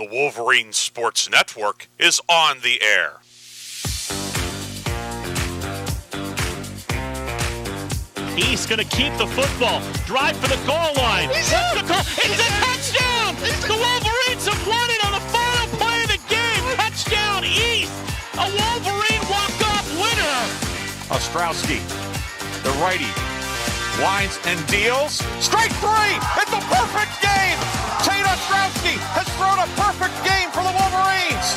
The Wolverine Sports Network is on the air. He's going to keep the football. Drive for the goal line. It's a touchdown! The Wolverines have won it on the final play of the game. Touchdown East. A Wolverine walk-off winner. Ostrowski, the righty, winds and deals. Strike three! It's a perfect game! Tate Ostrowski has thrown a perfect game for the Wolverines.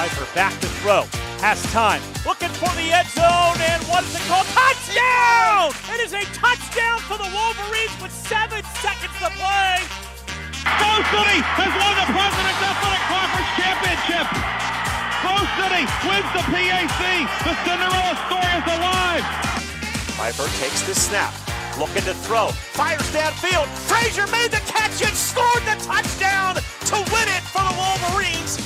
Piper back to throw. Has time. Looking for the end zone, and what is it called? Touchdown! It is a touchdown for the Wolverines with 7 seconds to play. Bow City has won the President's Athletic Conference Championship. Bow City wins the PAC. The Cinderella story is alive. Piper takes the snap. Looking to throw. Fires downfield. Frazier made the catch and scored the touchdown to win it for the Wolverines.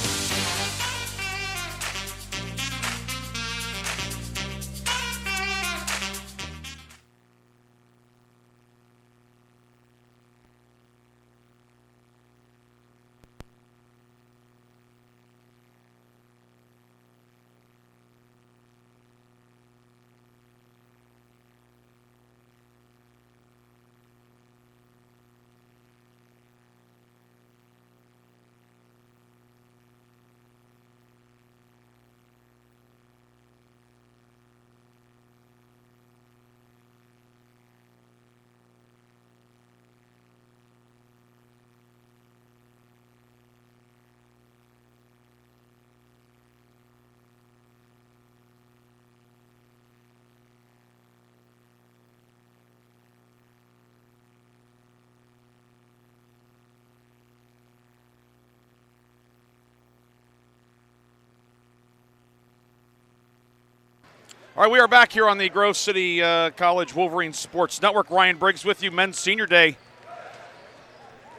All right, we are back here on the Grove City College Wolverine Sports Network. Ryan Briggs with you, Men's Senior Day.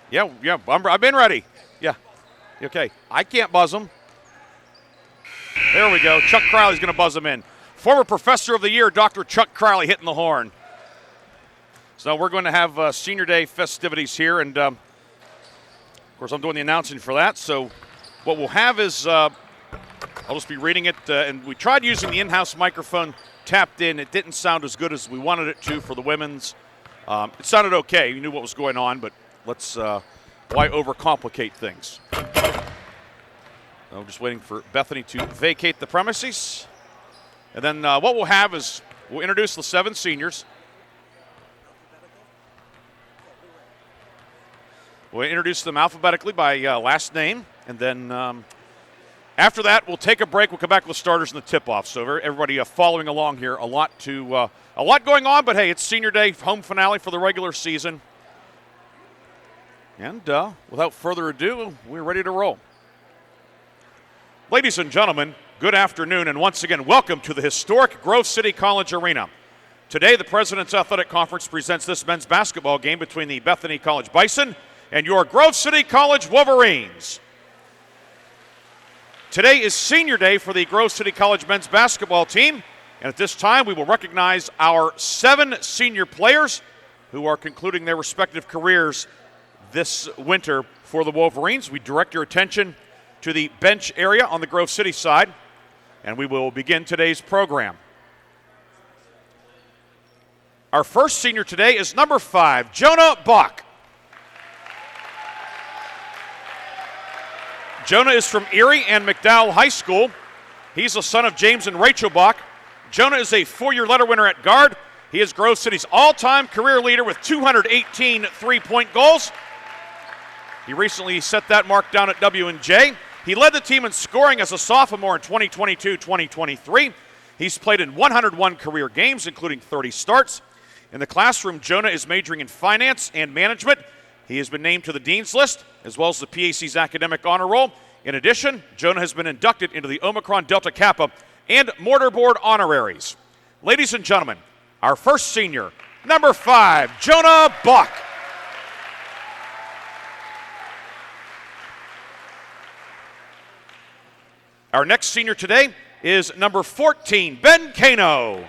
Yeah, I've been ready. Yeah, okay. I can't buzz them. There we go. Chuck Crowley's going to buzz them in. Former Professor of the Year, Dr. Chuck Crowley, hitting the horn. So we're going to have Senior Day festivities here, and of course I'm doing the announcing for that. So what we'll have is I'll just be reading it, and we tried using the in-house microphone tapped in. It didn't sound as good as we wanted it to for the women's. It sounded okay. We knew what was going on, but let's why overcomplicate things? I'm just waiting for Bethany to vacate the premises. And then what we'll have is we'll introduce the 7 seniors. We'll introduce them alphabetically by last name, and then after that, we'll take a break. We'll come back with the starters and the tip-off. So everybody following along here, a lot going on. But hey, it's Senior Day, home finale for the regular season. And without further ado, we're ready to roll. Ladies and gentlemen, good afternoon, and once again, welcome to the historic Grove City College Arena. Today, the President's Athletic Conference presents this men's basketball game between the Bethany College Bison and your Grove City College Wolverines. Today is Senior Day for the Grove City College men's basketball team, and at this time we will recognize our 7 senior players who are concluding their respective careers this winter for the Wolverines. We direct your attention to the bench area on the Grove City side, and we will begin today's program. Our first senior today is number 5, Jonah Bach. Jonah is from Erie and McDowell High School. He's the son of James and Rachel Bach. Jonah is a 4-year letter winner at guard. He is Grove City's all-time career leader with 218 three-point goals. He recently set that mark down at W&J. He led the team in scoring as a sophomore in 2022-2023. He's played in 101 career games, including 30 starts. In the classroom, Jonah is majoring in finance and management. He has been named to the Dean's List, as well as the PAC's Academic Honor Roll. In addition, Jonah has been inducted into the Omicron Delta Kappa and Mortar Board honoraries. Ladies and gentlemen, our first senior, number 5, Jonah Bach. Our next senior today is number 14, Ben Cano.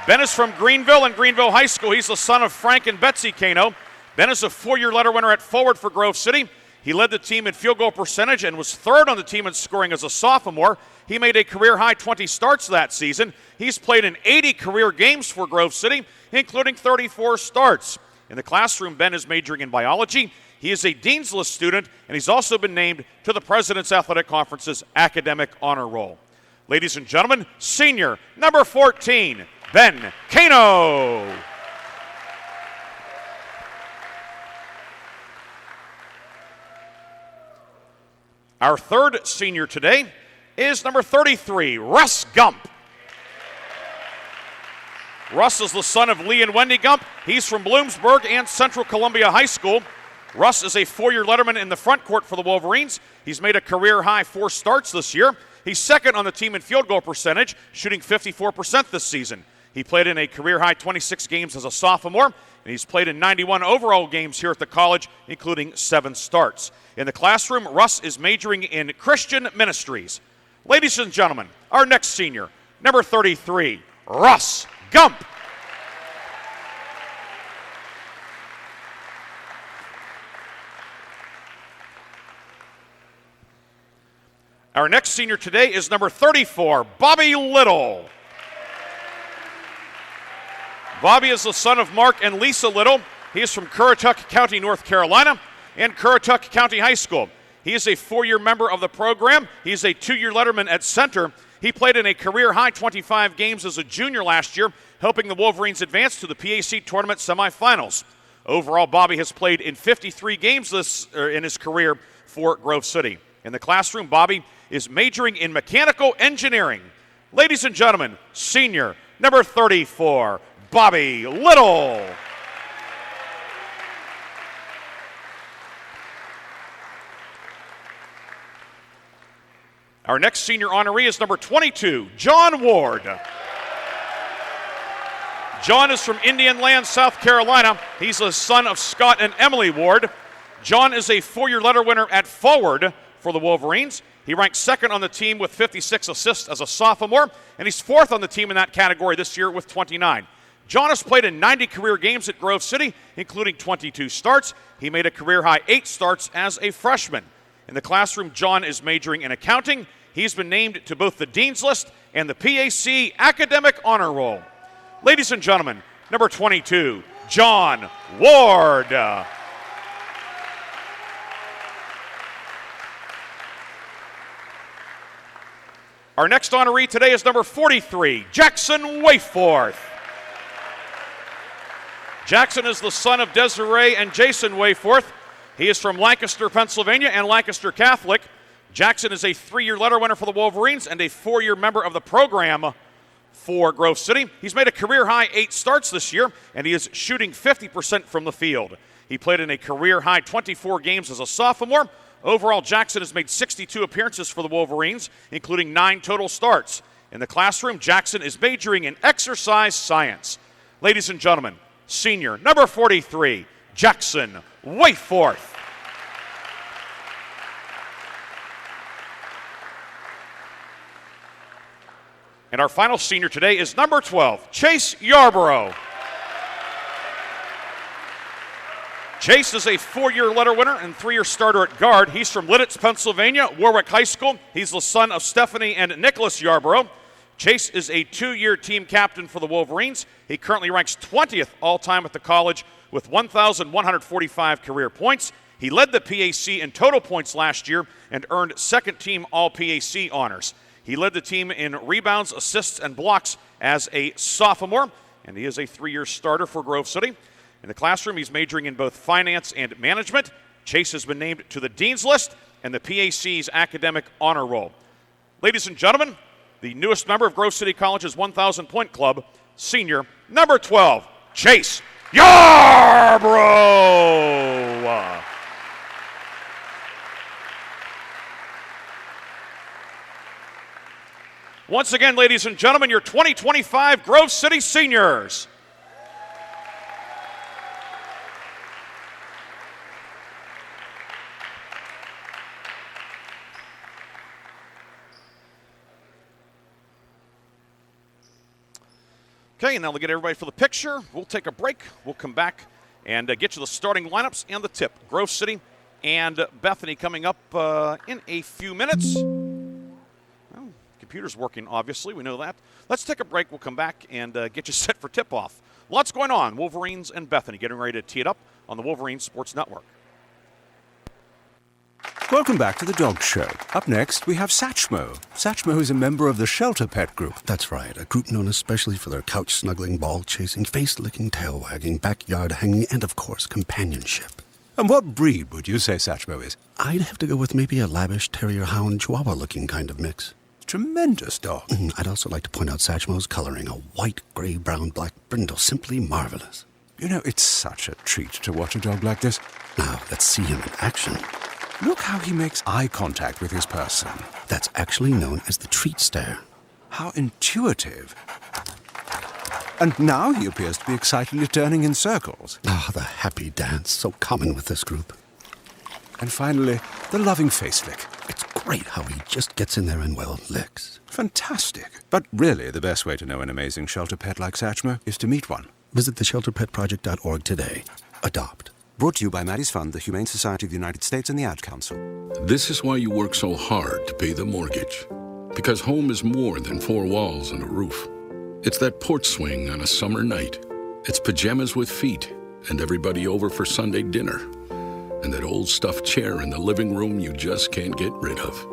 Ben is from Greenville and Greenville High School. He's the son of Frank and Betsy Cano. Ben is a 4-year letter winner at forward for Grove City. He led the team in field goal percentage and was third on the team in scoring as a sophomore. He made a career-high 20 starts that season. He's played in 80 career games for Grove City, including 34 starts. In the classroom, Ben is majoring in biology. He is a Dean's List student, and he's also been named to the President's Athletic Conference's Academic Honor Roll. Ladies and gentlemen, senior number 14, Ben Cano. Our third senior today is number 33, Russ Gump. Russ is the son of Lee and Wendy Gump. He's from Bloomsburg and Central Columbia High School. Russ is a 4-year letterman in the front court for the Wolverines. He's made a career-high 4 starts this year. He's second on the team in field goal percentage, shooting 54% this season. He played in a career-high 26 games as a sophomore, and he's played in 91 overall games here at the college, including 7 starts. In the classroom, Russ is majoring in Christian ministries. Ladies and gentlemen, our next senior, number 33, Russ Gump. Our next senior today is number 34, Bobby Little. Bobby is the son of Mark and Lisa Little. He is from Currituck County, North Carolina, and Currituck County High School. He is a 4-year member of the program. He's a 2-year letterman at center. He played in a career-high 25 games as a junior last year, helping the Wolverines advance to the PAC tournament semifinals. Overall, Bobby has played in 53 games in his career for Grove City. In the classroom, Bobby is majoring in mechanical engineering. Ladies and gentlemen, senior number 34, Bobby Little. Our next senior honoree is number 22, John Ward. John is from Indian Land, South Carolina. He's the son of Scott and Emily Ward. John is a 4-year letter winner at forward for the Wolverines. He ranks second on the team with 56 assists as a sophomore, and he's fourth on the team in that category this year with 29. John has played in 90 career games at Grove City, including 22 starts. He made a career-high 8 starts as a freshman. In the classroom, John is majoring in accounting. He's been named to both the Dean's List and the PAC Academic Honor Roll. Ladies and gentlemen, number 22, John Ward. Our next honoree today is number 43, Jackson Wayforth. Jackson is the son of Desiree and Jason Wayforth. He is from Lancaster, Pennsylvania, and Lancaster Catholic. Jackson is a 3-year letter winner for the Wolverines and a 4-year member of the program for Grove City. He's made a career-high 8 starts this year, and he is shooting 50% from the field. He played in a career-high 24 games as a sophomore. Overall, Jackson has made 62 appearances for the Wolverines, including 9 total starts. In the classroom, Jackson is majoring in exercise science. Ladies and gentlemen, senior number 43, Jackson Wayforth. And our final senior today is number 12, Chase Yarborough. Chase is a 4-year letter winner and 3-year starter at guard. He's from Lidditz, Pennsylvania, Warwick High School. He's the son of Stephanie and Nicholas Yarborough. Chase is a 2-year team captain for the Wolverines. He currently ranks 20th all-time at the college with 1,145 career points. He led the PAC in total points last year and earned second-team All-PAC honors. He led the team in rebounds, assists, and blocks as a sophomore, and he is a 3-year starter for Grove City. In the classroom, he's majoring in both finance and management. Chase has been named to the Dean's List and the PAC's Academic Honor Roll. Ladies and gentlemen, the newest member of Grove City College's 1,000-point club, senior number 12, Chase Yarborough. Once again, ladies and gentlemen, your 2025 Grove City seniors. Okay, and now we'll get everybody for the picture. We'll take a break. We'll come back and get you the starting lineups and the tip. Grove City and Bethany coming up in a few minutes. Well, computer's working, obviously. We know that. Let's take a break. We'll come back and get you set for tip-off. Lots going on. Wolverines and Bethany getting ready to tee it up on the Wolverine Sports Network. Welcome back to the Dog Show. Up next, we have Satchmo. Satchmo is a member of the Shelter Pet Group. That's right, a group known especially for their couch-snuggling, ball-chasing, face-licking, tail-wagging, backyard-hanging, and, of course, companionship. And what breed would you say Satchmo is? I'd have to go with maybe a lavish terrier-hound chihuahua-looking kind of mix. Tremendous dog. I'd also like to point out Satchmo's coloring, a white, gray, brown, black brindle, simply marvelous. You know, it's such a treat to watch a dog like this. Now, let's see him in action. Look how he makes eye contact with his person. That's actually known as the treat stare. How intuitive. And now he appears to be excitedly turning in circles. Ah, the happy dance, so common with this group. And finally, the loving face lick. It's great how he just gets in there and, well, licks. Fantastic. But really, the best way to know an amazing shelter pet like Satchmo is to meet one. Visit theshelterpetproject.org today. Adopt. Brought to you by Maddie's Fund, the Humane Society of the United States, and the Ad Council. This is why you work so hard to pay the mortgage. Because home is more than 4 walls and a roof. It's that porch swing on a summer night. It's pajamas with feet and everybody over for Sunday dinner. And that old stuffed chair in the living room you just can't get rid of.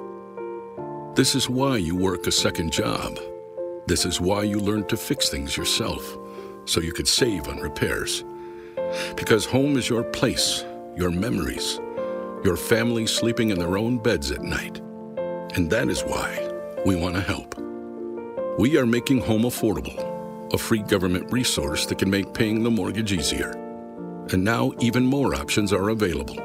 This is why you work a second job. This is why you learn to fix things yourself, so you could save on repairs. Because home is your place, your memories, your family sleeping in their own beds at night. And that is why we want to help. We are making home affordable, a free government resource that can make paying the mortgage easier. And now even more options are available.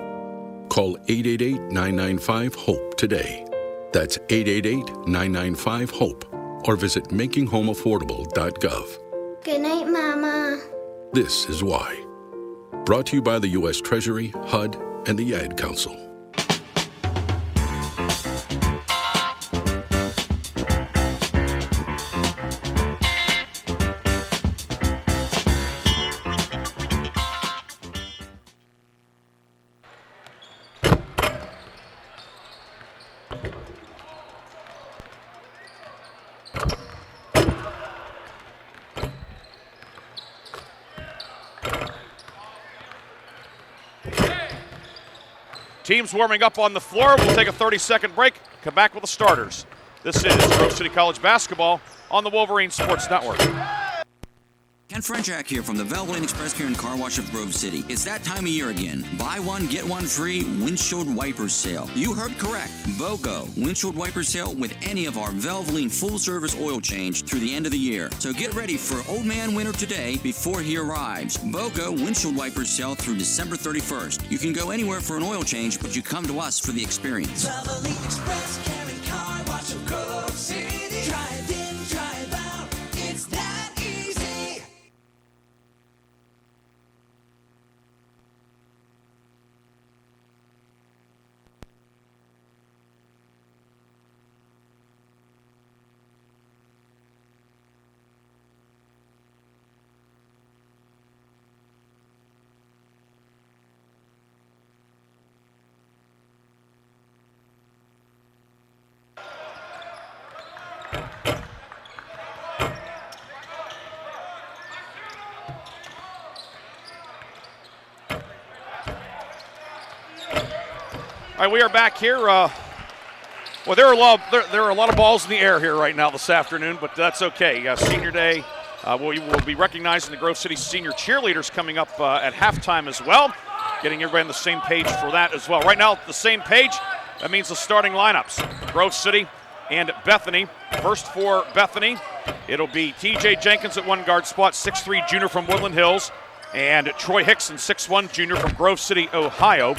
Call 888-995-HOPE today. That's 888-995-HOPE. Or visit makinghomeaffordable.gov. Good night, Mama. This is why. Brought to you by the U.S. Treasury, HUD, and the Ad Council. Teams warming up on the floor. We'll take a 30-second break. Come back with the starters. This is Grove City College basketball on the Wolverine Sports Network. Ken Frenchak here from the Valvoline Express Care and Car Wash of Grove City. It's that time of year again. Buy one, get one free windshield wiper sale. You heard correct. BOGO. Windshield wiper sale with any of our Valvoline full-service oil change through the end of the year. So get ready for Old Man Winter today before he arrives. BOGO windshield wiper sale through December 31st. You can go anywhere for an oil change, but you come to us for the experience. Valvoline Express Care and Car Wash of Grove City. Drive in, drive out. It's that easy. All right, we are back here. Well, there are a lot of balls in the air here right now this afternoon, but that's okay. Senior Day, we will be recognizing the Grove City senior cheerleaders coming up at halftime as well, getting everybody on the same page for that as well. Right now, the same page, that means the starting lineups. Grove City and Bethany. First for Bethany, it'll be T.J. Jenkins at one guard spot, 6'3" junior from Woodland Hills, and Troy Hickson, 6'1" junior from Grove City, Ohio.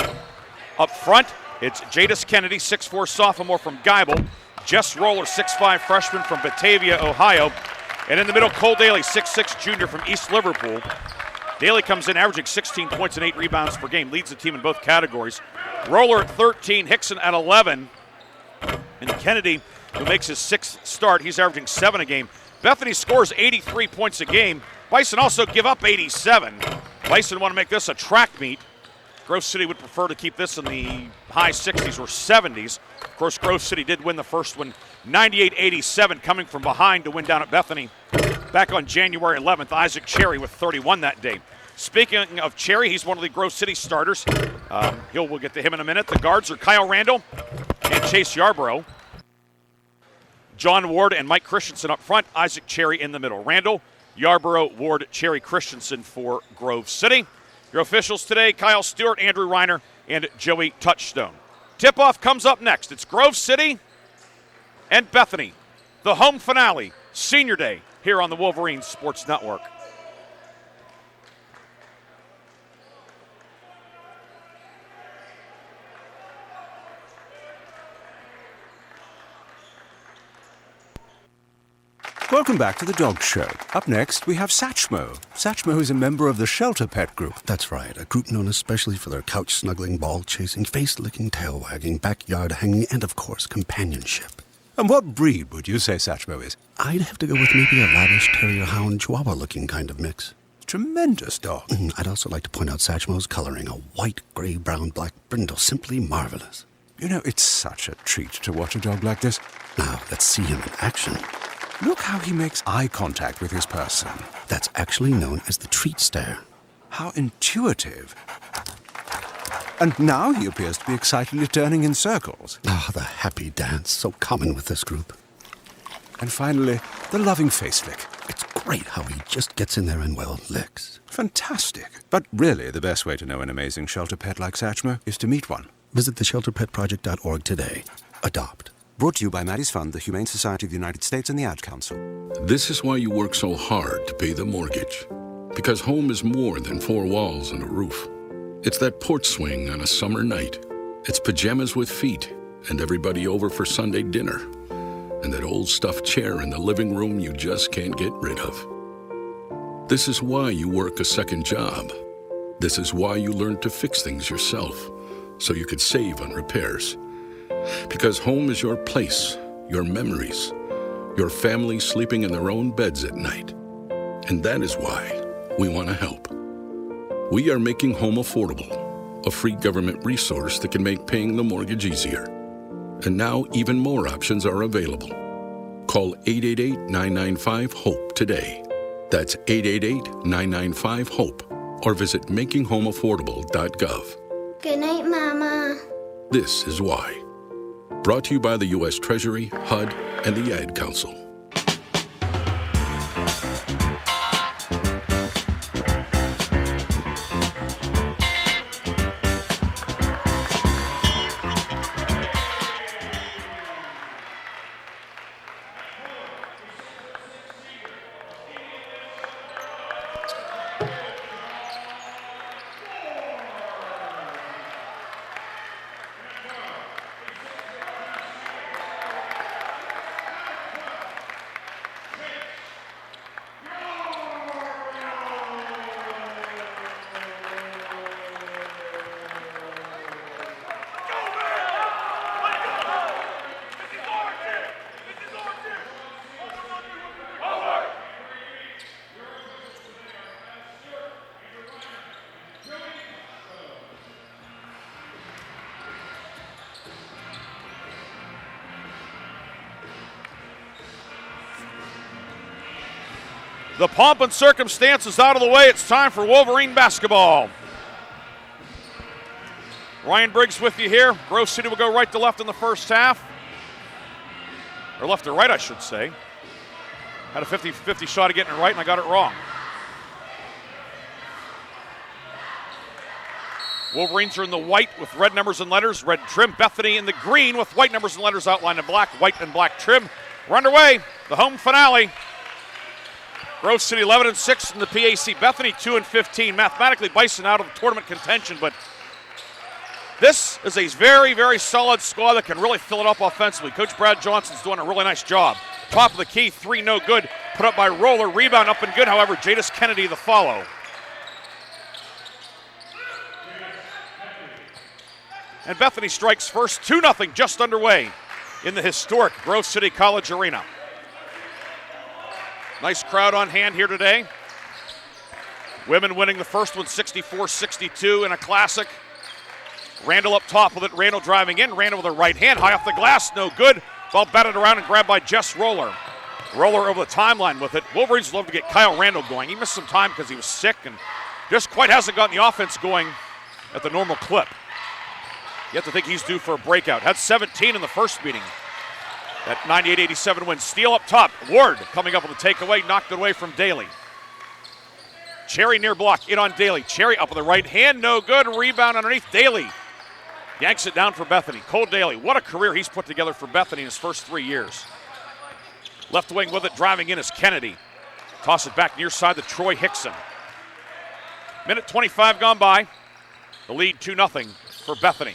Up front, it's Jadis Kennedy, 6'4" sophomore from Geibel. Jess Roller, 6'5" freshman from Batavia, Ohio. And in the middle, Cole Daly, 6'6" junior from East Liverpool. Daly comes in averaging 16 points and 8 rebounds per game, leads the team in both categories. Roller at 13, Hickson at 11. And Kennedy, who makes his 6th start, he's averaging 7 a game. Bethany scores 83 points a game. Bison also give up 87. Bison want to make this a track meet. Grove City would prefer to keep this in the high 60s or 70s. Of course, Grove City did win the first one 98-87, coming from behind to win down at Bethany. Back on January 11th, Isaac Cherry with 31 that day. Speaking of Cherry, he's one of the Grove City starters. We'll get to him in a minute. The guards are Kyle Randall and Chase Yarborough. John Ward and Mike Christensen up front. Isaac Cherry in the middle. Randall, Yarborough, Ward, Cherry, Christensen for Grove City. Your officials today, Kyle Stewart, Andrew Reiner, and Joey Touchstone. Tip-off comes up next. It's Grove City and Bethany. The home finale, Senior Day, here on the Wolverine Sports Network. Welcome back to the Dog Show. Up next, we have Satchmo. Satchmo is a member of the Shelter Pet Group. That's right, a group known especially for their couch-snuggling, ball-chasing, face-licking, tail-wagging, backyard-hanging, and, of course, companionship. And what breed would you say Satchmo is? I'd have to go with maybe a lavish terrier-hound chihuahua-looking kind of mix. Tremendous dog. I'd also like to point out Satchmo's coloring, a white, gray, brown, black brindle, simply marvelous. You know, it's such a treat to watch a dog like this. Now, let's see him in action. Look how he makes eye contact with his person. That's actually known as the treat stare. How intuitive. And now he appears to be excitedly turning in circles. Ah, the happy dance, so common with this group. And finally, the loving face lick. It's great how he just gets in there and, well, licks. Fantastic. But really, the best way to know an amazing shelter pet like Satchmo is to meet one. Visit theshelterpetproject.org today. Adopt. Brought to you by Maddie's Fund, the Humane Society of the United States, and the Ad Council. This is why you work so hard to pay the mortgage. Because home is more than four walls and a roof. It's that porch swing on a summer night. It's pajamas with feet and everybody over for Sunday dinner. And that old stuffed chair in the living room you just can't get rid of. This is why you work a second job. This is why you learn to fix things yourself, so you could save on repairs. Because home is your place, your memories, your family sleeping in their own beds at night. And that is why we want to help. We are making home affordable, a free government resource that can make paying the mortgage easier. And now even more options are available. Call 888-995-HOPE today. That's 888-995-HOPE. Or visit makinghomeaffordable.gov. Good night, Mama. This is why. Brought to you by the U.S. Treasury, HUD, and the Ad Council. The pomp and circumstances out of the way. It's time for Wolverine basketball. Ryan Briggs with you here. Grove City will go right to left in the first half. Or left to right, I should say. Had a 50-50 shot of getting it right, and I got it wrong. Wolverines are in the white with red numbers and letters, red trim. Bethany in the green with white numbers and letters outlined in black, white and black trim. We're underway. The home finale. Grove City 11-6 in the PAC. Bethany 2-15. Mathematically, Bison out of tournament contention, but this is a very, very solid squad that can really fill it up offensively. Coach Brad Johnson's doing a really nice job. Top of the key, three no good. Put up by Roller. Rebound up and good, however, Jadis Kennedy the follow. And Bethany strikes first, 2-0, just underway in the historic Grove City College Arena. Nice crowd on hand here today. Women winning the first one 64-62 in a classic. Randall up top with it. Randall driving in. Randall with her right hand. High off the glass. No good. Ball batted around and grabbed by Jess Roller. Roller over the timeline with it. Wolverines love to get Kyle Randall going. He missed some time because he was sick and just quite hasn't gotten the offense going at the normal clip. You have to think he's due for a breakout. Had 17 in the first meeting. That 98-87 win. Steele up top. Ward coming up with a takeaway. Knocked it away from Daly. Cherry near block. In on Daly. Cherry up with the right hand. No good. Rebound underneath. Daly yanks it down for Bethany. Cole Daly. What a career he's put together for Bethany in his first 3 years. Left wing with it. Driving in is Kennedy. Toss it back near side to Troy Hickson. Minute 25 gone by. The lead 2-0 for Bethany.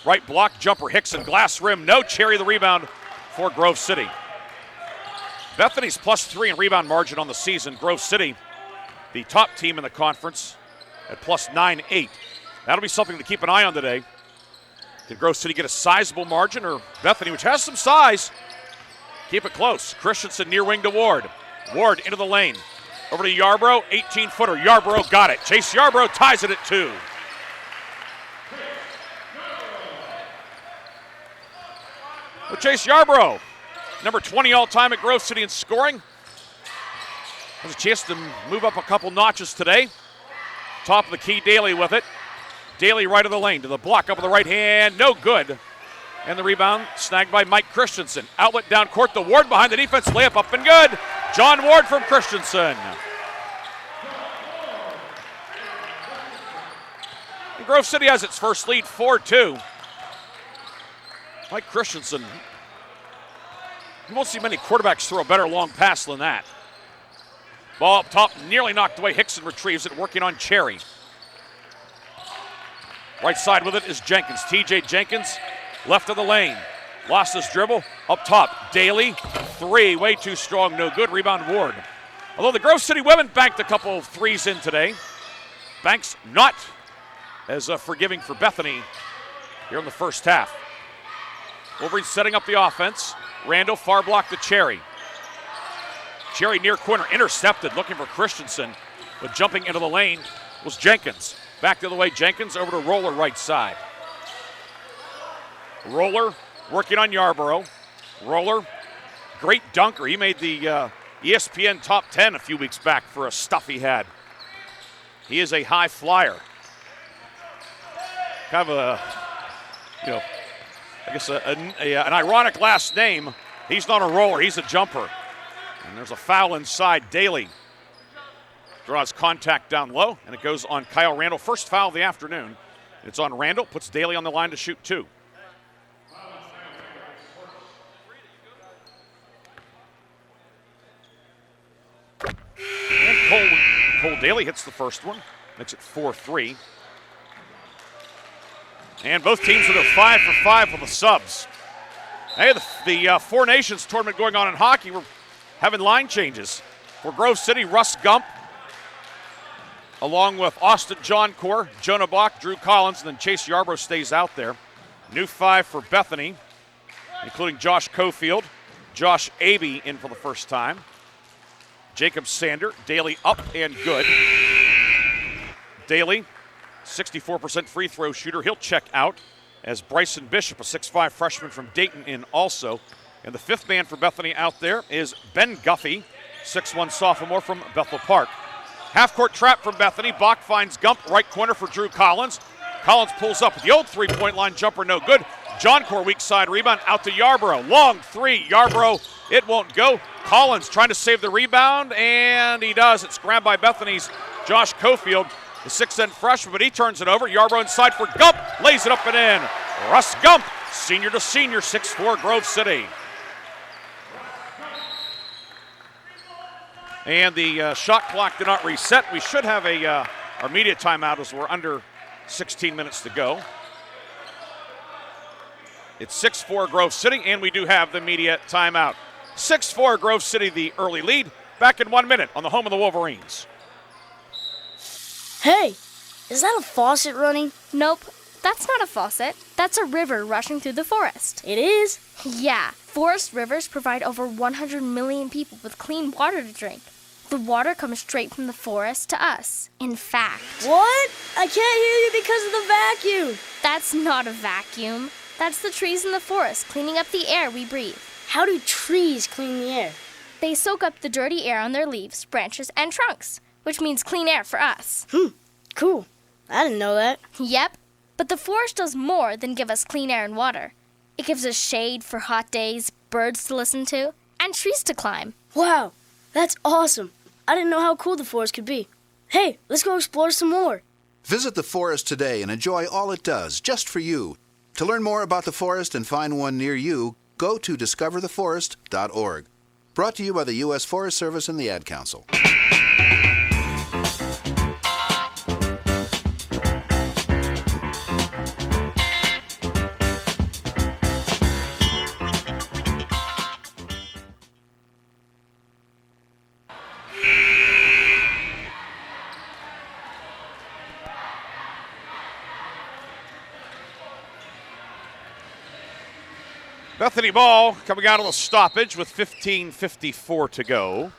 Right block, jumper, Hickson, glass rim, no. Cherry the rebound for Grove City. Bethany's +3 in rebound margin on the season. Grove City, the top team in the conference, at +9-8. That'll be something to keep an eye on today. Did Grove City get a sizable margin, or Bethany, which has some size, keep it close? Christensen near wing to Ward. Ward into the lane. Over to Yarbrough, 18-footer. Yarbrough got it. Chase Yarbrough ties it at 2. Well, Chase Yarbrough, number 20 all-time at Grove City in scoring. Has a chance to move up a couple notches today. Top of the key, Daly with it. Daly right of the lane to the block, up with the right hand, no good. And the rebound snagged by Mike Christensen. Outlet down court, the Ward behind the defense, layup up and good. John Ward from Christensen. And Grove City has its first lead, 4-2. Mike Christensen, you won't see many quarterbacks throw a better long pass than that. Ball up top, nearly knocked away. Hickson retrieves it, working on Cherry. Right side with it is Jenkins. TJ Jenkins, left of the lane. Lost his dribble, up top. Daly, 3, way too strong, no good. Rebound Ward. Although the Grove City women banked a couple of threes in today. Banks not as forgiving for Bethany here in the first half. Wolverines setting up the offense. Randall far block to Cherry. Cherry near corner, intercepted, looking for Christensen, but jumping into the lane was Jenkins. Back the other way, Jenkins over to Roller right side. Roller working on Yarbrough. Roller, great dunker. He made the ESPN top 10 a few weeks back for a stuff he had. He is a high flyer. Kind of a, I guess an ironic last name. He's not a roller, he's a jumper. And there's a foul inside. Daly draws contact down low, and it goes on Kyle Randall. First foul of the afternoon. It's on Randall, puts Daly on the line to shoot 2. And Cole Daly hits the first one, makes it 4-3. And both teams are 5 for 5 with the subs. Hey, the Four Nations tournament going on in hockey, we're having line changes. For Grove City, Russ Gump, along with Austin Johncourt, Jonah Bach, Drew Collins, and then Chase Yarbrough stays out there. New 5 for Bethany, including Josh Cofield, Josh Abey in for the first time. Jacob Sander, Daly up and good. Daly, 64% free throw shooter. He'll check out as Bryson Bishop, a 6'5 freshman from Dayton, in also. And the 5th man for Bethany out there is Ben Guffey, 6'1 sophomore from Bethel Park. Half-court trap from Bethany. Bach finds Gump, right corner for Drew Collins. Collins pulls up with the old three-point line jumper, no good. Johncourt, weak side rebound, out to Yarbrough. Long 3, Yarbrough, it won't go. Collins trying to save the rebound, and he does. It's grabbed by Bethany's Josh Cofield, the 6'10 freshman, but he turns it over. Yarbrough inside for Gump, lays it up and in. Russ Gump, senior to senior, 6'4 Grove City. And the shot clock did not reset. We should have our media timeout as we're under 16 minutes to go. It's 6-4 Grove City, and we do have the media timeout. 6-4 Grove City, the early lead. Back in 1 minute on the home of the Wolverines. Hey, is that a faucet running? Nope, that's not a faucet. That's a river rushing through the forest. It is? Yeah, forest rivers provide over 100 million people with clean water to drink. The water comes straight from the forest to us. In fact... What? I can't hear you because of the vacuum. That's not a vacuum. That's the trees in the forest cleaning up the air we breathe. How do trees clean the air? They soak up the dirty air on their leaves, branches, and trunks, which means clean air for us. Cool. I didn't know that. Yep. But the forest does more than give us clean air and water. It gives us shade for hot days, birds to listen to, and trees to climb. Wow, that's awesome. I didn't know how cool the forest could be. Hey, let's go explore some more. Visit the forest today and enjoy all it does, just for you. To learn more about the forest and find one near you, go to discovertheforest.org. Brought to you by the U.S. Forest Service and the Ad Council. Bethany ball coming out of the stoppage with 15:54 to go.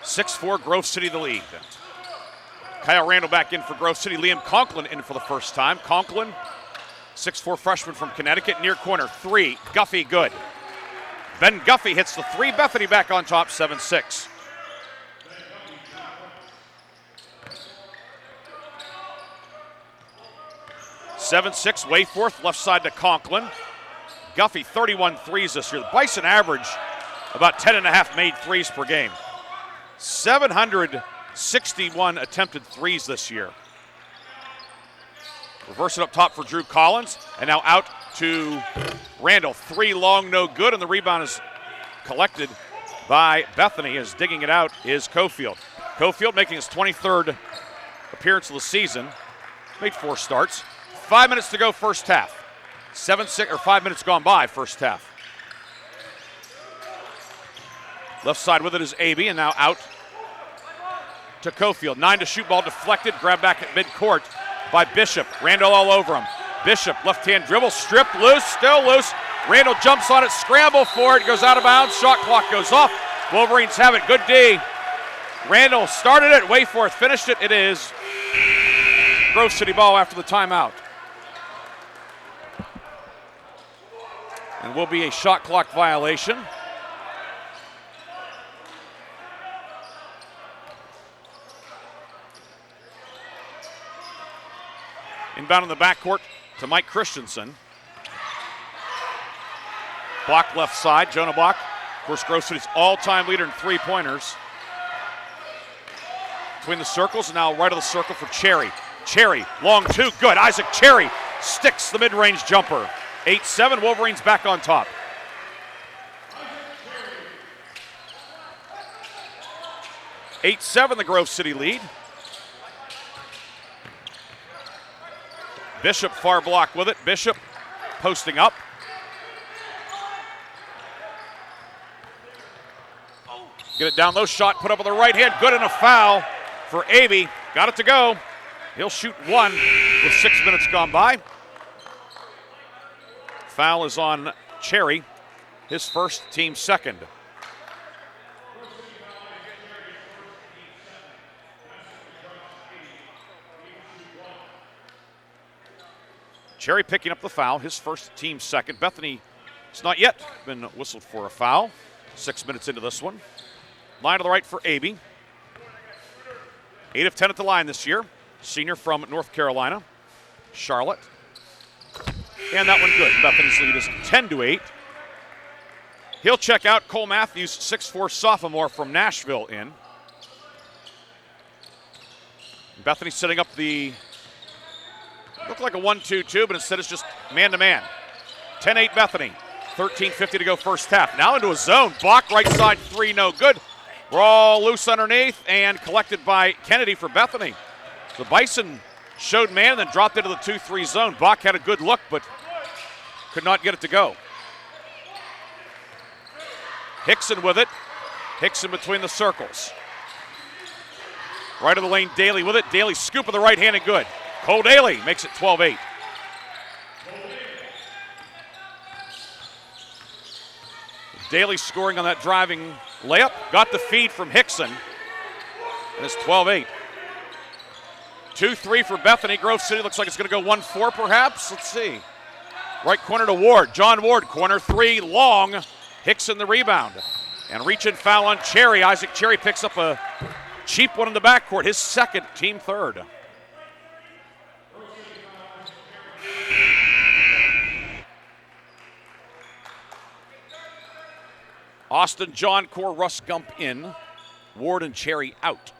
6-4 Grove City the lead. Kyle Randall back in for Grove City. Liam Conklin in for the first time. Conklin, 6'4" freshman from Connecticut. Near corner, 3. Guffey good. Ben Guffey hits the 3. Bethany back on top, 7-6. Wayforth, left side to Conklin. Guffey, 31 threes this year. The Bison average about 10.5 made threes per game. 761 attempted threes this year. Reverse it up top for Drew Collins, and now out to Randall. 3 long, no good, and the rebound is collected by Bethany. As digging it out is Cofield. Cofield making his 23rd appearance of the season. Made 4 starts. 5 minutes to go first half. 7-6 or 5 minutes gone by first half. Left side with it is Abey, and now out to Cofield. 9 to shoot, ball deflected, grabbed back at midcourt by Bishop. Randall all over him. Bishop, left-hand dribble, stripped, loose, still loose. Randall jumps on it, scramble for it, goes out of bounds, shot clock goes off. Wolverines have it, good D. Randall started it, Wayforth finished it. It is Grove City ball after the timeout. And will be a shot clock violation. Inbound in the backcourt to Mike Christensen. Block left side, Jonah Block. Of course, Grove City's all-time leader in three-pointers. Between the circles, and now right of the circle for Cherry. Cherry, long 2, good. Isaac Cherry sticks the mid-range jumper. 8-7, Wolverines back on top. The Grove City lead. Bishop far block with it. Bishop posting up. Get it down low, shot put up with the right hand. Good, and a foul for Abey. Got it to go. He'll shoot 1 with 6 minutes gone by. Foul is on Cherry, his first, team second. Cherry picking up the foul, his first, team second. Bethany has not yet been whistled for a foul. 6 minutes into this one. Line to the right for Abey. 8 of 10 at the line this year. Senior from North Carolina, Charlotte. And that one good. Bethany's lead is 10-8. He'll check out. Cole Matthews, 6'4" sophomore from Nashville in. Bethany setting up the, looked like a 1-2-2, but instead it's just man-to-man. 10-8 Bethany. 13:50 to go first half. Now into a zone. Block right side 3, no good. We're all loose underneath and collected by Kennedy for Bethany. The Bison showed man and then dropped into the 2-3 zone. Bach had a good look, but could not get it to go. Hickson with it. Hickson between the circles. Right of the lane, Daly with it. Daly scoop with the right hand and good. Cole Daly makes it Daly scoring on that driving layup. Got the feed from Hickson. And it's 12-8. 2-3 for Bethany. Grove City looks like it's going to go 1-4 perhaps. Let's see. Right corner to Ward. John Ward, corner three, long. Hickson the rebound. And reach and foul on Cherry. Isaac Cherry picks up a cheap one in the backcourt. His second, team third. Austin, John Core, Russ Gump in. Ward and Cherry out.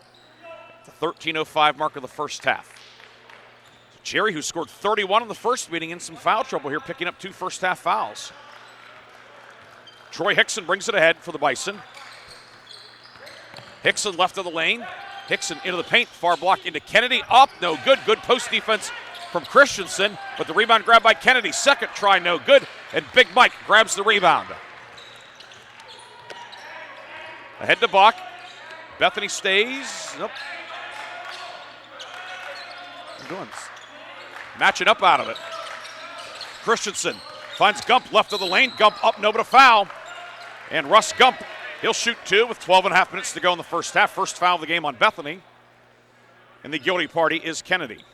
The 13:05 mark of the first half. Cherry, who scored 31 in the first meeting, in some foul trouble here, picking up 2 first-half fouls. Troy Hickson brings it ahead for the Bison. Hickson left of the lane. Hickson into the paint, far block into Kennedy. Up, no good. Good post defense from Christensen, but the rebound grabbed by Kennedy. Second try, no good. And Big Mike grabs the rebound. Ahead to Bach. Bethany stays. Nope. Doing matching up out of it. Christensen finds Gump left of the lane. Gump up, no but a foul. And Russ Gump, he'll shoot 2 with 12.5 minutes to go in the first half. First foul of the game on Bethany. And the guilty party is Kennedy.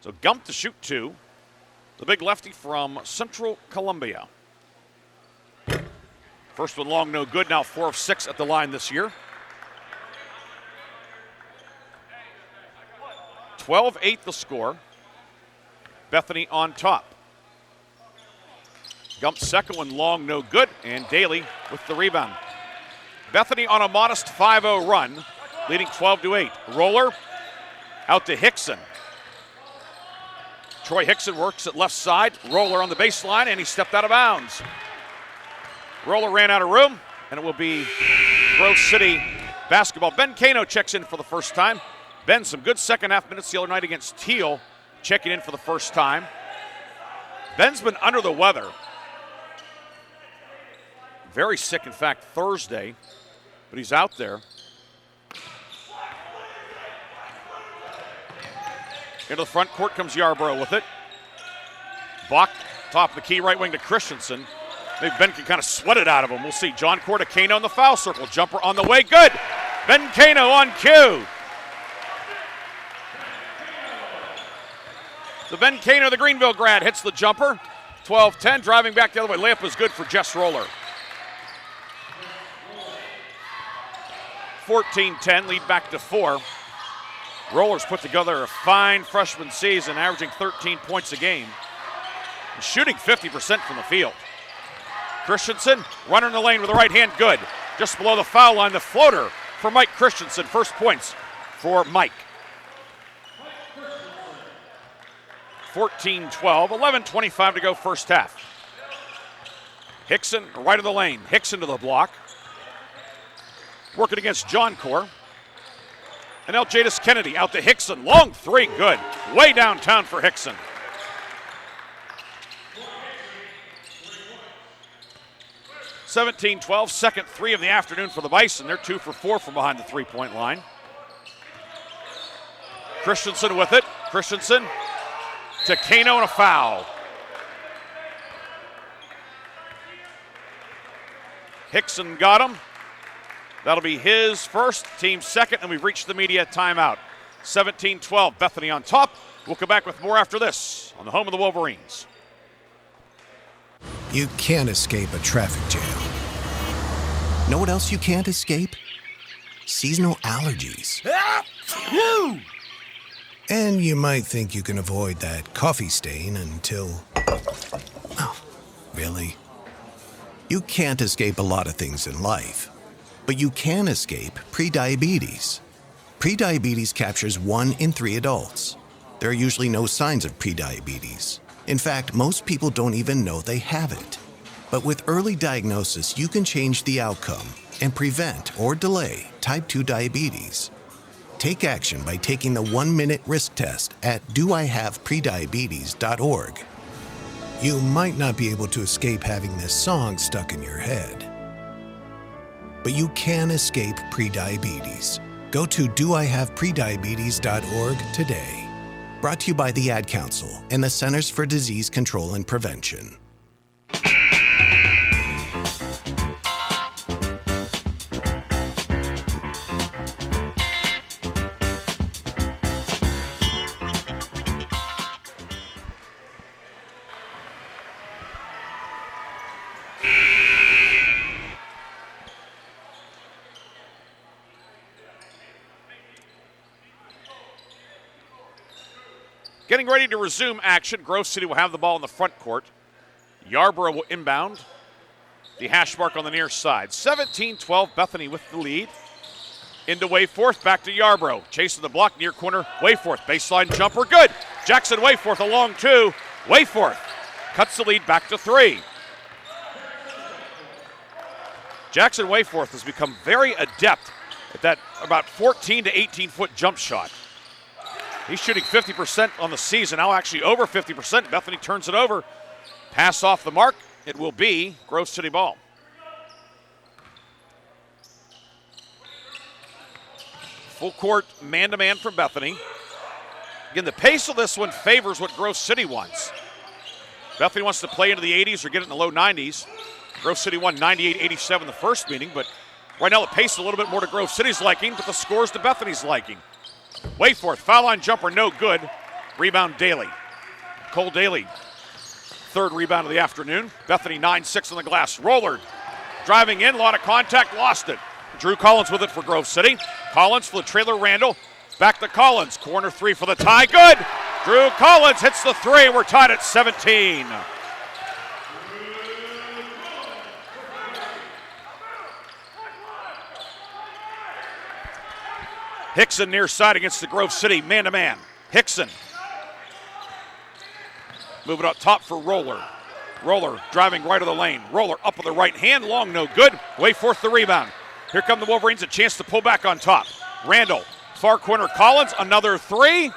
So Gump to shoot 2. The big lefty from Central Columbia. First one long, no good. Now 4 of 6 at the line this year. 12-8 the score. Bethany on top. Gump's second one long, no good. And Daly with the rebound. Bethany on a modest 5-0 run, leading 12-8. Roller out to Hickson. Troy Hickson works at left side. Roller on the baseline, and he stepped out of bounds. Roller ran out of room, and it will be Grove City basketball. Ben Cano checks in for the first time. Ben, some good second half minutes the other night against Teal, checking in for the first time. Ben's been under the weather. Very sick, in fact, Thursday, but he's out there. Into the front court comes Yarborough with it. Bach, top of the key, right wing to Christensen. Maybe Ben can kind of sweat it out of him. We'll see. John Corda Cano in the foul circle. Jumper on the way. Good. Ben Cano on cue. So Ben Cano, the Greenville grad, hits the jumper. 12-10. Driving back the other way. Layup is good for Jess Roller. 14-10. Lead back to 4. Rollers put together a fine freshman season, averaging 13 points a game. And shooting 50% from the field. Christensen, runner in the lane with the right hand, good. Just below the foul line, the floater for Mike Christensen. First points for Mike. 14-12, 11:25 to go first half. Hickson, right of the lane. Hickson to the block. Working against John Core. And now Jadis Kennedy out to Hickson. Long 3, good. Way downtown for Hickson. (17-12), second 3 of the afternoon for the Bison. They're 2 for 4 from behind the three-point line. Christensen with it. Christensen to Cano and a foul. Hickson got him. That'll be his first, team second, and we've reached the media timeout. 17-12, Bethany on top. We'll come back with more after this on the home of the Wolverines. You can't escape a traffic jam. Know what else you can't escape? Seasonal allergies. And you might think you can avoid that coffee stain until... Oh, really? You can't escape a lot of things in life. But you can escape prediabetes. Prediabetes captures 1 in 3 adults. There are usually no signs of prediabetes. In fact, most people don't even know they have it. But with early diagnosis, you can change the outcome and prevent or delay type 2 diabetes. Take action by taking the 1-minute risk test at doihaveprediabetes.org. You might not be able to escape having this song stuck in your head. But you can escape prediabetes. Go to doihaveprediabetes.org today. Brought to you by the Ad Council and the Centers for Disease Control and Prevention. Getting ready to resume action. Grove City will have the ball in the front court. Yarborough will inbound. The hash mark on the near side. 17-12, Bethany with the lead. Into Wayforth, back to Yarborough. Chasing the block, near corner, Wayforth. Baseline jumper, good. Jackson Wayforth along two. Wayforth cuts the lead back to 3. Jackson Wayforth has become very adept at that about 14 to 18-foot jump shot. He's shooting 50% on the season, now actually over 50%. Bethany turns it over. Pass off the mark. It will be Grove City ball. Full court man-to-man from Bethany. Again, the pace of this one favors what Grove City wants. Bethany wants to play into the 80s or get it in the low 90s. Grove City won 98-87 the first meeting, but right now the pace is a little bit more to Grove City's liking, but the score's to Bethany's liking. Wayforth, foul line jumper, no good. Rebound Daly. Cole Daly, third rebound of the afternoon. Bethany 9-6 on the glass. Roller driving in, a lot of contact, lost it. Drew Collins with it for Grove City. Collins for the trailer Randall. Back to Collins. Corner 3 for the tie. Good! Drew Collins hits the 3. We're tied at 17. Hickson near side against the Grove City man-to-man. Hickson. Moving up top for Roller. Roller driving right of the lane. Roller up with the right hand, long no good. Wayforth the rebound. Here come the Wolverines, a chance to pull back on top. Randall, far corner Collins, another 3.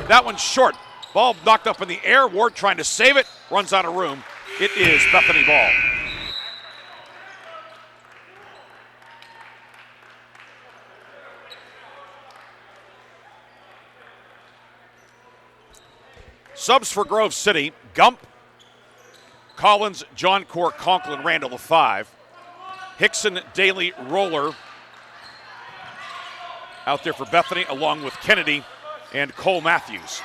That one's short. Ball knocked up in the air. Ward trying to save it, runs out of room. It is Bethany ball. Subs for Grove City, Gump, Collins, John Core, Conklin, Randall, the 5. Hickson, Daly, Roller out there for Bethany, along with Kennedy and Cole Matthews.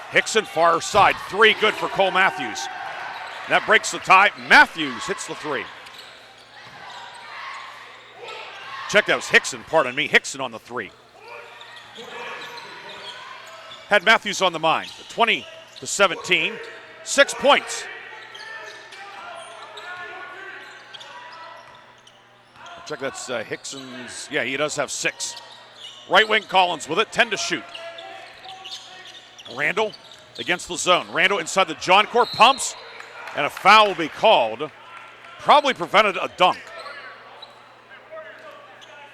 Hickson, far side, 3 good for Cole Matthews. That breaks the tie. Matthews hits the 3. Check, that was Hickson, pardon me. Hickson on the 3. Had Matthews on the mind. 20-17, 6 points. Check, that's Hickson's. Yeah, he does have 6. Right wing Collins with it, 10 to shoot. Randall against the zone. Randall inside the John Core, pumps, and a foul will be called. Probably prevented a dunk.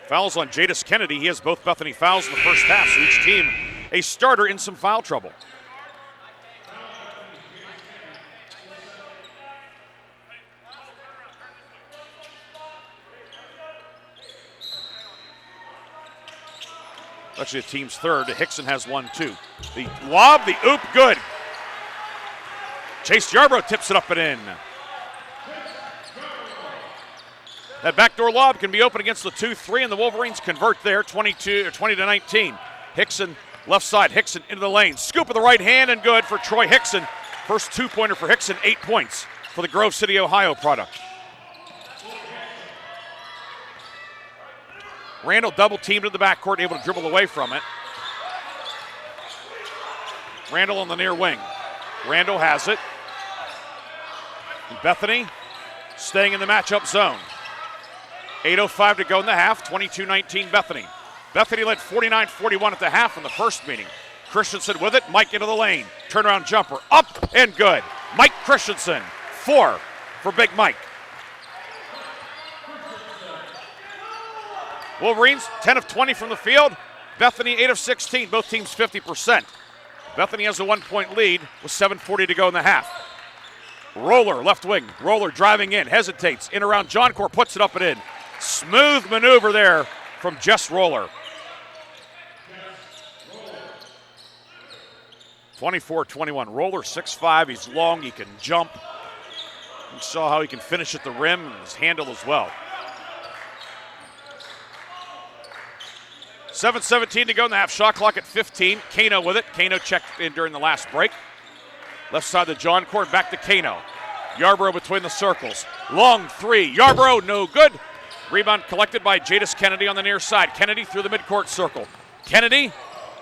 Fouls on Jadis Kennedy. He has both Bethany fouls in the first half, so each team a starter in some foul trouble. Actually, the team's third. Hickson has 1, too. The lob, the oop, good. Chase Yarborough tips it up and in. That backdoor lob can be open against the 2-3, and the Wolverines convert there, 20-19. Hickson, left side. Hickson into the lane. Scoop of the right hand, and good for Troy Hickson. First 2-pointer for Hickson, 8 points for the Grove City, Ohio product. Randall double teamed in the backcourt, able to dribble away from it. Randall on the near wing. Randall has it. And Bethany staying in the matchup zone. 8:05 to go in the half, 22-19 Bethany. Bethany led 49-41 at the half in the first meeting. Christensen with it, Mike into the lane. Turnaround jumper, up and good. Mike Christensen, 4 for Big Mike. Wolverines, 10 of 20 from the field. Bethany, 8 of 16, both teams 50%. Bethany has a 1-point lead with 7:40 to go in the half. Roller, left wing. Roller driving in, hesitates. In around John Core, puts it up and in. Smooth maneuver there from Jess Roller. 24-21. Roller 6'5". He's long. He can jump. You saw how he can finish at the rim and his handle as well. 7:17 to go in the half. Shot clock at 15. Kano with it. Kano checked in during the last break. Left side of the John court. Back to Kano. Yarbrough between the circles. Long three. Yarbrough, no good. Rebound collected by Jadis Kennedy on the near side. Kennedy through the midcourt circle. Kennedy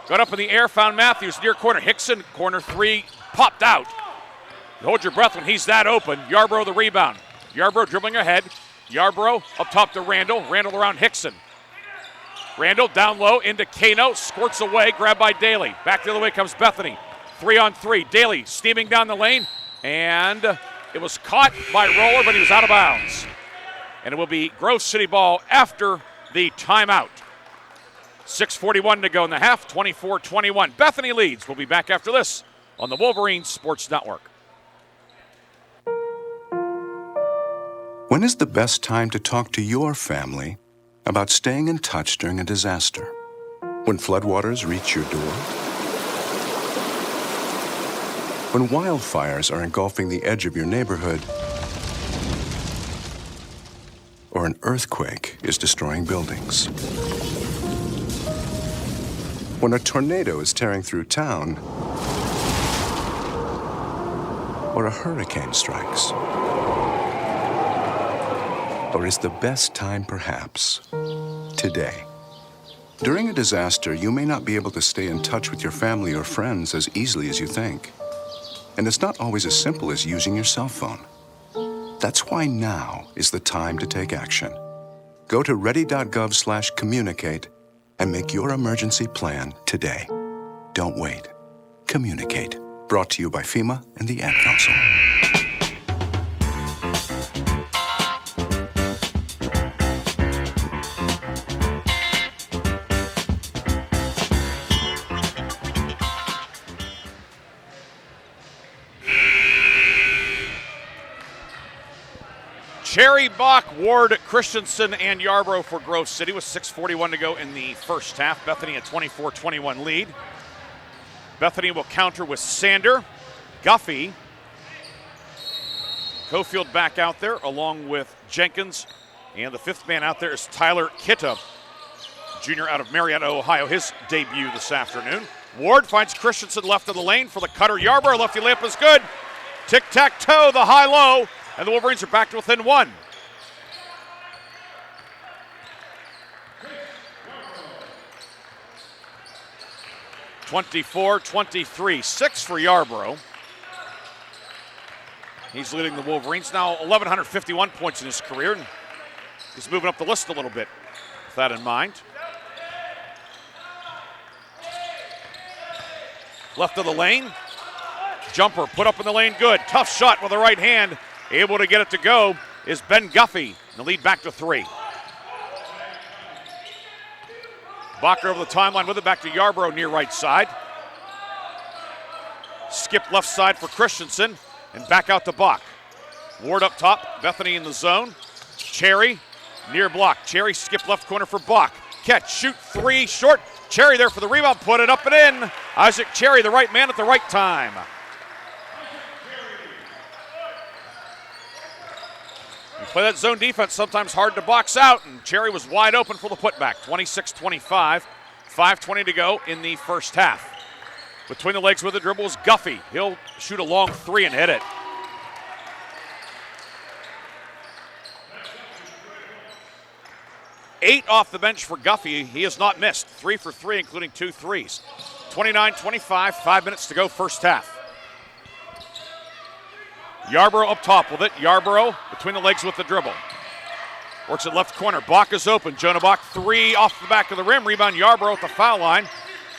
got up in the air, found Matthews near corner. Hickson, corner three, popped out. Hold your breath when he's that open. Yarbrough the rebound. Yarbrough dribbling ahead. Yarbrough up top to Randall. Randall around Hickson. Randall down low into Kano. Squirts away, grabbed by Daly. Back the other way comes Bethany. 3-on-3. Daly steaming down the lane. And it was caught by Roller, but he was out of bounds. And it will be Grove City ball after the timeout. 6:41 to go in the half, 24-21. Bethany leads. We'll be back after this on the Wolverines Sports Network. When is the best time to talk to your family about staying in touch during a disaster? When floodwaters reach your door? When wildfires are engulfing the edge of your neighborhood? Or an earthquake is destroying buildings? When a tornado is tearing through town? Or a hurricane strikes? Or is the best time perhaps today? During a disaster, you may not be able to stay in touch with your family or friends as easily as you think. And it's not always as simple as using your cell phone. That's why now is the time to take action. Go to ready.gov/communicate and make your emergency plan today. Don't wait. Communicate. Brought to you by FEMA and the Ad Council. Cherry, Bach, Ward, Christensen, and Yarbrough for Grove City with 6:41 to go in the first half. Bethany a 24-21 lead. Bethany will counter with Sander, Guffey, Cofield back out there along with Jenkins, and the fifth man out there is Tyler Kitta, junior out of Marietta, Ohio, his debut this afternoon. Ward finds Christensen left of the lane for the cutter. Yarbrough, lefty layup is good. Tic-tac-toe, the high-low. And the Wolverines are back to within one. (24-23), 6 for Yarbrough. He's leading the Wolverines now 1,151 points in his career, and he's moving up the list a little bit with that in mind. Left of the lane. Jumper put up in the lane, good. Tough shot with the right hand. Able to get it to go is Ben Guffey. The lead back to 3. Bacher over the timeline with it, back to Yarbrough near right side. Skip left side for Christensen and back out to Bach. Ward up top, Bethany in the zone. Cherry near block. Cherry skip left corner for Bach. Catch, shoot, 3, short. Cherry there for the rebound, put it up and in. Isaac Cherry, the right man at the right time. You play that zone defense, sometimes hard to box out, and Cherry was wide open for the putback. 26-25, 5:20 to go in the first half. Between the legs with the dribble is Guffey. He'll shoot a long 3 and hit it. Eight off the bench for Guffey. He has not missed. 3 for 3, including 2 threes. 29-25, 5 minutes to go first half. Yarbrough up top with it. Yarbrough between the legs with the dribble. Works at left corner. Bach is open. Jonah Bach, 3 off the back of the rim. Rebound Yarbrough at the foul line.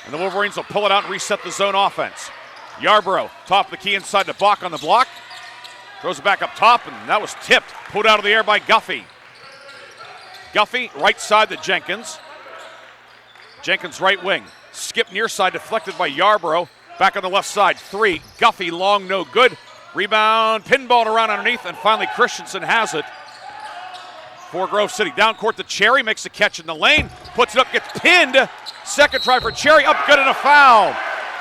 And the Wolverines will pull it out and reset the zone offense. Yarbrough, top of the key inside to Bach on the block. Throws it back up top, and that was tipped. Pulled out of the air by Guffey. Guffey, right side to Jenkins. Jenkins, right wing. Skip near side, deflected by Yarbrough. Back on the left side, 3. Guffey, long, no good. Rebound, pinballed around underneath, and finally Christensen has it for Grove City. Down court to Cherry, makes the catch in the lane, puts it up, gets pinned. Second try for Cherry, up good and a foul.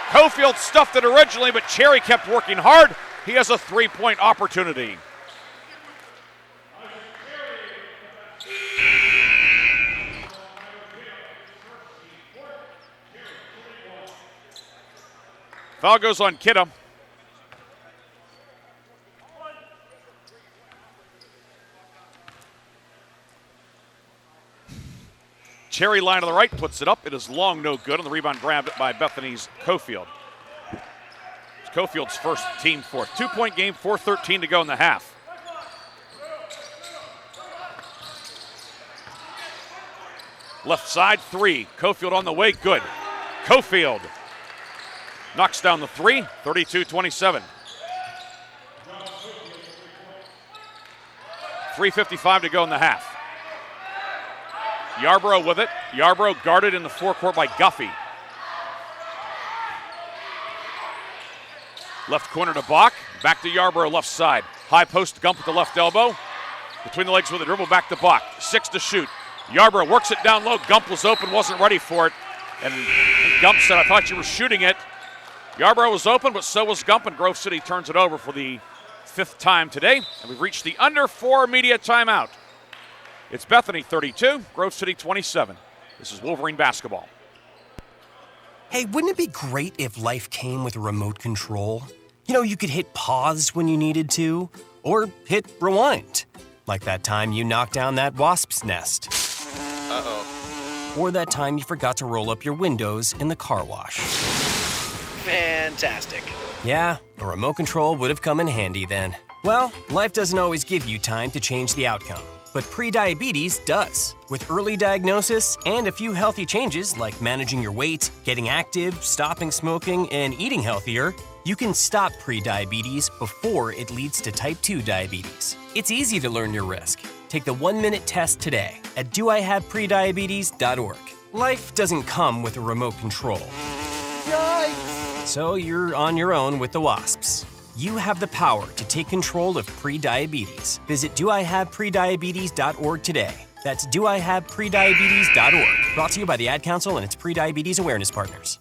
Cofield stuffed it originally, but Cherry kept working hard. He has a 3-point opportunity. Foul goes on Kidda. Cherry line to the right, puts it up. It is long, no good, and the rebound grabbed by Bethany's Cofield. It's Cofield's first, team fourth. 2-point game, 4:13 to go in the half. Left side, 3. Cofield on the way, good. Cofield knocks down the 3, 32-27. 3:55 to go in the half. Yarborough with it. Yarborough guarded in the forecourt by Guffey. Left corner to Bach. Back to Yarborough left side. High post Gump with the left elbow. Between the legs with a dribble back to Bach. 6 to shoot. Yarborough works it down low. Gump was open, wasn't ready for it. And Gump said, I thought you were shooting it. Yarborough was open, but so was Gump, and Grove City turns it over for the 5th time today. And we've reached the under 4 media timeout. It's Bethany 32, Grove City 27. This is Wolverine basketball. Hey, wouldn't it be great if life came with a remote control? You know, you could hit pause when you needed to, or hit rewind. Like that time you knocked down that wasp's nest. Uh-oh. Or that time you forgot to roll up your windows in the car wash. Fantastic. Yeah, a remote control would have come in handy then. Well, life doesn't always give you time to change the outcome. But prediabetes does. With early diagnosis and a few healthy changes like managing your weight, getting active, stopping smoking, and eating healthier, you can stop prediabetes before it leads to type 2 diabetes. It's easy to learn your risk. Take the 1-minute test today at doihaveprediabetes.org. Life doesn't come with a remote control. Yikes! So you're on your own with the wasps. You have the power to take control of prediabetes. Visit doihaveprediabetes.org today. That's doihaveprediabetes.org. Brought to you by the Ad Council and its prediabetes awareness partners.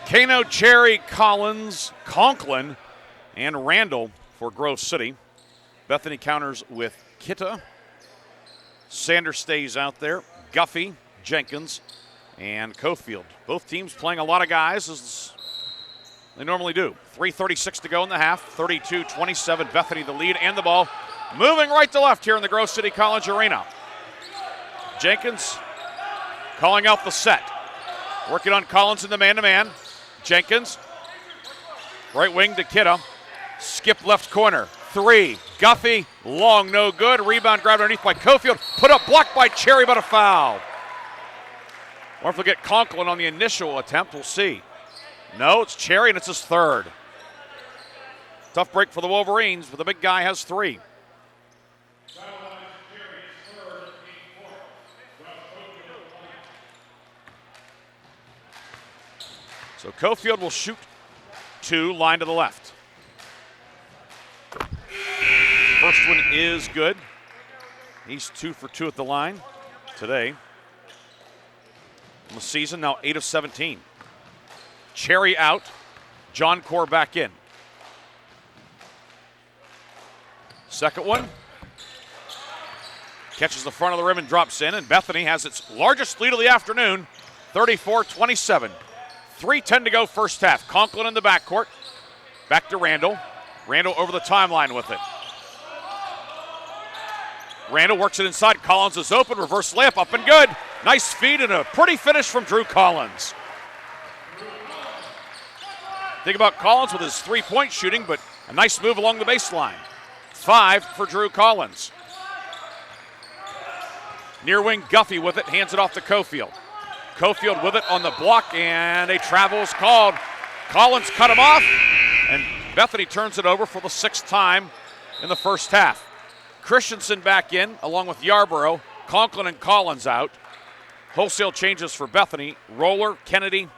Kano, Cherry, Collins, Conklin, and Randall for Grove City. Bethany counters with Kitta. Sanders stays out there. Guffey, Jenkins, and Cofield. Both teams playing a lot of guys as they normally do. 3:36 to go in the half. 32-27. Bethany the lead and the ball. Moving right to left here in the Grove City College Arena. Jenkins calling out the set. Working on Collins in the man-to-man. Jenkins, right wing to Kidda. Skip left corner. 3. Guffey, long, no good. Rebound grabbed underneath by Cofield. Put up, blocked by Cherry, but a foul. Or if we get Conklin on the initial attempt, we'll see. No, it's Cherry, and it's his 3rd. Tough break for the Wolverines, but the big guy has 3. So Cofield will shoot 2, line to the left. First one is good. He's 2 for 2 at the line today. In the season, now 8 of 17. Cherry out. John Core back in. Second one. Catches the front of the rim and drops in, and Bethany has its largest lead of the afternoon, 34-27. 3:10 to go first half. Conklin in the backcourt. Back to Randall. Randall over the timeline with it. Randall works it inside. Collins is open. Reverse layup up and good. Nice feed and a pretty finish from Drew Collins. Think about Collins with his 3-point shooting, but a nice move along the baseline. 5 for Drew Collins. Near wing Guffey with it. Hands it off to Cofield. Cofield with it on the block, and a travel is called. Collins cut him off, and Bethany turns it over for the 6th time in the first half. Christensen back in, along with Yarborough. Conklin and Collins out. Wholesale changes for Bethany. Roller, Kennedy,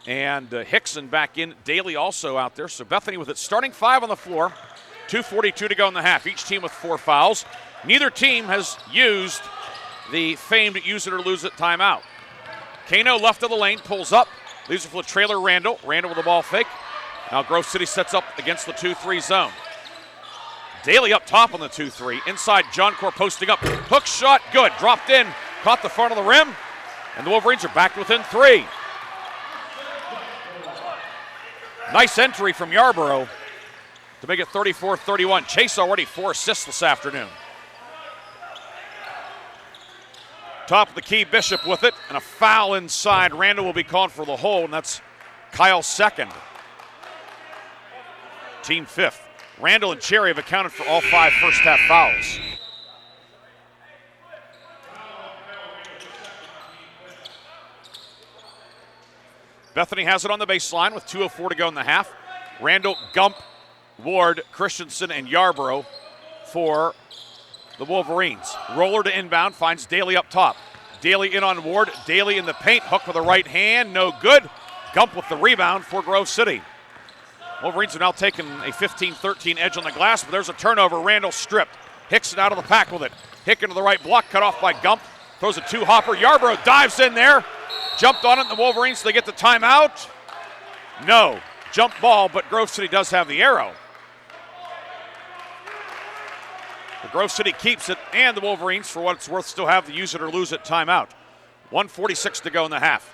and Hickson back in. Daly also out there. So Bethany with its starting 5 on the floor. 2:42 to go in the half. Each team with 4 fouls. Neither team has used the famed use it or lose it timeout. Kano left of the lane, pulls up, leaves it for the trailer Randall. Randall with the ball fake. Now Grove City sets up against the 2-3 zone. Daly up top on the 2-3. Inside, John Core posting up. Hook shot, good. Dropped in, caught the front of the rim, and the Wolverines are back within 3. Nice entry from Yarborough to make it 34-31. Chase already 4 assists this afternoon. Top of the key, Bishop with it, and a foul inside. Randall will be called for the hold, and that's Kyle's second. Team 5th. Randall and Cherry have accounted for all 5 first-half fouls. Bethany has it on the baseline with 2:04 to go in the half. Randall, Gump, Ward, Christensen, and Yarborough for the Wolverines. Roller to inbound, finds Daly up top. Daly in on Ward, Daly in the paint, hook with the right hand, no good. Gump with the rebound for Grove City. Wolverines are now taking a 15-13 edge on the glass, but there's a turnover. Randall stripped. Hickson out of the pack with it. Hick into the right block, cut off by Gump. Throws a 2-hopper. Yarborough dives in there. Jumped on it, and the Wolverines, they get the timeout. No. Jump ball, but Grove City does have the arrow. The Grove City keeps it, and the Wolverines, for what it's worth, still have the use it or lose it timeout. 1:46 to go in the half.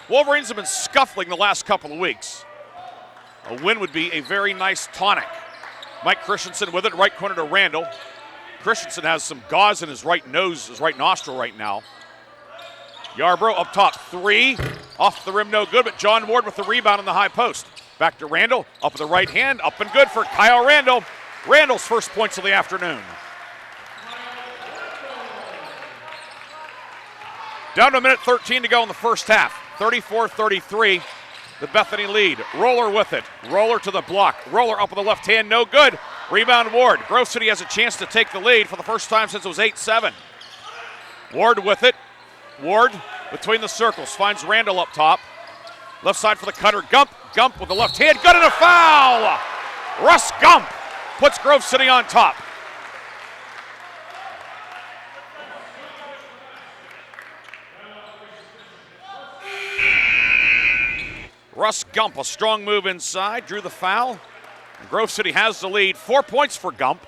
Wolverines have been scuffling the last couple of weeks. A win would be a very nice tonic. Mike Christensen with it, right corner to Randall. Christensen has some gauze in his right nose, his right nostril right now. Yarborough up top, 3. Off the rim, no good, but John Ward with the rebound in the high post. Back to Randall, up with the right hand, up and good for Kyle Randall. Randall's first points of the afternoon. Down to a minute 13 to go in the first half. 34-33, the Bethany lead. Roller with it. Roller to the block. Roller up with the left hand, no good. Rebound Ward. Grove City has a chance to take the lead for the first time since it was 8-7. Ward with it. Ward between the circles. Finds Randall up top. Left side for the cutter. Gump. Gump with the left hand. Good, and a foul! Russ Gump puts Grove City on top. Russ Gump, a strong move inside, drew the foul. And Grove City has the lead. 4 points for Gump.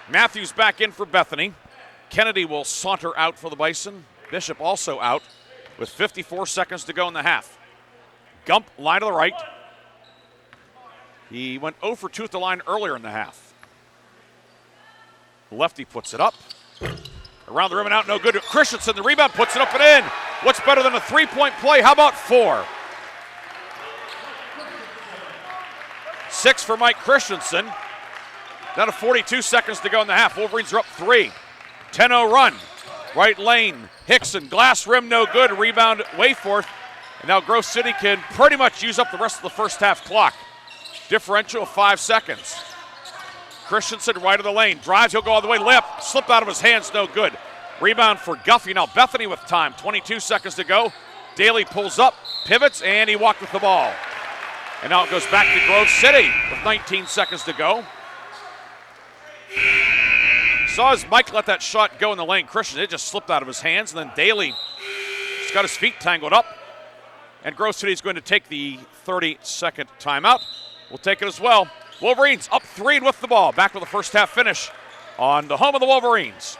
Matthews back in for Bethany. Kennedy will saunter out for the Bison. Bishop also out with 54 seconds to go in the half. Gump, line to the right. He went 0 for 2 at the line earlier in the half. Lefty puts it up. Around the rim and out, no good. Christensen, the rebound, puts it up and in. What's better than a 3-point play? How about 4? 6 for Mike Christensen. Down to 42 seconds to go in the half. Wolverines are up 3. 10-0 run. Right lane. Hickson, glass rim, no good. Rebound, Wayforth. And now Grove City can pretty much use up the rest of the first half clock. Differential of 5 seconds. Christensen right of the lane. Drives, he'll go all the way. Layup, slipped out of his hands, no good. Rebound for Guffey. Now Bethany with time. 22 seconds to go. Daly pulls up, pivots, and he walked with the ball. And now it goes back to Grove City with 19 seconds to go. Saw as Mike let that shot go in the lane. Christian, it just slipped out of his hands. And then Daly just got his feet tangled up. And Grove City is going to take the 30-second timeout. We'll take it as well. Wolverines up 3 and with the ball. Back with the first half finish on the home of the Wolverines.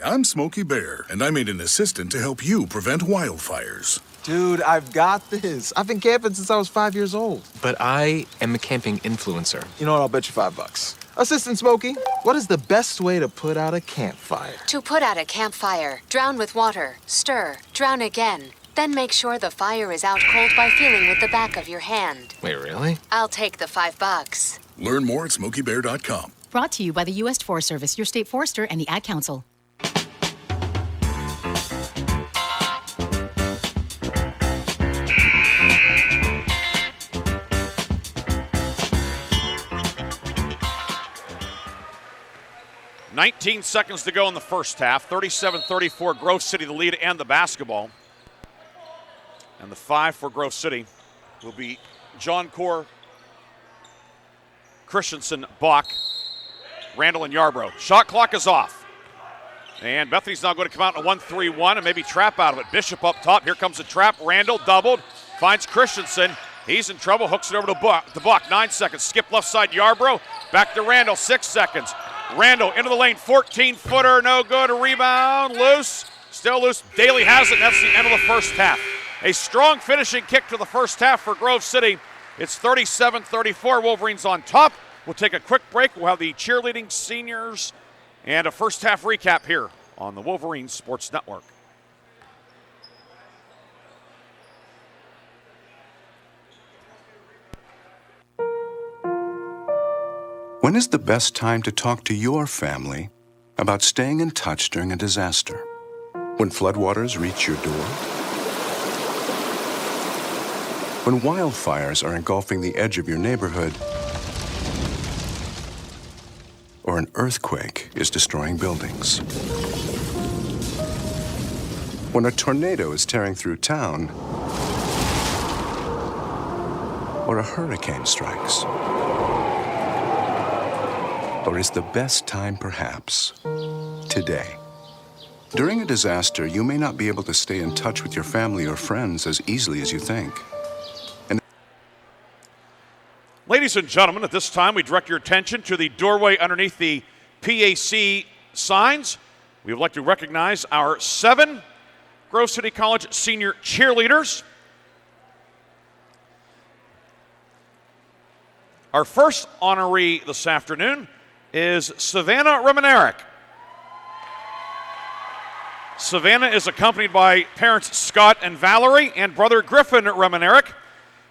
I'm Smokey Bear, and I made an assistant to help you prevent wildfires. Dude, I've got this. I've been camping since I was 5 years old. But I am a camping influencer. You know what? I'll bet you $5. Assistant Smokey, what is the best way to put out a campfire? To put out a campfire, drown with water, stir, drown again. Then make sure the fire is out cold by feeling with the back of your hand. Wait, really? I'll take the $5. Learn more at SmokeyBear.com. Brought to you by the U.S. Forest Service, your state forester, and the Ad Council. 19 seconds to go in the first half. 37-34, Grove City the lead and the basketball. And the 5 for Grove City will be John Core, Christensen, Bach, Randall, and Yarbrough. Shot clock is off. And Bethany's now going to come out in a 1-3-1 and maybe trap out of it. Bishop up top. Here comes the trap. Randall doubled. Finds Christensen. He's in trouble. Hooks it over to Buck. 9 seconds. Skip left side. Yarbrough. Back to Randall. 6 seconds. Randall into the lane. 14-footer. No good. A rebound. Loose. Still loose. Daly has it. And that's the end of the first half. A strong finishing kick to the first half for Grove City. It's 37-34. Wolverines on top. We'll take a quick break. We'll have the cheerleading seniors and a first half recap here on the Wolverines Sports Network. When is the best time to talk to your family about staying in touch during a disaster? When floodwaters reach your door? When wildfires are engulfing the edge of your neighborhood? Or an earthquake is destroying buildings? When a tornado is tearing through town? Or a hurricane strikes? Or is the best time perhaps today? During a disaster, you may not be able to stay in touch with your family or friends as easily as you think. Ladies and gentlemen, at this time, we direct your attention to the doorway underneath the PAC signs. We would like to recognize our 7 Grove City College senior cheerleaders. Our first honoree this afternoon is Savannah Remenerick. Savannah is accompanied by parents Scott and Valerie and brother Griffin Remenerick.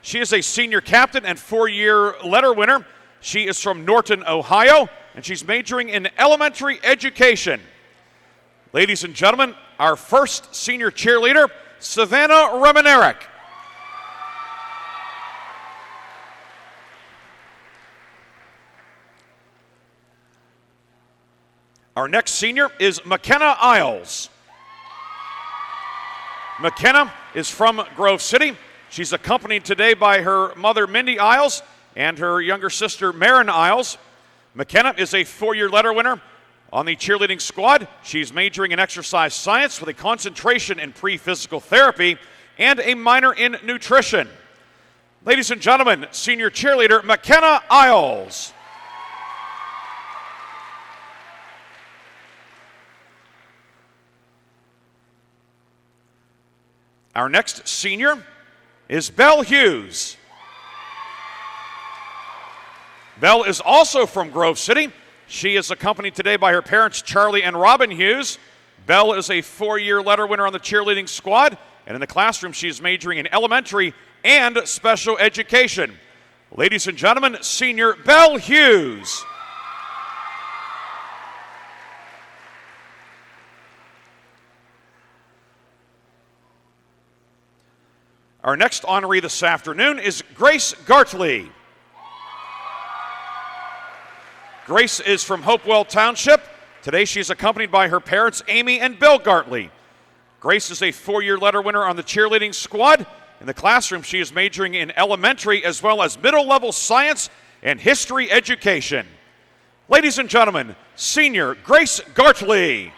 She is a senior captain and 4-year letter winner. She is from Norton, Ohio, and she's majoring in elementary education. Ladies and gentlemen, our first senior cheerleader, Savannah Remenerick. Our next senior is McKenna Isles. McKenna is from Grove City. She's accompanied today by her mother, Mindy Isles, and her younger sister, Marin Isles. McKenna is a 4-year letter winner on the cheerleading squad. She's majoring in exercise science with a concentration in pre-physical therapy and a minor in nutrition. Ladies and gentlemen, senior cheerleader, McKenna Isles. Our next senior is Belle Hughes. Belle is also from Grove City. She is accompanied today by her parents, Charlie and Robin Hughes. Belle is a 4-year letter winner on the cheerleading squad, and in the classroom she is majoring in elementary and special education. Ladies and gentlemen, senior Belle Hughes. Our next honoree this afternoon is Grace Gartley. Grace is from Hopewell Township. Today she's accompanied by her parents, Amy and Bill Gartley. Grace is a 4-year letter winner on the cheerleading squad. In the classroom, she is majoring in elementary as well as middle-level science and history education. Ladies and gentlemen, senior Grace Gartley.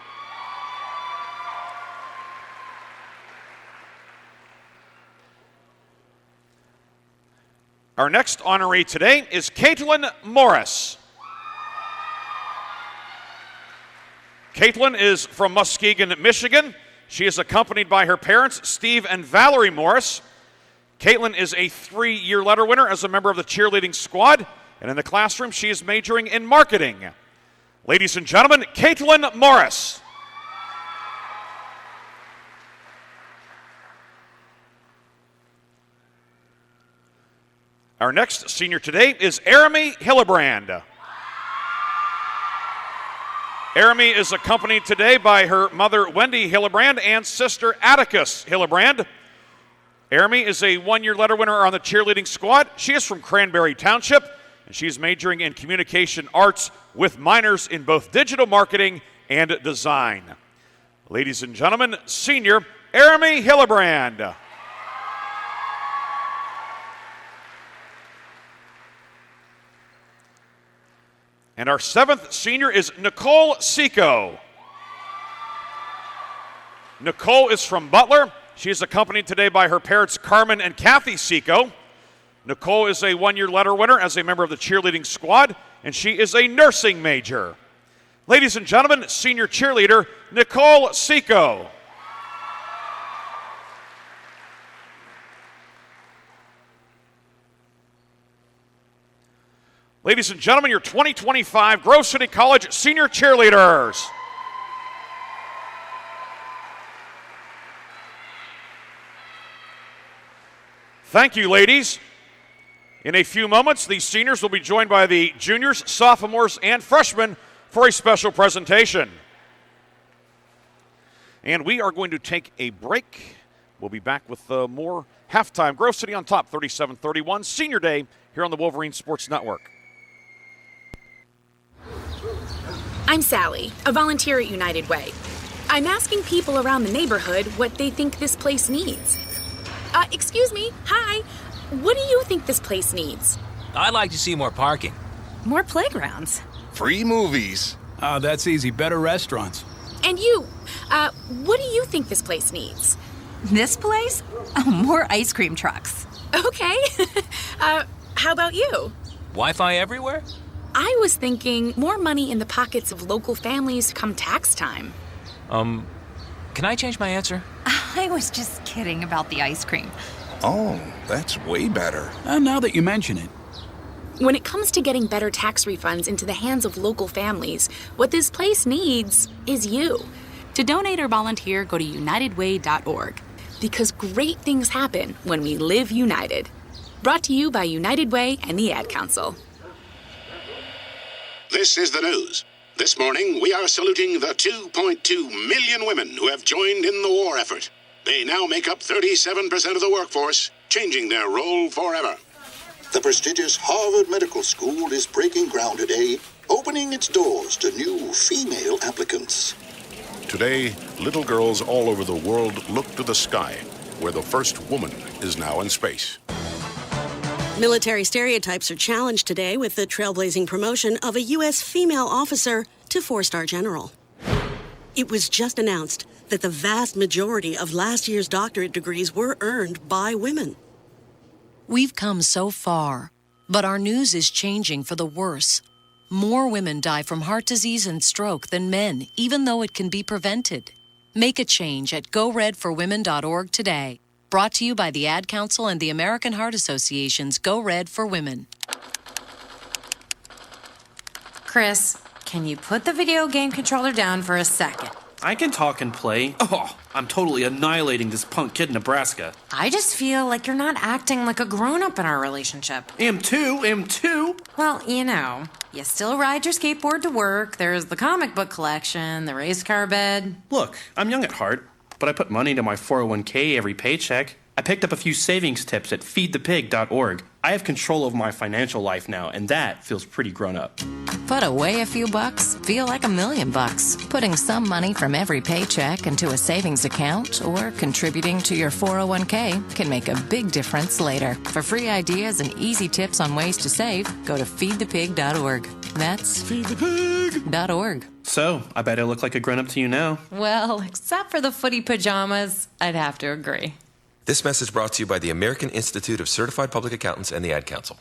Our next honoree today is Caitlin Morris. Caitlin is from Muskegon, Michigan. She is accompanied by her parents, Steve and Valerie Morris. Caitlin is a 3-year letter winner as a member of the cheerleading squad, and in the classroom, she is majoring in marketing. Ladies and gentlemen, Caitlin Morris. Our next senior today is Aramy Hillebrand. Aramy is accompanied today by her mother, Wendy Hillebrand, and sister, Atticus Hillebrand. Aramy is a 1-year letter winner on the cheerleading squad. She is from Cranberry Township, and she's majoring in communication arts with minors in both digital marketing and design. Ladies and gentlemen, senior Jeremy Hillebrand. And our 7th senior is Nicole Seco. Nicole is from Butler. She is accompanied today by her parents, Carmen and Kathy Seco. Nicole is a one-year letter winner as a member of the cheerleading squad, and she is a nursing major. Ladies and gentlemen, senior cheerleader, Nicole Seco. Ladies and gentlemen, your 2025 Grove City College senior cheerleaders. Thank you, ladies. In a few moments, the seniors will be joined by the juniors, sophomores, and freshmen for a special presentation. And we are going to take a break. We'll be back with more halftime. Grove City on top, 37-31, Senior Day here on the Wolverine Sports Network. I'm Sally, a volunteer at United Way. I'm asking people around the neighborhood what they think this place needs. Excuse me, hi. What do you think this place needs? I'd like to see more parking. More playgrounds. Free movies. Oh, that's easy. Better restaurants. And you, what do you think this place needs? This place? Oh, more ice cream trucks. Okay. How about you? Wi-Fi everywhere? I was thinking more money in the pockets of local families come tax time. Can I change my answer? I was just kidding about the ice cream. Oh, that's way better. Now that you mention it. When it comes to getting better tax refunds into the hands of local families, what this place needs is you. To donate or volunteer, go to unitedway.org. Because great things happen when we live united. Brought to you by United Way and the Ad Council. This is the news. This morning, we are saluting the 2.2 million women who have joined in the war effort. They now make up 37% of the workforce, changing their role forever. The prestigious Harvard Medical School is breaking ground today, opening its doors to new female applicants. Today, little girls all over the world look to the sky, where the first woman is now in space. Military stereotypes are challenged today with the trailblazing promotion of a U.S. female officer to 4-star general. It was just announced that the vast majority of last year's doctorate degrees were earned by women. We've come so far, but our news is changing for the worse. More women die from heart disease and stroke than men, even though it can be prevented. Make a change at goredforwomen.org today. Brought to you by the Ad Council and the American Heart Association's Go Red for Women. Chris, can you put the video game controller down for a second? I can talk and play. Oh, I'm totally annihilating this punk kid in Nebraska. I just feel like you're not acting like a grown-up in our relationship. Am too. Well, you still ride your skateboard to work, there's the comic book collection, the race car bed. Look, I'm young at heart, but I put money into my 401k every paycheck. I picked up a few savings tips at feedthepig.org. I have control over my financial life now, and that feels pretty grown up. Put away a few bucks, feel like $1 million. Putting some money from every paycheck into a savings account or contributing to your 401k can make a big difference later. For free ideas and easy tips on ways to save, go to feedthepig.org. That's feedthepig.org. So, I bet I look like a grown-up to you now. Well, except for the footy pajamas, I'd have to agree. This message brought to you by the American Institute of Certified Public Accountants and the Ad Council.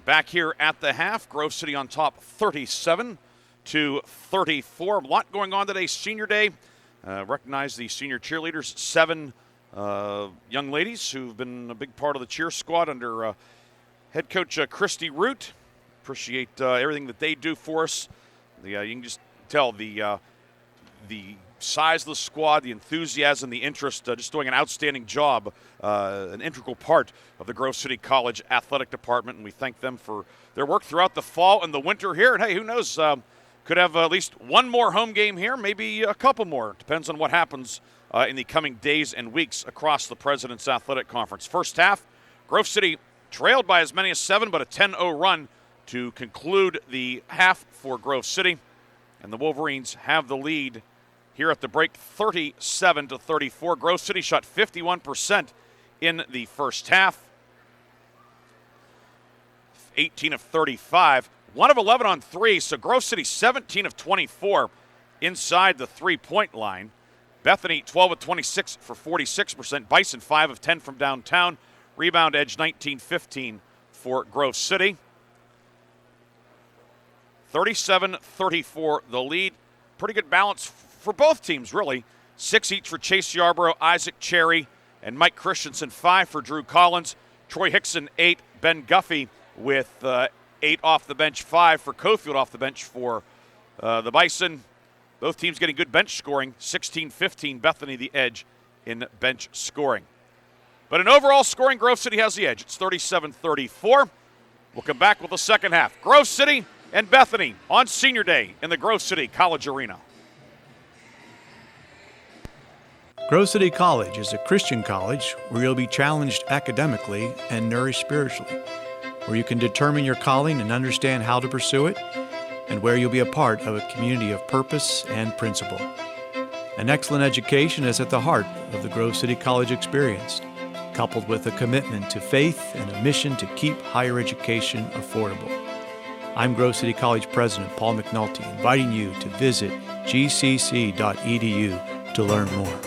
Back here at the half, Grove City on top 37-34. A lot going on today, Senior Day. Recognize the senior cheerleaders, 7 young ladies who've been a big part of the cheer squad under head coach Christy Root. Appreciate everything that they do for us. You can just tell the size of the squad, the enthusiasm, the interest, just doing an outstanding job, an integral part of the Grove City College athletic department, and we thank them for their work throughout the fall and the winter here. And hey, who knows, could have at least one more home game here, maybe a couple more. Depends on what happens in the coming days and weeks across the President's Athletic Conference. First half, Grove City trailed by as many as 7, but a 10-0 run to conclude the half for Grove City. And the Wolverines have the lead here at the break, 37-34. Grove City shot 51% in the first half. 18 of 35. 1 of 11 on 3, so Grove City 17 of 24 inside the three-point line. Bethany 12 of 26 for 46%. Bison 5 of 10 from downtown. Rebound edge 19-15 for Grove City. 37-34 the lead. Pretty good balance for both teams, really. 6 each for Chase Yarborough, Isaac Cherry, and Mike Christensen. 5 for Drew Collins. Troy Hickson 8. Ben Guffey with 8 off the bench. 5 for Cofield off the bench for the Bison. Both teams getting good bench scoring. 16-15, Bethany the edge in bench scoring. But in overall scoring, Grove City has the edge. It's 37-34. We'll come back with the second half. Grove City and Bethany on Senior Day in the Grove City College Arena. Grove City College is a Christian college where you'll be challenged academically and nourished spiritually, where you can determine your calling and understand how to pursue it, and where you'll be a part of a community of purpose and principle. An excellent education is at the heart of the Grove City College experience, coupled with a commitment to faith and a mission to keep higher education affordable. I'm Grove City College President Paul McNulty, inviting you to visit gcc.edu to learn more.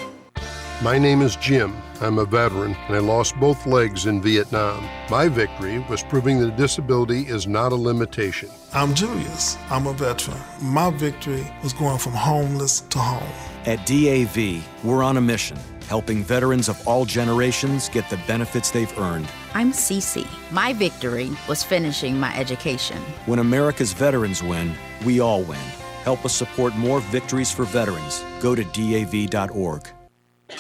My name is Jim. I'm a veteran, and I lost both legs in Vietnam. My victory was proving that disability is not a limitation. I'm Julius. I'm a veteran. My victory was going from homeless to home. At DAV, we're on a mission, helping veterans of all generations get the benefits they've earned. I'm Cece. My victory was finishing my education. When America's veterans win, we all win. Help us support more victories for veterans. Go to DAV.org.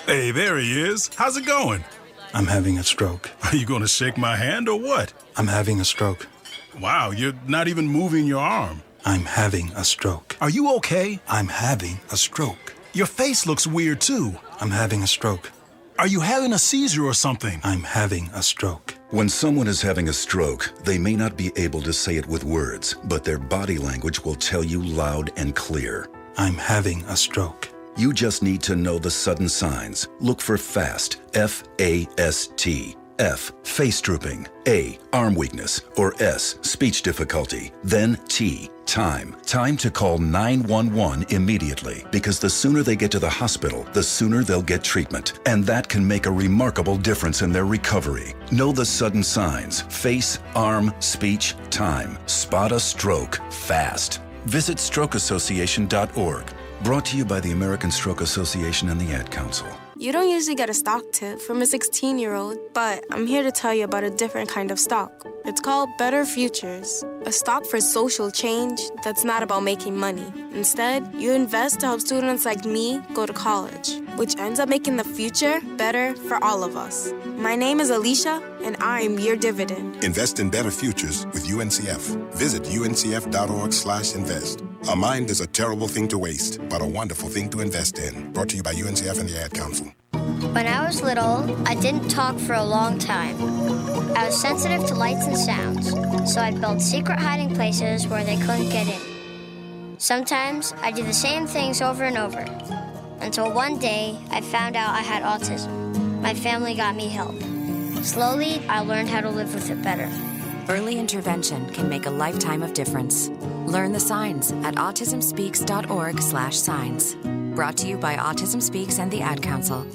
Hey, there he is. How's it going? I'm having a stroke. Are you going to shake my hand or what? I'm having a stroke. Wow, you're not even moving your arm. I'm having a stroke. Are you okay? I'm having a stroke. Your face looks weird, too. I'm having a stroke. Are you having a seizure or something? I'm having a stroke. When someone is having a stroke, they may not be able to say it with words, but their body language will tell you loud and clear. I'm having a stroke. You just need to know the sudden signs. Look for FAST, F-A-S-T. F, face drooping. A, arm weakness. Or S, speech difficulty. Then T, time. Time to call 911 immediately, because the sooner they get to the hospital, the sooner they'll get treatment. And that can make a remarkable difference in their recovery. Know the sudden signs. Face, arm, speech, time. Spot a stroke fast. Visit strokeassociation.org. Brought to you by the American Stroke Association and the Ad Council. You don't usually get a stock tip from a 16-year-old, but I'm here to tell you about a different kind of stock. It's called Better Futures, a stock for social change that's not about making money. Instead, you invest to help students like me go to college, which ends up making the future better for all of us. My name is Alicia, and I'm your dividend. Invest in better futures with UNCF. Visit uncf.org/invest. A mind is a terrible thing to waste, but a wonderful thing to invest in. Brought to you by UNCF and the Ad Council. When I was little, I didn't talk for a long time. I was sensitive to lights and sounds, so I built secret hiding places where they couldn't get in. Sometimes I did the same things over and over, until one day I found out I had autism. My family got me help. Slowly, I learned how to live with it better. Early intervention can make a lifetime of difference. Learn the signs at autismspeaks.org/signs. Brought to you by Autism Speaks and the Ad Council.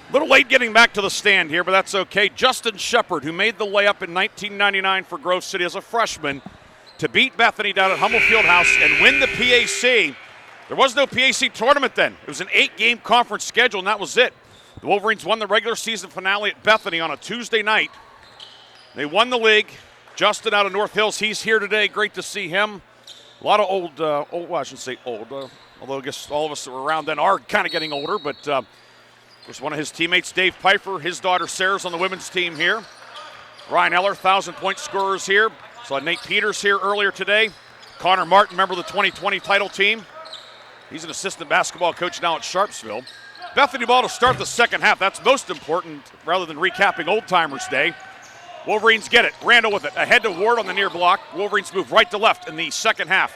A little late getting back to the stand here, but that's okay. Justin Shepard, who made the layup in 1999 for Grove City as a freshman to beat Bethany down at Hummel Fieldhouse and win the PAC. There was no PAC tournament then. It was an 8-game conference schedule, and that was it. The Wolverines won the regular season finale at Bethany on a Tuesday night. They won the league. Justin out of North Hills, he's here today. Great to see him. A lot of I shouldn't say old, although I guess all of us that were around then are kind of getting older, but there's one of his teammates, Dave Pfeiffer. His daughter Sarah's on the women's team here. Ryan Eller, 1,000-point scorers here. Saw Nate Peters here earlier today. Connor Martin, member of the 2020 title team. He's an assistant basketball coach now at Sharpsville. Bethany ball to start the second half. That's most important rather than recapping Old Timers Day. Wolverines get it. Randall with it. Ahead to Ward on the near block. Wolverines move right to left in the second half.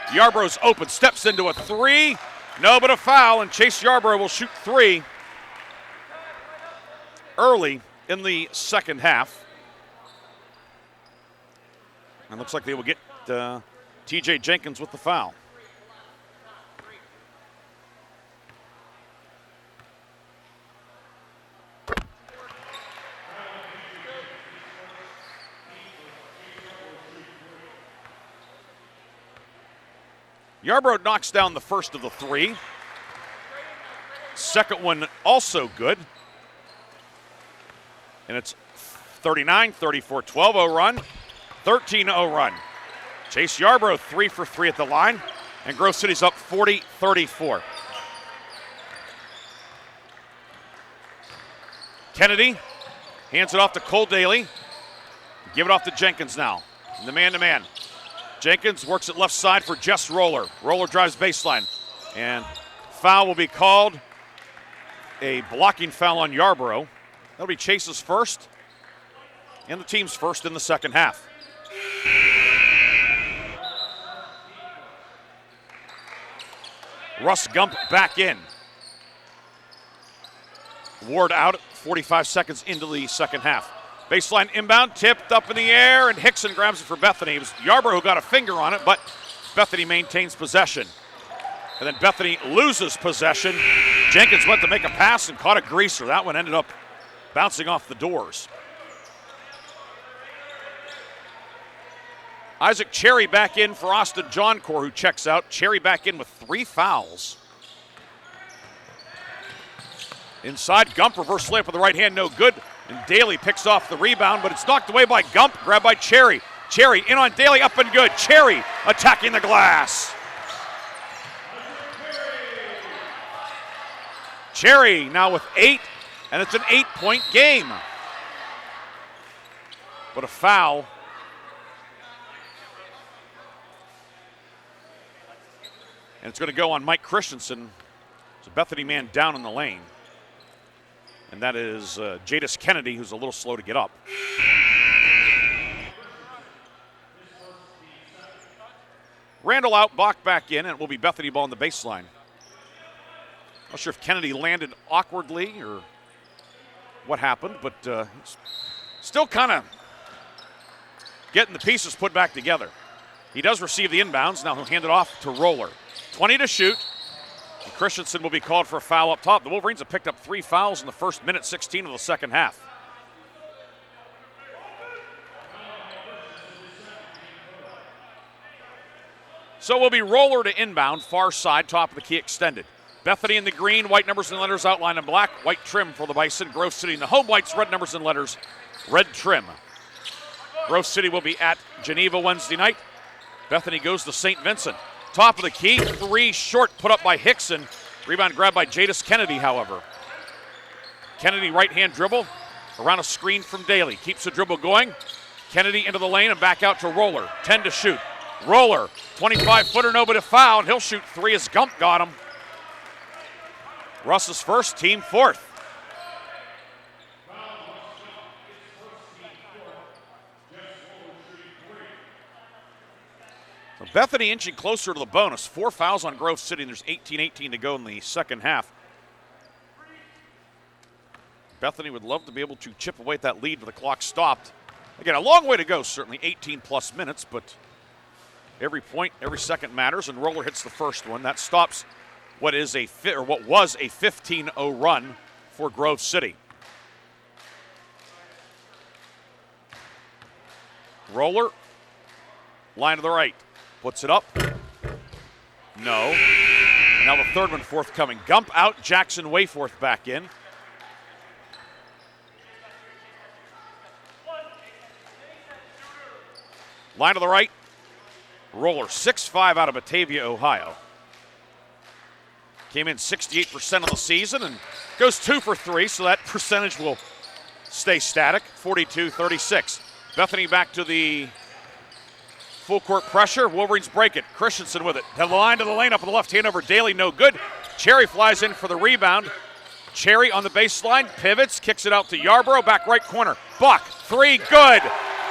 Yarbrough's open. Steps into a three. No, but a foul, and Chase Yarbrough will shoot three early in the second half. And looks like they will get TJ Jenkins with the foul. Yarbrough knocks down the first of the three. Second one also good. And it's 39-34, 12-0 run, 13-0 run. Chase Yarbrough 3 for 3 at the line, and Grove City's up 40-34. Kennedy hands it off to Cole Daly. Give it off to Jenkins now. In the man-to-man. Jenkins works it left side for Jess Roller. Roller drives baseline. And foul will be called. A blocking foul on Yarbrough. That'll be Chase's first and the team's first in the second half. Russ Gump back in. Ward out at 45 seconds into the second half. Baseline inbound, tipped up in the air, and Hickson grabs it for Bethany. It was Yarbrough who got a finger on it, but Bethany maintains possession. And then Bethany loses possession. Jenkins went to make a pass and caught a greaser. That one ended up bouncing off the doors. Isaac Cherry back in for Austin Johncore, who checks out. Cherry back in with 3 fouls. Inside, Gump reverse layup with the right hand, no good. And Daly picks off the rebound, but it's knocked away by Gump, grabbed by Cherry. Cherry in on Daly, up and good. Cherry attacking the glass. Cherry now with 8, and it's an 8-point game. But a foul. And it's going to go on Mike Christensen. It's a Bethany man down in the lane. And that is Jadis Kennedy, who's a little slow to get up. Randall out, Bach back in, and it will be Bethany ball on the baseline. Not sure if Kennedy landed awkwardly or what happened, but he's still kind of getting the pieces put back together. He does receive the inbounds. Now he'll hand it off to Roller. 20 to shoot. And Christensen will be called for a foul up top. The Wolverines have picked up 3 fouls in the first minute 16 of the second half. So we'll be Roller to inbound, far side, top of the key extended. Bethany in the green, white numbers and letters outlined in black, white trim for the Bison. Grove City in the home whites, red numbers and letters, red trim. Grove City will be at Geneva Wednesday night. Bethany goes to St. Vincent. Top of the key, 3 short, put up by Hickson. Rebound grabbed by Jadis Kennedy, however. Kennedy right-hand dribble around a screen from Daly. Keeps the dribble going. Kennedy into the lane and back out to Roller. 10 to shoot. Roller, 25-footer, nobody fouled. He'll shoot 3 as Gump got him. Russ's first, team fourth. So Bethany inching closer to the bonus. 4 fouls on Grove City, and there's 18-18 to go in the second half. Bethany would love to be able to chip away at that lead, but the clock stopped. Again, a long way to go, certainly 18-plus minutes, but every point, every second matters, and Roller hits the first one. That stops what was a 15-0 run for Grove City. Roller, line to the right, puts it up. No. And now the third one forthcoming. Gump out, Jackson Wayforth back in. Line to the right. Roller, 6'5" out of Batavia, Ohio. Came in 68% of the season and goes 2 for 3, so that percentage will stay static, 42-36. Bethany back to the full court pressure. Wolverines break it. Christensen with it. Down the line to the lane, up on the left hand over Daly, no good. Cherry flies in for the rebound. Cherry on the baseline, pivots, kicks it out to Yarborough, back right corner. Buck, 3, good.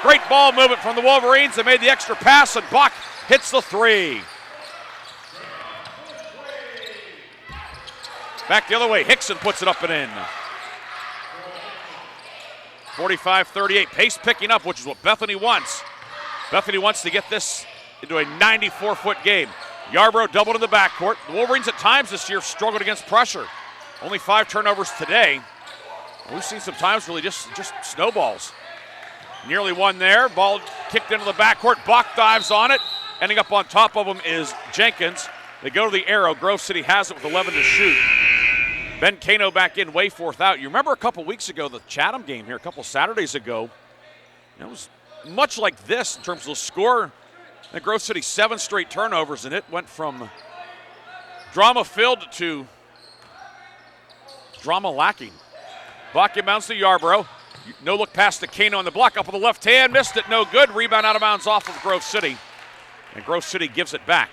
Great ball movement from the Wolverines. They made the extra pass, and Buck hits the 3. Back the other way, Hickson puts it up and in. 45-38, pace picking up, which is what Bethany wants. Bethany wants to get this into a 94-foot game. Yarborough doubled in the backcourt. The Wolverines at times this year struggled against pressure. Only 5 turnovers today. We've seen some times really just snowballs. Nearly one there. Ball kicked into the backcourt. Buck dives on it. Ending up on top of him is Jenkins. They go to the arrow. Grove City has it with 11 to shoot. Ben Cano back in, Wayforth out. You remember a couple weeks ago, the Chatham game here, a couple Saturdays ago. It was much like this in terms of the score. The Grove City 7 straight turnovers, and it went from drama-filled to drama lacking. Buck inbounds to Yarborough. No look pass to Cano on the block. Up on the left hand. Missed it. No good. Rebound out of bounds off of Grove City. And Grove City gives it back.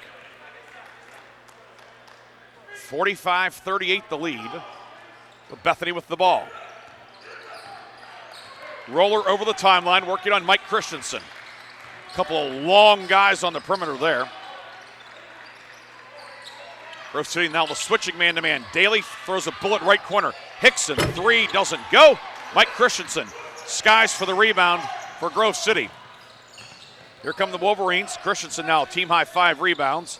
45-38 the lead. But Bethany with the ball. Roller over the timeline. Working on Mike Christensen. A couple of long guys on the perimeter there. Grove City now the switching man-to-man. Daly throws a bullet right corner. Hickson, 3 doesn't go. Mike Christensen skies for the rebound for Grove City. Here come the Wolverines. Christensen now team high 5 rebounds.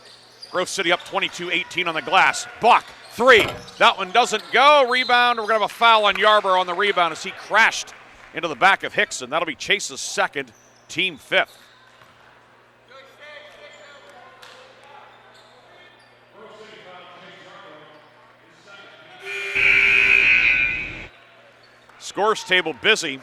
Grove City up 22-18 on the glass. Buck, 3. That one doesn't go. Rebound. We're going to have a foul on Yarborough on the rebound as he crashed into the back of Hickson. That'll be Chase's second, team 5th. Scores table busy.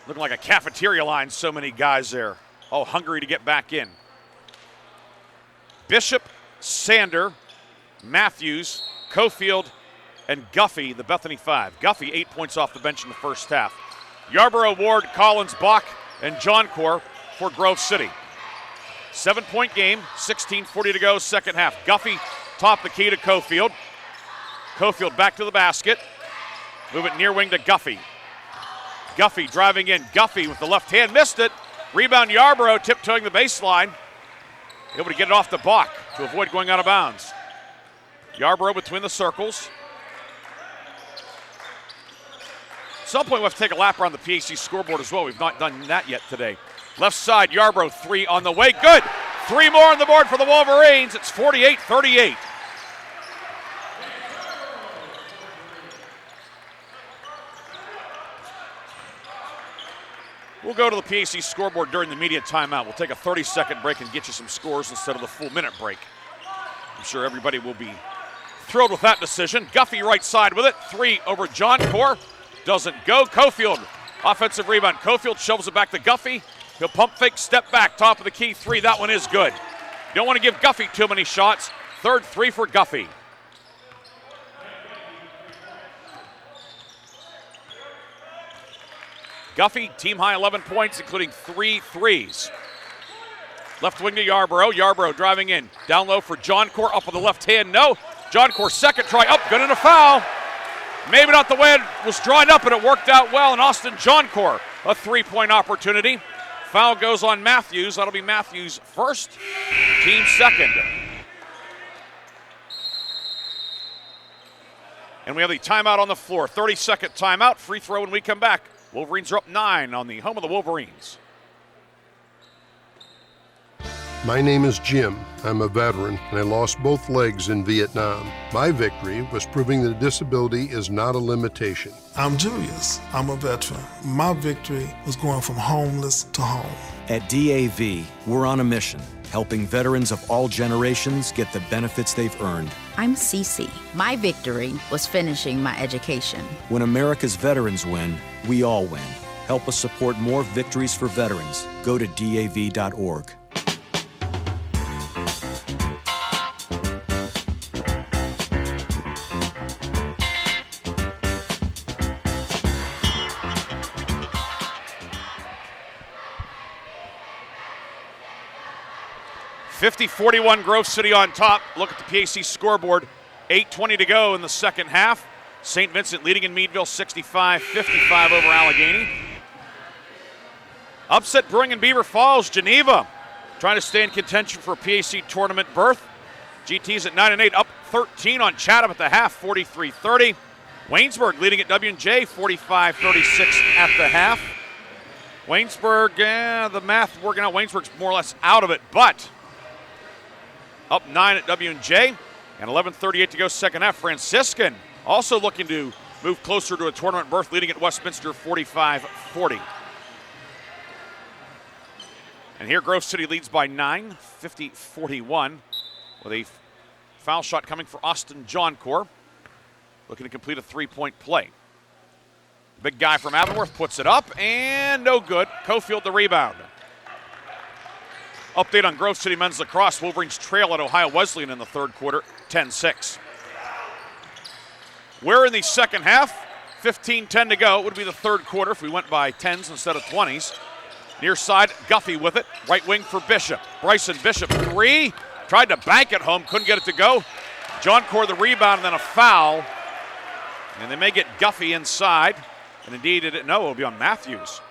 Looking like a cafeteria line, so many guys there. All hungry to get back in. Bishop, Sander, Matthews, Cofield, and Guffey, the Bethany 5. Guffey, 8 points off the bench in the first half. Yarborough, Ward, Collins, Bach, and John Core for Grove City. 7-point game, 16:40 to go, second half. Guffey top the key to Cofield. Cofield back to the basket. Move it near wing to Guffey. Guffey driving in. Guffey with the left hand, missed it. Rebound Yarborough, tiptoeing the baseline. Able to get it off the Bach to avoid going out of bounds. Yarborough between the circles. At some point we'll have to take a lap around the PAC scoreboard as well. We've not done that yet today. Left side, Yarborough, 3 on the way. Good. 3 more on the board for the Wolverines. It's 48-38. We'll go to the PAC scoreboard during the media timeout. We'll take a 30-second break and get you some scores instead of the full minute break. I'm sure everybody will be thrilled with that decision. Guffey right side with it. 3 over John Core. Doesn't go. Cofield, offensive rebound. Cofield shovels it back to Guffey. He'll pump fake, step back, top of the key. 3, that one is good. You don't want to give Guffey too many shots. Third 3 for Guffey. Guffey, team high 11 points, including 3 threes. Left wing to Yarborough. Yarborough driving in. Down low for John Core. Up on the left hand. No. John Core second try. Up. Good and a foul. Maybe not the way it was drawn up, but it worked out well. And Austin John Core, a 3-point opportunity. Foul goes on Matthews. That'll be Matthews' first, team second. And we have the timeout on the floor. 30-second timeout. Free throw when we come back. Wolverines are up 9 on the home of the Wolverines. My name is Jim. I'm a veteran, and I lost both legs in Vietnam. My victory was proving that a disability is not a limitation. I'm Julius. I'm a veteran. My victory was going from homeless to home. At DAV, we're on a mission, helping veterans of all generations get the benefits they've earned. I'm Cece. My victory was finishing my education. When America's veterans win, we all win. Help us support more victories for veterans. Go to DAV.org. (50-41) Grove City on top. Look at the PAC scoreboard. 8:20 to go in the second half. St. Vincent leading in Meadville 65-55 over Allegheny. Upset brewing in Beaver Falls. Geneva trying to stay in contention for a PAC tournament berth. GT's at 9-8, up 13 on Chatham at the half, 43-30. Waynesburg leading at W&J 45-36 at the half. Waynesburg, the math working out. Waynesburg's more or less out of it, but up 9 at W&J, and 11:38 to go second half. Franciscan also looking to move closer to a tournament berth, leading at Westminster 45-40. And here Grove City leads by 9, 50-41, with a foul shot coming for Austin Johncore, looking to complete a three-point play. Big guy from Avonworth puts it up, and no good. Cofield the rebound. Update on Grove City men's lacrosse. Wolverines trail at Ohio Wesleyan in the third quarter, 10-6. We're in the second half, 15-10 to go. It would be the third quarter if we went by 10s instead of 20s. Near side, Guffey with it. Right wing for Bishop. Bryson Bishop, three. Tried to bank it home, couldn't get it to go. Johncore the rebound, and then a foul. And they may get Guffey inside. And indeed, it'll be on Matthews.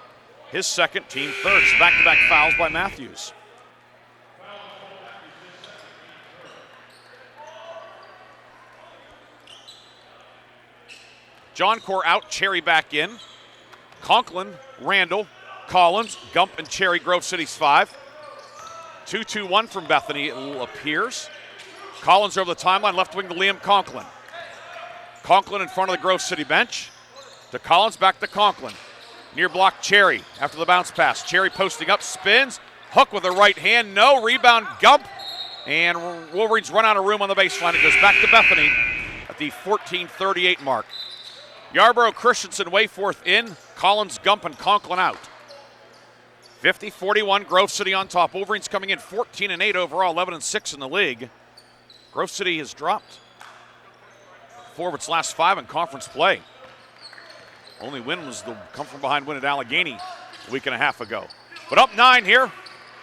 His second, team third. So back-to-back fouls by Matthews. Johncore out, Cherry back in. Conklin, Randall, Collins, Gump, and Cherry, Grove City's 5. 2-2-1 from Bethany, it appears. Collins over the timeline, left wing to Liam Conklin. Conklin in front of the Grove City bench. To Collins, back to Conklin. Near block, Cherry after the bounce pass. Cherry posting up, spins. Hook with the right hand, no. Rebound, Gump. And Wolverines run out of room on the baseline. It goes back to Bethany at the 14:38 mark. Yarborough, Christensen, Wayforth in. Collins, Gump, and Conklin out. 50-41, Grove City on top. Wolverines coming in 14-8 overall, 11-6 in the league. Grove City has dropped 4 of its last 5 in conference play. Only win was the come-from-behind win at Allegheny a week and a half ago. But up 9 here.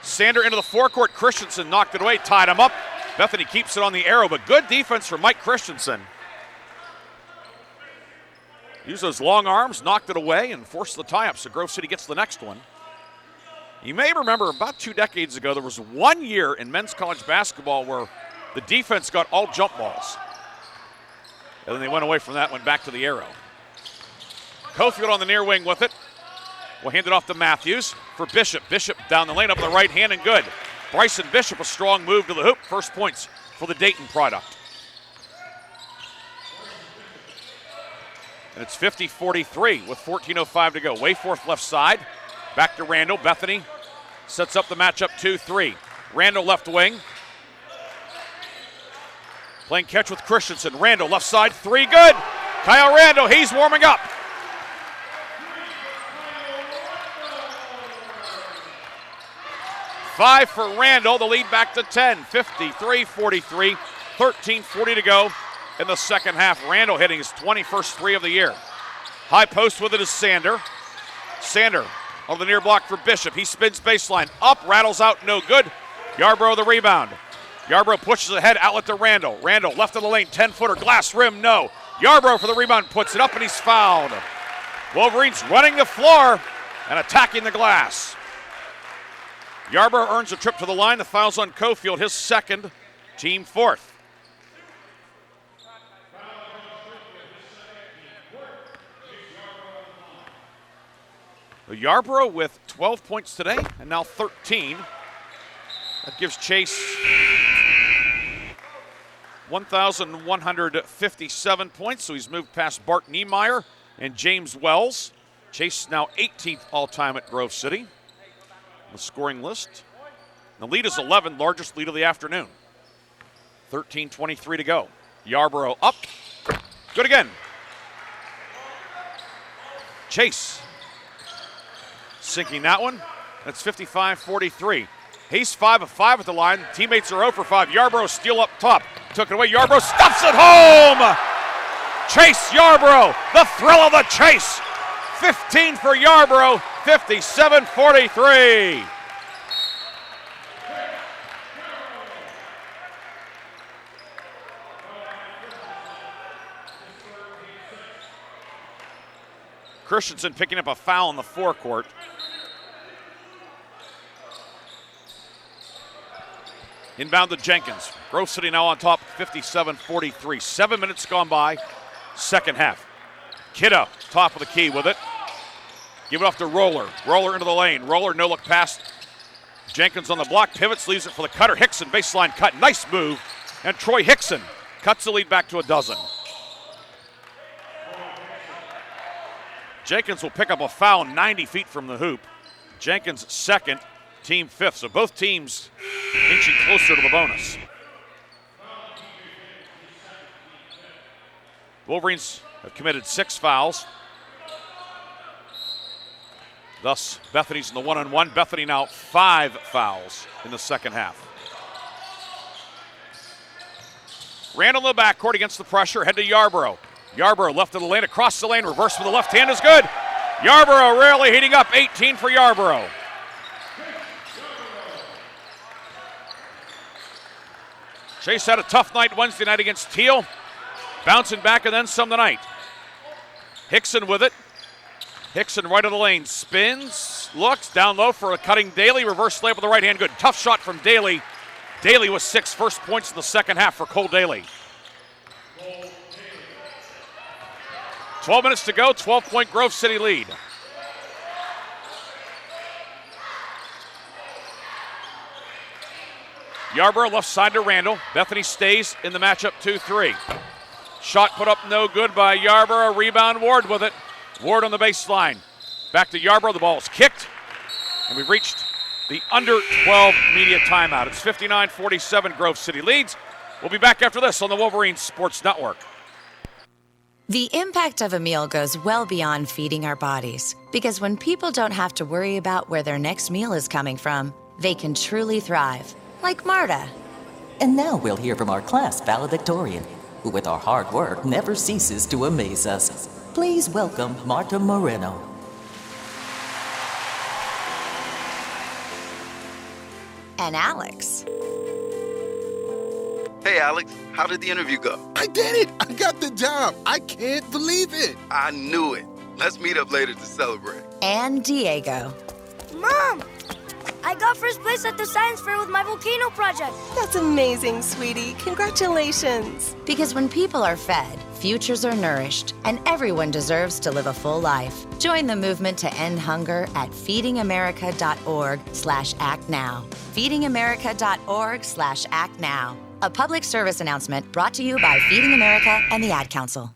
Sander into the forecourt. Christensen knocked it away, tied him up. Bethany keeps it on the arrow, but good defense from Mike Christensen. Used those long arms, knocked it away, and forced the tie-up, so Grove City gets the next one. You may remember about 2 decades ago, there was 1 year in men's college basketball where the defense got all jump balls. And then they went away from that, went back to the arrow. Cofield on the near wing with it. We'll hand it off to Matthews for Bishop. Bishop down the lane up the right hand and good. Bryson Bishop, a strong move to the hoop. First points for the Dayton product. And it's 50-43 with 14:05 to go. Wayforth left side. Back to Randall. Bethany sets up the matchup 2-3. Randall left wing. Playing catch with Christensen. Randall left side. 3 good. Kyle Randall, he's warming up. Five for Randall. The lead back to 10. 53-43. 13:40 to go in the second half. Randall hitting his 21st 3 of the year. High post with it is Sander. Sander on the near block for Bishop. He spins baseline. Up, rattles out, no good. Yarborough the rebound. Yarborough pushes ahead, outlet to Randall. Randall left of the lane, 10-footer, glass rim, no. Yarborough for the rebound, puts it up, and he's fouled. Wolverines running the floor and attacking the glass. Yarborough earns a trip to the line. The foul's on Cofield, his second, team fourth. Yarborough with 12 points today and now 13. That gives Chase 1,157 points, so he's moved past Bart Niemeyer and James Wells. Chase is now 18th all-time at Grove City. The scoring list. The lead is 11, largest lead of the afternoon. 13:23 to go. Yarborough up. Good again. Chase sinking that one. That's 55-43. He's 5 of 5 at the line. Teammates are 0 for 5. Yarborough steal up top. Took it away. Yarborough stuffs it home. Chase Yarborough, the thrill of the chase. 15 for Yarborough, 57-43. Christensen picking up a foul in the forecourt. Inbound to Jenkins. Grove City now on top, 57-43. 7 minutes gone by, second half. Kiddo, top of the key with it. Give it off to Roller. Roller into the lane. Roller, no look pass. Jenkins on the block, pivots, leaves it for the cutter. Hickson, baseline cut. Nice move. And Troy Hickson cuts the lead back to a dozen. Jenkins will pick up a foul 90 feet from the hoop. Jenkins second, team fifth. So both teams inching closer to the bonus. Wolverines have committed 6 fouls. Thus, Bethany's in the one-on-one. Bethany now 5 fouls in the second half. Randall in the backcourt against the pressure. Head to Yarborough. Yarborough left of the lane, across the lane. Reverse with the left hand is good. Yarborough really heating up. 18 for Yarborough. Chase had a tough night Wednesday night against Teal. Bouncing back and then some tonight. Hickson with it. Hickson right of the lane. Spins, looks, down low for a cutting Daly. Reverse layup with the right hand. Good. Tough shot from Daly. Daly with 6 first points in the second half for Cole Daly. 12 minutes to go. 12-point Grove City lead. Yarborough left side to Randall. Bethany stays in the matchup 2-3. Shot put up no good by Yarborough. Rebound Ward with it. Ward on the baseline. Back to Yarborough. The ball is kicked. And we've reached the under 12 media timeout. It's 59-47. Grove City leads. We'll be back after this on the Wolverine Sports Network. The impact of a meal goes well beyond feeding our bodies. Because when people don't have to worry about where their next meal is coming from, they can truly thrive. Like Marta. And now we'll hear from our class valedictorian, who with our hard work never ceases to amaze us. Please welcome Marta Moreno. And Alex. Hey, Alex, how did the interview go? I did it! I got the job! I can't believe it! I knew it. Let's meet up later to celebrate. And Diego. Mom! I got first place at the science fair with my volcano project. That's amazing, sweetie. Congratulations. Because when people are fed, futures are nourished, and everyone deserves to live a full life. Join the movement to end hunger at feedingamerica.org/actnow. feedingamerica.org/actnow. A public service announcement brought to you by Feeding America and the Ad Council.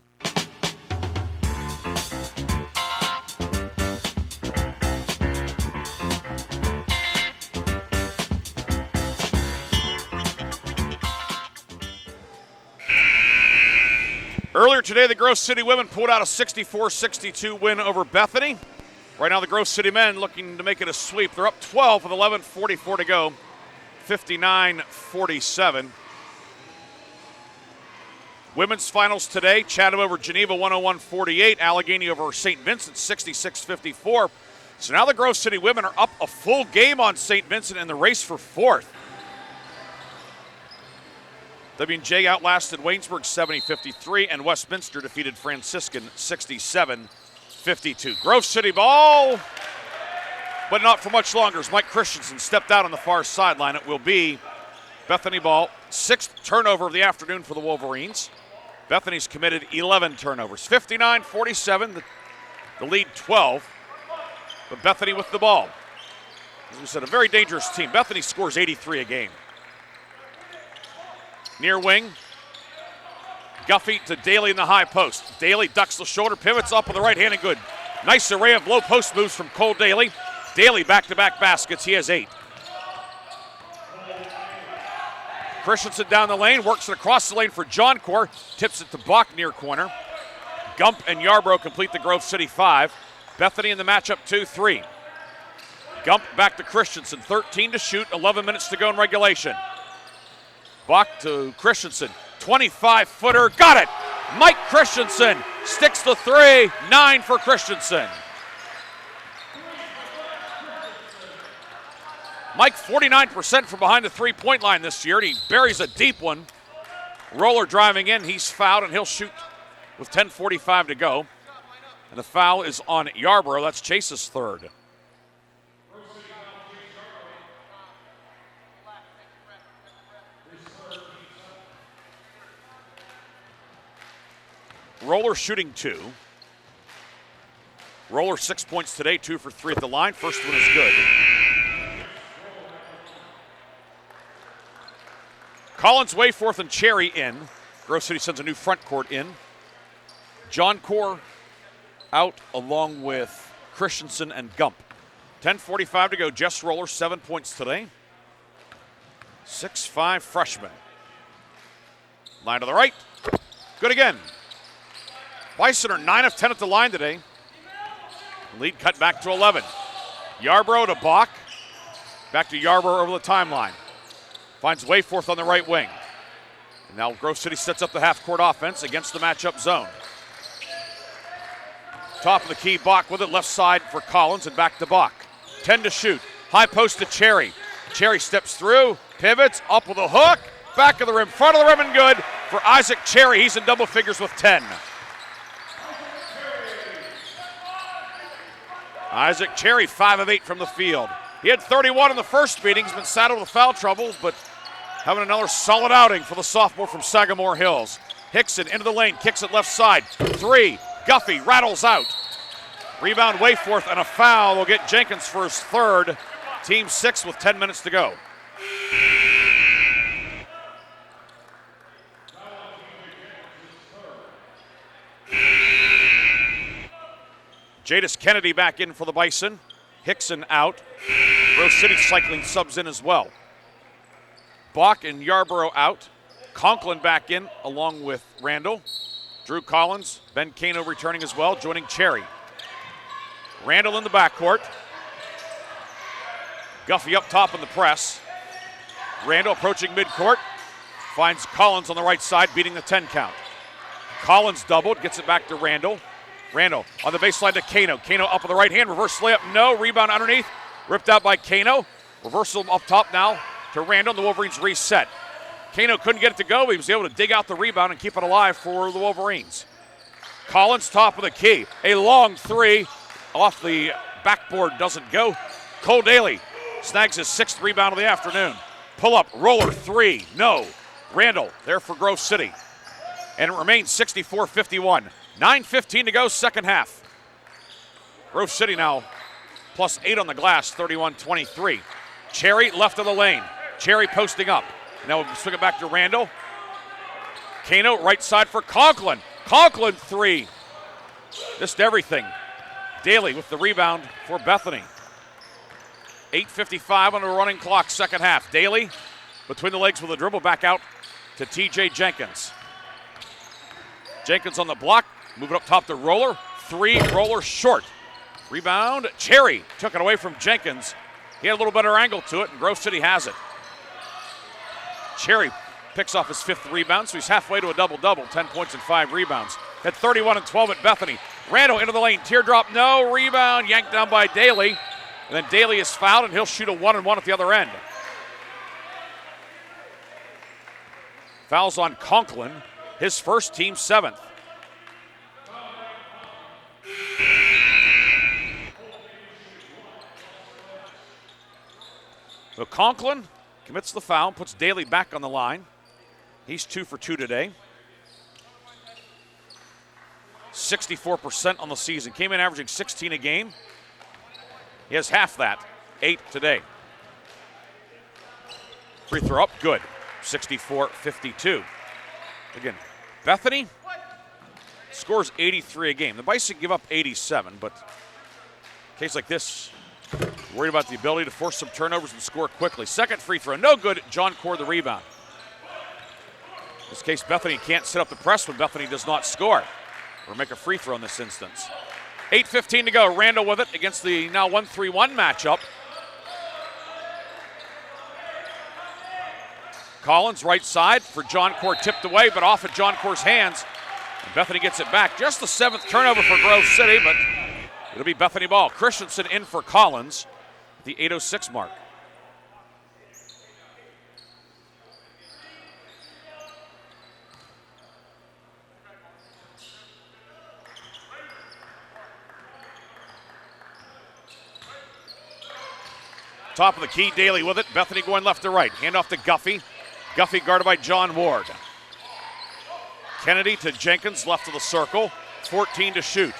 Earlier today, the Grove City women pulled out a 64-62 win over Bethany. Right now, the Grove City men looking to make it a sweep. They're up 12 with 11:44 to go, 59-47. Women's finals today, Chatham over Geneva 101-48, Allegheny over St. Vincent 66-54. So now the Grove City women are up a full game on St. Vincent in the race for fourth. W&J outlasted Waynesburg 70-53, and Westminster defeated Franciscan 67-52. Grove City ball, but not for much longer as Mike Christensen stepped out on the far sideline. It will be Bethany ball, 6th turnover of the afternoon for the Wolverines. Bethany's committed 11 turnovers. 59-47, the lead 12, but Bethany with the ball. As we said, a very dangerous team. Bethany scores 83 a game. Near wing. Guffey to Daly in the high post. Daly ducks the shoulder, pivots up with the right hand and good. Nice array of low post moves from Cole Daly. Daly back-to-back baskets. He has 8. Christensen down the lane, works it across the lane for John Core, tips it to Bach near corner. Gump and Yarbrough complete the Grove City 5. Bethany in the matchup 2-3. Gump back to Christensen, 13 to shoot, 11 minutes to go in regulation. Bach to Christensen, 25-footer, got it! Mike Christensen sticks the 3, 9 for Christensen. Mike 49% from behind the three-point line this year, and he buries a deep one. Roller driving in, he's fouled, and he'll shoot with 10:45 to go. And the foul is on Yarbrough. That's Chase's third. Roller shooting 2. Roller 6 points today, 2 for 3 at the line. First one is good. Collins, Wayforth, and Cherry in. Grove City sends a new front court in. John Core out along with Christensen and Gump. 10:45 to go. Jess Roller, 7 points today. 6'5" freshman. Line to the right. Good again. Bison are 9 of 10 at the line today. The lead cut back to 11. Yarbrough to Bach. Back to Yarbrough over the timeline. Finds Wayforth on the right wing. And now Grove City sets up the half-court offense against the matchup zone. Top of the key, Bach with it, left side for Collins and back to Bach. 10 to shoot. High post to Cherry. Cherry steps through, pivots, up with a hook, back of the rim, front of the rim and good for Isaac Cherry. He's in double figures with 10. Isaac Cherry, 5 of 8 from the field. He had 31 in the first meeting. He's been saddled with foul trouble, but having another solid outing for the sophomore from Sagamore Hills. Hickson into the lane, kicks it left side. 3, Guffey rattles out. Rebound Wayforth and a foul will get Jenkins for his third. Team 6 with 10 minutes to go. Jadis Kennedy back in for the Bison. Hickson out. Grove City cycling subs in as well. Bach and Yarbrough out. Conklin back in along with Randall. Drew Collins, Ben Kano returning as well, joining Cherry. Randall in the backcourt. Guffey up top in the press. Randall approaching midcourt. Finds Collins on the right side, beating the 10 count. Collins doubled, gets it back to Randall. Randall on the baseline to Kano. Kano up with the right hand, reverse layup, no. Rebound underneath, ripped out by Kano. Reversal up top now to Randall, and the Wolverines reset. Kano couldn't get it to go, but he was able to dig out the rebound and keep it alive for the Wolverines. Collins top of the key. A long 3 off the backboard, doesn't go. Cole Daly snags his 6th rebound of the afternoon. Pull up, roller 3, no. Randall there for Grove City. And it remains 64-51. 9:15 to go, second half. Grove City now plus 8 on the glass, 31-23. Cherry left of the lane. Cherry posting up. Now we'll swing it back to Randall. Kano right side for Conklin. Conklin 3. Missed everything. Daly with the rebound for Bethany. 8:55 on the running clock, second half. Daly between the legs with a dribble back out to TJ Jenkins. Jenkins on the block, moving up top to Roller. 3, Roller short. Rebound, Cherry took it away from Jenkins. He had a little better angle to it, and Grove City has it. Cherry picks off his 5th rebound, so he's halfway to a double-double, 10 points and 5 rebounds. At 31 and 12 at Bethany. Randall into the lane, teardrop, no. Rebound, yanked down by Daly. And then Daly is fouled, and he'll shoot a 1-and-1 at the other end. Fouls on Conklin, his first, team 7th. So Conklin commits the foul, puts Daly back on the line. He's 2 for 2 today. 64% on the season. Came in averaging 16 a game. He has half that. 8 today. Free throw up, good. 64-52. Again, Bethany scores 83 a game. The Bison give up 87, but in a case like this, worried about the ability to force some turnovers and score quickly. Second free throw, no good. John Cord the rebound. In this case, Bethany can't set up the press when Bethany does not score or make a free throw in this instance. 8:15 to go. Randall with it against the now 1-3-1 matchup. Collins, right side for John Cord, tipped away, but off at John Cord's hands. And Bethany gets it back. Just the 7th turnover for Grove City, but it'll be Bethany ball. Christensen in for Collins at the 8:06 mark. Top of the key, Daly with it. Bethany going left to right. Hand off to Guffey. Guffey guarded by John Ward. Kennedy to Jenkins, left of the circle. 14 to shoot.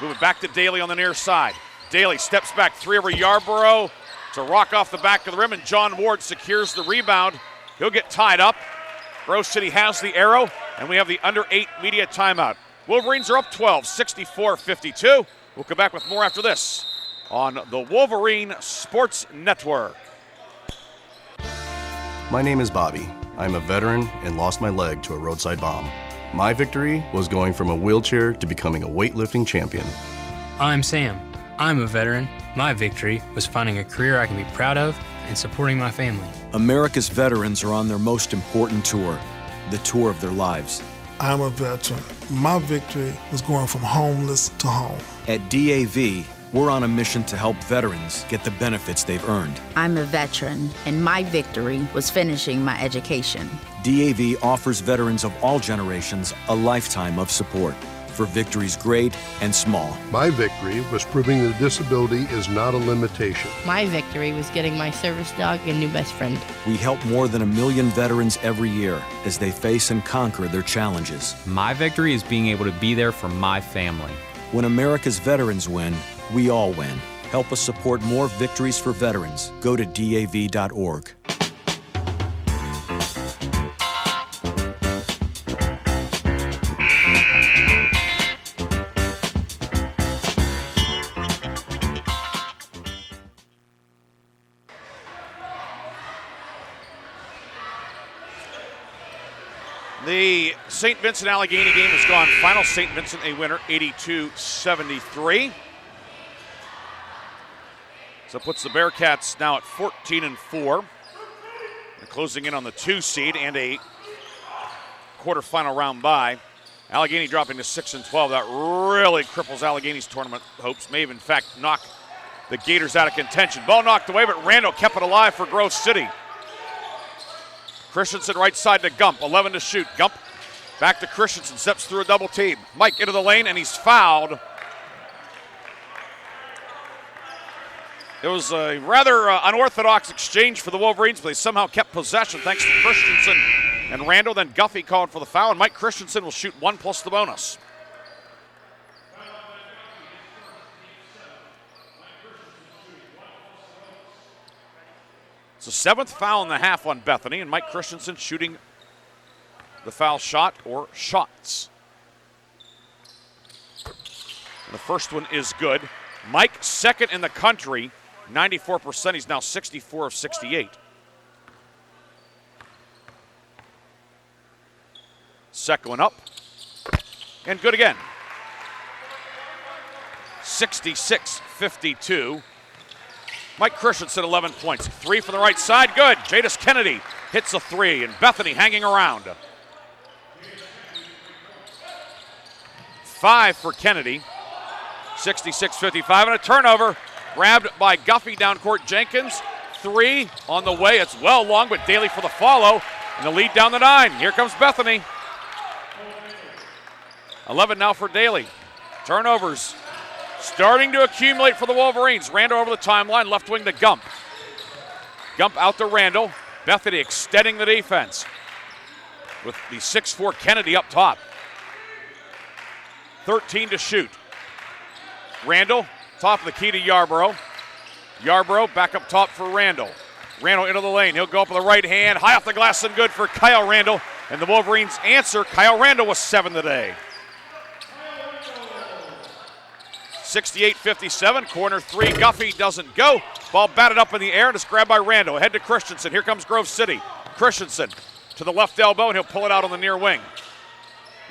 Moving back to Daly on the near side. Daly steps back 3 over Yarborough to rock off the back of the rim, and John Ward secures the rebound. He'll get tied up. Grove City has the arrow, and we have the under 8 media timeout. Wolverines are up 12, 64-52. We'll come back with more after this on the Wolverine Sports Network. My name is Bobby. I'm a veteran and lost my leg to a roadside bomb. My victory was going from a wheelchair to becoming a weightlifting champion. I'm Sam. I'm a veteran. My victory was finding a career I can be proud of and supporting my family. America's veterans are on their most important tour, the tour of their lives. I'm a veteran. My victory was going from homeless to home. At DAV, we're on a mission to help veterans get the benefits they've earned. I'm a veteran, and my victory was finishing my education. DAV offers veterans of all generations a lifetime of support for victories great and small. My victory was proving that disability is not a limitation. My victory was getting my service dog a new best friend. We help more than 1 million veterans every year as they face and conquer their challenges. My victory is being able to be there for my family. When America's veterans win, we all win. Help us support more victories for veterans. Go to DAV.org. The St. Vincent Allegheny game has gone final. St. Vincent a winner, 82-73. So it puts the Bearcats now at 14-4. They're closing in on the 2 seed and a quarterfinal round bye. Allegheny dropping to 6-12. That really cripples Allegheny's tournament hopes. May have, in fact, knock the Gators out of contention. Ball knocked away, but Randall kept it alive for Grove City. Christensen right side to Gump, 11 to shoot. Gump back to Christensen, steps through a double team. Mike into the lane, and he's fouled. It was a rather unorthodox exchange for the Wolverines, but they somehow kept possession thanks to Christensen and Randall. Then Guffey called for the foul, and Mike Christensen will shoot 1 plus the bonus. It's the 7th foul in the half on Bethany, and Mike Christensen shooting the foul shot or shots. And the first one is good. Mike, second in the country, 94%. He's now 64 of 68. Second one up, and good again. 66-52. Mike Christensen, 11 points. 3 from the right side, good. Jadis Kennedy hits a 3, and Bethany hanging around. 5 for Kennedy. 66-55, and a turnover grabbed by Guffey down court. Jenkins, 3 on the way. It's well long, but Daly for the follow, and the lead down the 9. Here comes Bethany. 11 now for Daly. Turnovers starting to accumulate for the Wolverines. Randall over the timeline, left wing to Gump. Gump out to Randall. Bethany extending the defense with the 6'4 Kennedy up top. 13 to shoot. Randall, top of the key to Yarborough. Yarbrough back up top for Randall. Randall into the lane. He'll go up with the right hand. High off the glass and good for Kyle Randall. And the Wolverines answer. Kyle Randall was 7 today. 68-57. Corner 3. Guffey doesn't go. Ball batted up in the air and it's grabbed by Randall. Ahead to Christensen. Here comes Grove City. Christensen to the left elbow and he'll pull it out on the near wing.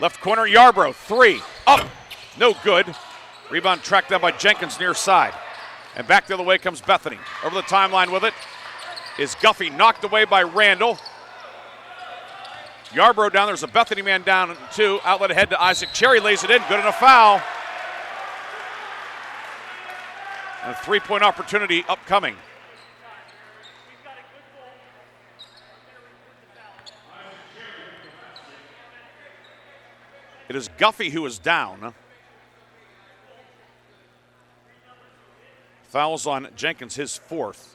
Left corner. Yarbrough. 3. Up. No good. Rebound tracked down by Jenkins near side. And back the other way comes Bethany. Over the timeline with it is Guffey, knocked away by Randall. Yarbrough down, there's a Bethany man down 2. Outlet ahead to Isaac Cherry, lays it in, good and a foul. And a 3-point opportunity upcoming. It is Guffey who is down. Fouls on Jenkins, his 4th.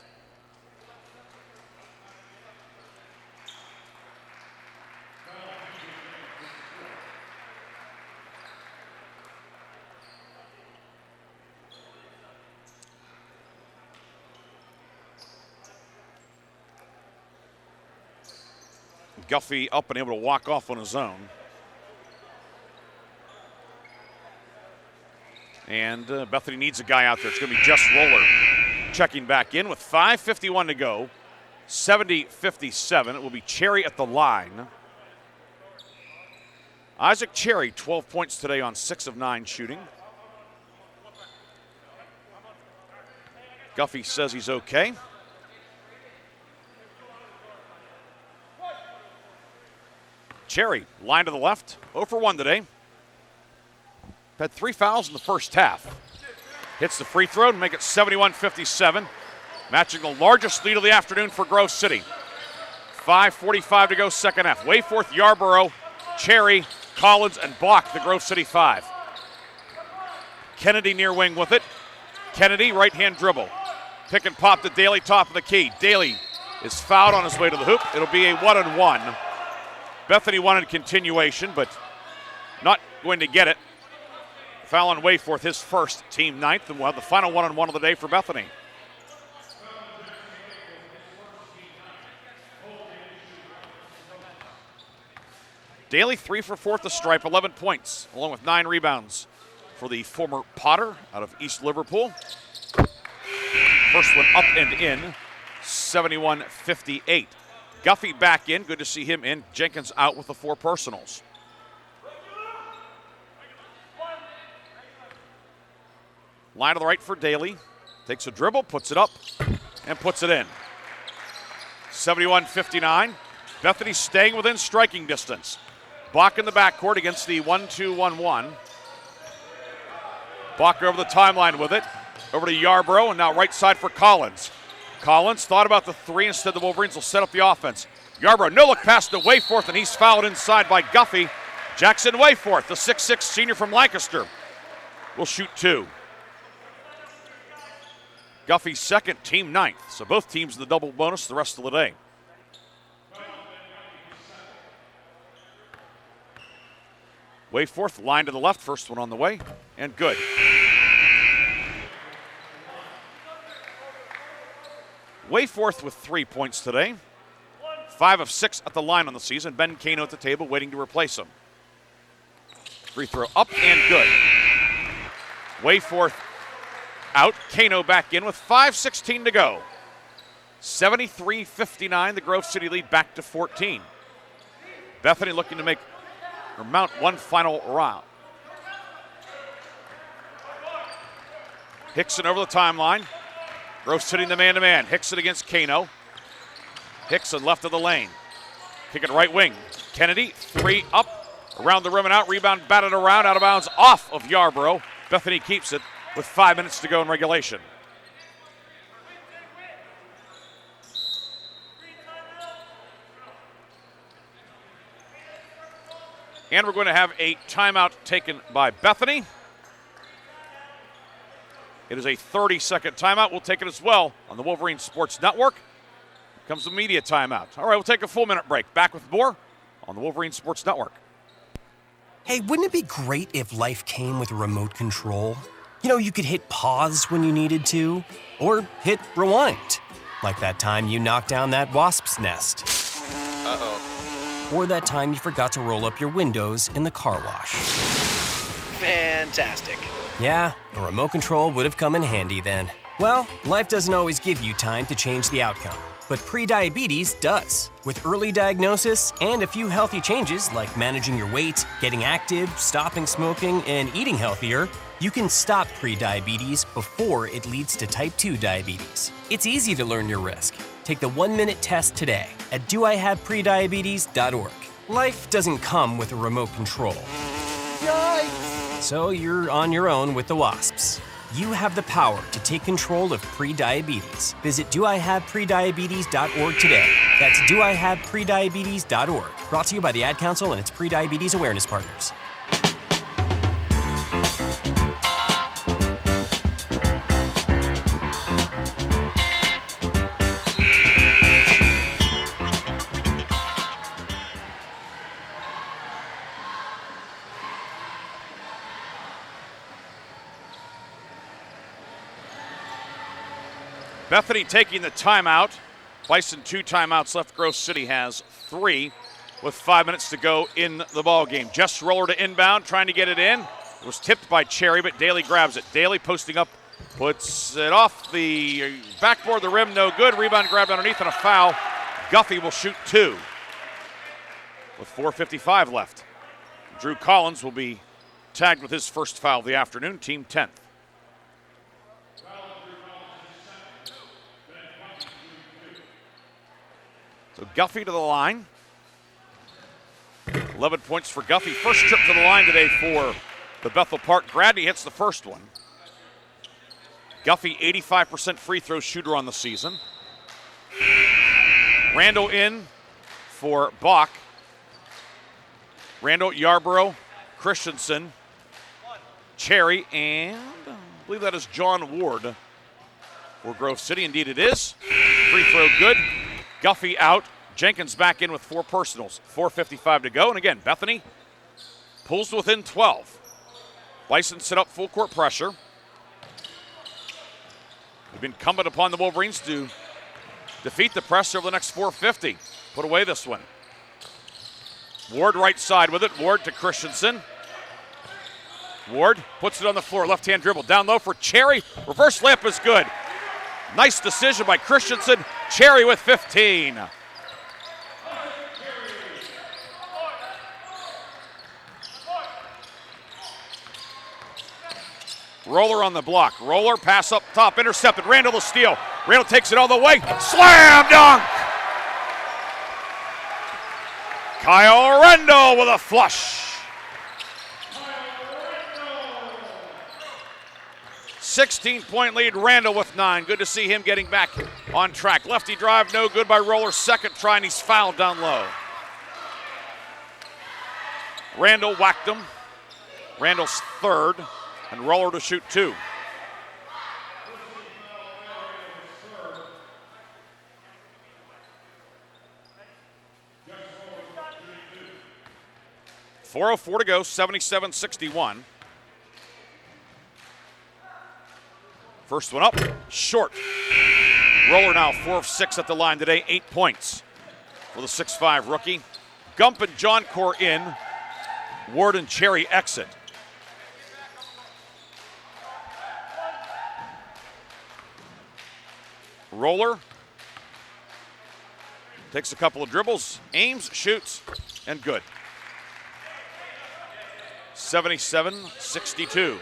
Guffey up and able to walk off on his own. And Bethany needs a guy out there. It's going to be Jess Roller checking back in with 5:51 to go. 70-57. It will be Cherry at the line. Isaac Cherry, 12 points today on 6 of 9 shooting. Guffey says he's okay. Cherry, line to the left, 0 for 1 today. Had 3 fouls in the first half. Hits the free throw to make it 71-57, matching the largest lead of the afternoon for Grove City. 5:45 to go, second half. Wayforth, Yarbrough, Cherry, Collins, and Block, the Grove City 5. Kennedy near wing with it. Kennedy, right-hand dribble. Pick and pop to Daly, top of the key. Daly is fouled on his way to the hoop. It'll be a 1-and-1. Bethany wanted continuation, but not going to get it. Foul on Wayforth, his first, team 9th, and we'll have the final 1-and-1 of the day for Bethany. Daly 3 for 4 at the stripe, 11 points, along with 9 rebounds for the former Potter out of East Liverpool. First one up and in, 71-58. Guffey back in, good to see him in. Jenkins out with the 4 personals. Line to the right for Daly. Takes a dribble, puts it up, and puts it in. 71-59. Bethany staying within striking distance. Bach in the backcourt against the 1-2-1-1. Bach over the timeline with it. Over to Yarbrough, and now right side for Collins. Collins thought about the 3. Instead, the Wolverines will set up the offense. Yarbrough, no look pass to Wayforth, and he's fouled inside by Guffey. Jackson Wayforth, the 6'6 senior from Lancaster, will shoot 2. Guffey's second, team 9th. So both teams in the double bonus the rest of the day. Wayforth, line to the left, first one on the way, and good. Wayforth with 3 points today. 5 of 6 at the line on the season. Ben Kano at the table waiting to replace him. Free throw up and good. Wayforth out. Kano back in with 5:16 to go. 73-59, the Grove City lead back to 14. Bethany looking to mount one final round. Hickson over the timeline. Grove City in the man-to-man. Hickson against Kano. Hickson left of the lane. Kick it right wing. Kennedy, 3 up, around the rim and out. Rebound batted around, out of bounds, off of Yarbrough. Bethany keeps it with 5 minutes to go in regulation. And we're going to have a timeout taken by Bethany. It is a 30-second timeout. We'll take it as well on the Wolverine Sports Network. Here comes the media timeout. All right, we'll take a full minute break. Back with more on the Wolverine Sports Network. Hey, wouldn't it be great if life came with a remote control? You know, you could hit pause when you needed to, or hit rewind, like that time you knocked down that wasp's nest. Uh-oh. Or that time you forgot to roll up your windows in the car wash. Fantastic. Yeah, a remote control would have come in handy then. Well, life doesn't always give you time to change the outcome, but prediabetes does. With early diagnosis and a few healthy changes like managing your weight, getting active, stopping smoking, and eating healthier, you can stop prediabetes before it leads to type 2 diabetes. It's easy to learn your risk. Take the 1-minute test today at doihaveprediabetes.org. Life doesn't come with a remote control. Yikes! So you're on your own with the wasps. You have the power to take control of prediabetes. Visit doihaveprediabetes.org today. That's doihaveprediabetes.org. Brought to you by the Ad Council and its prediabetes awareness partners. Bethany taking the timeout. Bison 2 timeouts left. Grove City has 3 with 5 minutes to go in the ball game. Jess Roller to inbound, trying to get it in. It was tipped by Cherry, but Daly grabs it. Daly posting up, puts it off the backboard of the rim, no good. Rebound grabbed underneath and a foul. Guffey will shoot 2 with 4:55 left. Drew Collins will be tagged with his first foul of the afternoon, team 10th. So Guffey to the line. 11 points for Guffey. First trip to the line today for the Bethel Park. Gradney hits the first one. Guffey, 85% free throw shooter on the season. Randall in for Bach. Randall, Yarborough, Christensen, Cherry, and I believe that is John Ward for Grove City. Indeed it is. Free throw good. Guffey out. Jenkins back in with 4 personals. 4:55 to go. And again, Bethany pulls to within 12. Bison set up full court pressure. We've been incumbent upon the Wolverines to defeat the press over the next 4:50. Put away this one. Ward right side with it. Ward to Christensen. Ward puts it on the floor. Left-hand dribble. Down low for Cherry. Reverse layup is good. Nice decision by Christensen. Cherry with 15. Roller on the block. Roller, pass up top, intercepted. Randall the steal. Randall takes it all the way. Slam dunk! Kyle Randall with a flush. 16-point lead, Randall with 9. Good to see him getting back on track. Lefty drive, no good by Roller. Second try, and he's fouled down low. Randall whacked him. Randall's third, and Roller to shoot 2. .404 to go, 77-61. First one up, short. Roller now 4 of 6 at the line today, 8 points for the 6'5 rookie. Gump and John Core in. Ward and Cherry exit. Roller takes a couple of dribbles, aims, shoots, and good. 77-62.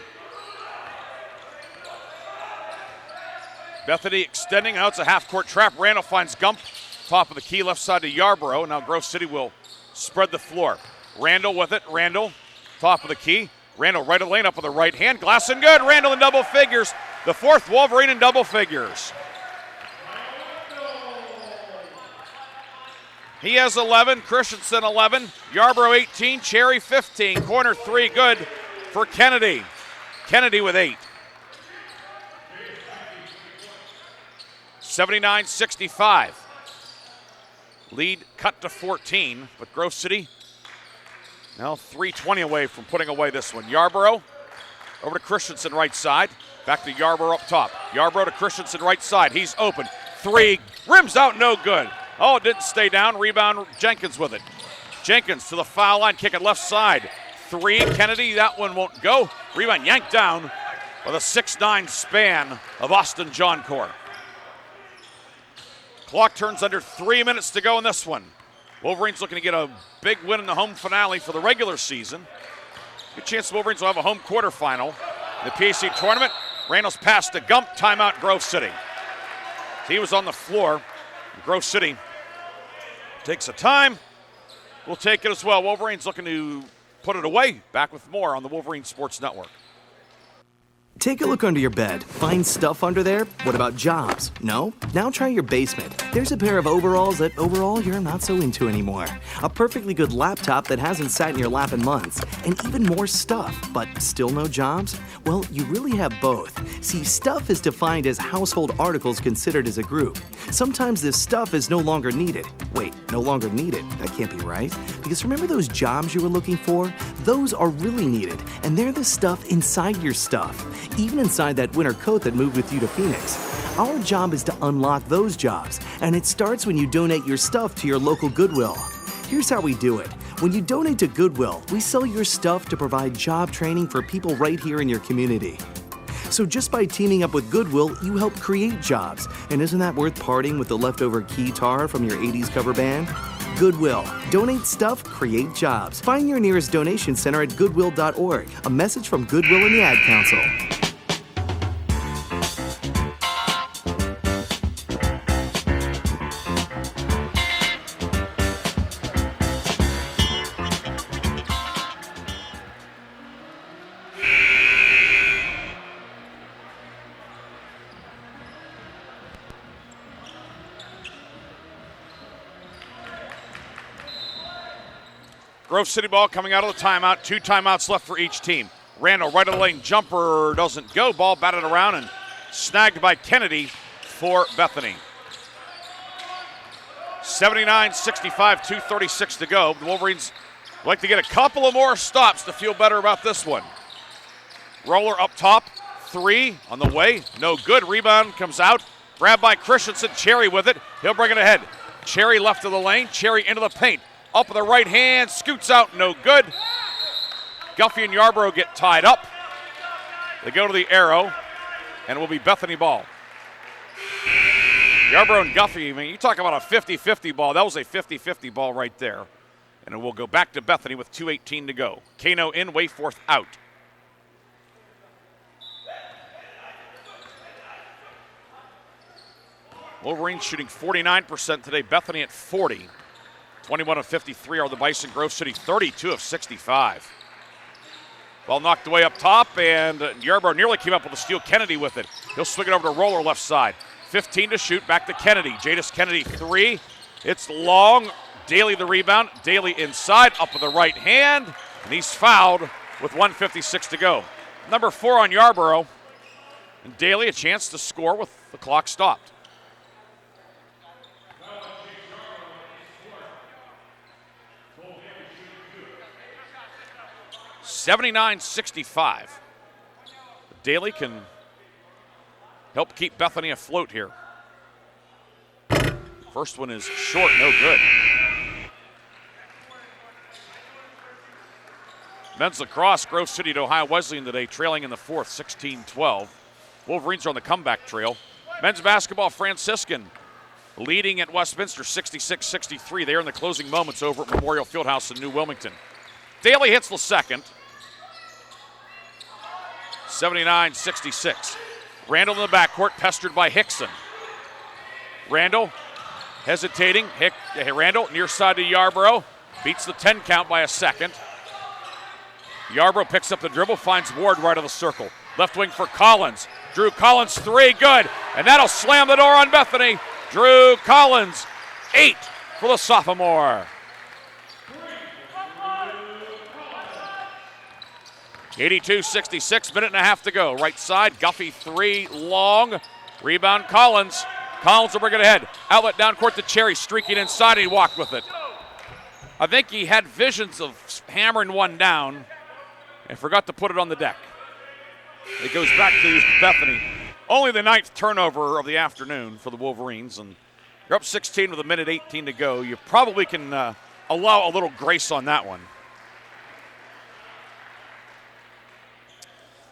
Bethany extending. Now it's a half-court trap. Randall finds Gump. Top of the key, left side to Yarborough. Now Grove City will spread the floor. Randall with it. Randall, top of the key. Randall right of the lane up with the right hand. Glass and good. Randall in double figures. The 4th Wolverine in double figures. He has 11. Christensen 11. Yarborough 18. Cherry 15. Corner 3 good for Kennedy. Kennedy with 8. 79-65. Lead cut to 14, but Grove City now 3:20 away from putting away this one. Yarborough Over to Christensen, right side. Back to Yarbrough up top. Yarbrough to Christensen, right side. He's open. 3. Rims out, no good. Oh, it didn't stay down. Rebound, Jenkins with it. Jenkins to the foul line, kick it left side. 3, Kennedy, that one won't go. Rebound yanked down with a 6'9" span of Austin Johncourt. Clock turns under 3 minutes to go in this one. Wolverines looking to get a big win in the home finale for the regular season. Good chance the Wolverines will have a home quarterfinal in the PAC tournament. Randall's pass to Gump, timeout Grove City. He was on the floor. Grove City takes a time. We'll take it as well. Wolverines looking to put it away. Back with more on the Wolverine Sports Network. Take a look under your bed. Find stuff under there? What about jobs? No? Now try your basement. There's a pair of overalls that overall you're not so into anymore. A perfectly good laptop that hasn't sat in your lap in months. And even more stuff, but still no jobs? Well, you really have both. See, stuff is defined as household articles considered as a group. Sometimes this stuff is no longer needed. Wait, no longer needed? That can't be right. Because remember those jobs you were looking for? Those are really needed, and they're the stuff inside your stuff. Even inside that winter coat that moved with you to Phoenix. Our job is to unlock those jobs, and it starts when you donate your stuff to your local Goodwill. Here's how we do it. When you donate to Goodwill, we sell your stuff to provide job training for people right here in your community. So just by teaming up with Goodwill, you help create jobs. And isn't that worth parting with the leftover keytar from your 80s cover band? Goodwill. Donate stuff, create jobs. Find your nearest donation center at goodwill.org. A message from Goodwill and the Ad Council. Grove City ball coming out of the timeout. 2 timeouts left for each team. Randall right of the lane jumper doesn't go. Ball batted around and snagged by Kennedy for Bethany. 79-65, 2:36 to go. The Wolverines like to get a couple of more stops to feel better about this one. Roller up top. 3 on the way. No good. Rebound comes out. Grabbed by Christensen. Cherry with it. He'll bring it ahead. Cherry left of the lane. Cherry into the paint. Up with the right hand, scoots out, no good. Guffey and Yarbrough get tied up. They go to the arrow, and it will be Bethany ball. Yarbrough and Guffey, I mean, you talk about a 50-50 ball. That was a 50-50 ball right there. And it will go back to Bethany with 2:18 to go. Kano in, Wayforth out. Wolverines shooting 49% today. Bethany at 40. 21 of 53 are the Bison. Grove City 32 of 65. Ball knocked away up top, and Yarbrough nearly came up with a steal. Kennedy with it. He'll swing it over to Roller left side. 15 to shoot, back to Kennedy. Jadis Kennedy 3. It's long. Daly the rebound. Daly inside, up with the right hand, and he's fouled with 1:56 to go. Number 4 on Yarbrough, and Daly a chance to score with the clock stopped. $79-65. Daly can help keep Bethany afloat here. First one is short, no good. Men's lacrosse, Grove City to Ohio Wesleyan today, trailing in the fourth, 16-12. Wolverines are on the comeback trail. Men's basketball, Franciscan leading at Westminster, 66-63. They are in the closing moments over at Memorial Fieldhouse in New Wilmington. Daly hits the second. 79-66. Randall in the backcourt, pestered by Hickson. Randall hesitating. Randall near side to Yarbrough. Beats the 10 count by a second. Yarbrough picks up the dribble, finds Ward right of the circle. Left wing for Collins. Drew Collins, 3, good. And that'll slam the door on Bethany. Drew Collins, 8 for the sophomore. 82-66, minute and a half to go. Right side, Guffey 3, long. Rebound, Collins. Collins will bring it ahead. Outlet down court to Cherry, streaking inside, he walked with it. I think he had visions of hammering one down and forgot to put it on the deck. It goes back to Bethany. Only the 9th turnover of the afternoon for the Wolverines, and you're up 16 with 1:18 to go. You probably can allow a little grace on that one.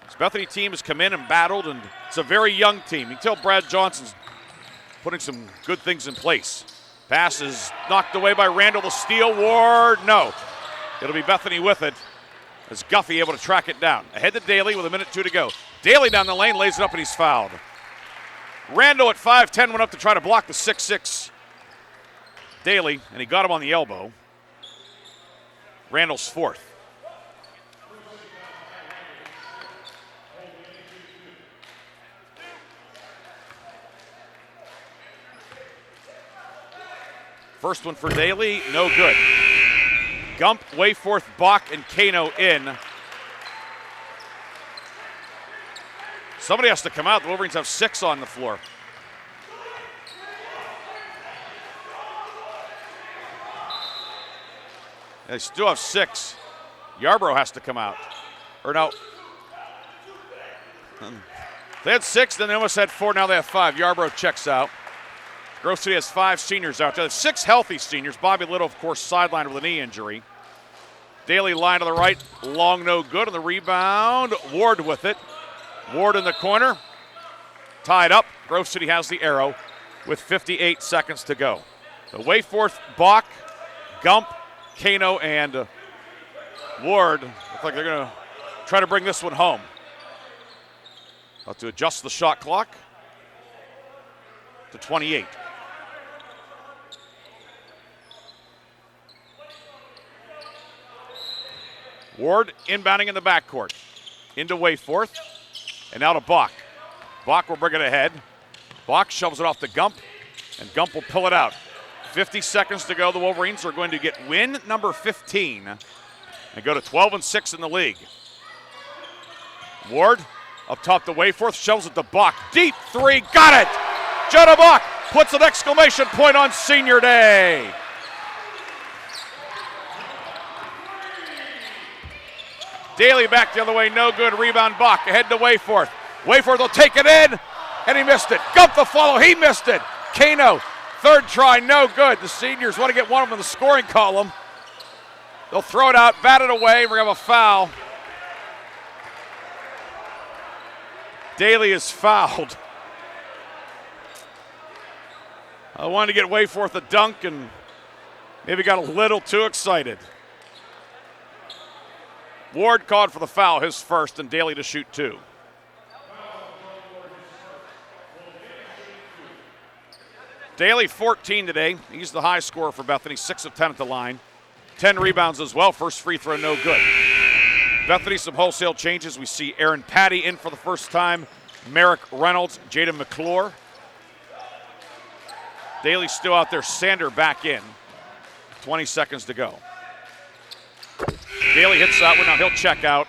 This Bethany team has come in and battled, and it's a very young team. You can tell Brad Johnson's putting some good things in place. Pass is knocked away by Randall. The steal. Ward, no. It'll be Bethany with it, as Guffey able to track it down. Ahead to Daly with 1:02 to go. Daly down the lane, lays it up, and he's fouled. Randall at 5'10" went up to try to block the 6'6" Daly, and he got him on the elbow. Randall's fourth. First one for Daly, no good. Gump, Wayforth, Bach, and Kano in. Somebody has to come out. The Wolverines have 6 on the floor. They still have 6. Yarbrough has to come out. Or no. They had 6, then they almost had 4, now they have 5. Yarbrough checks out. Grove City has 5 seniors out there. They have 6 healthy seniors. Bobby Little, of course, sidelined with a knee injury. Daly line to the right, long no good on the rebound. Ward with it. Ward in the corner, tied up. Grove City has the arrow with 58 seconds to go. The Wayforth, Bach, Gump, Kano, and Ward look like they're going to try to bring this one home. About to adjust the shot clock to 28. Ward inbounding in the backcourt. Into Wayforth. And now to Bach. Bach will bring it ahead. Bach shoves it off to Gump, and Gump will pull it out. 50 seconds to go. The Wolverines are going to get win number 15 and go to 12-6 in the league. Ward up top to Wayforth, shoves it to Bach. Deep three, got it! Jonah Bach puts an exclamation point on senior day. Daly back the other way, no good. Rebound Bach, ahead to Wayforth. Wayforth will take it in, and he missed it. Gump the follow, he missed it. Kano, third try, no good. The seniors want to get one of them in the scoring column. They'll throw it out, bat it away, we're going to have a foul. Daly is fouled. I wanted to get Wayforth a dunk and maybe got a little too excited. Ward called for the foul, his first, and Daly to shoot 2. Daly 14 today. He's the high scorer for Bethany, 6 of 10 at the line. 10 rebounds as well. First free throw, no good. Bethany, some wholesale changes. We see Aaron Patty in for the first time. Merrick Reynolds, Jada McClure. Daly still out there. Sander back in. 20 seconds to go. Daly hits that one. Now he'll check out.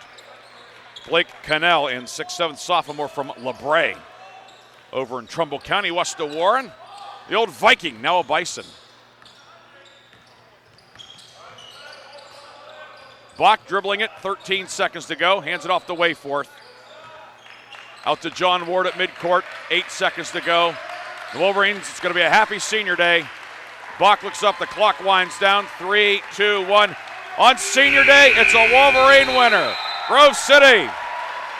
Blake Cannell in 6'7" sophomore from LeBray. Over in Trumbull County, west of Warren. The old Viking, now a Bison. Bach dribbling it, 13 seconds to go. Hands it off to Wayforth. Out to John Ward at midcourt, 8 seconds to go. The Wolverines, it's going to be a happy senior day. Bach looks up, the clock winds down. 3, 2, 1. On senior day, it's a Wolverine winner. Grove City,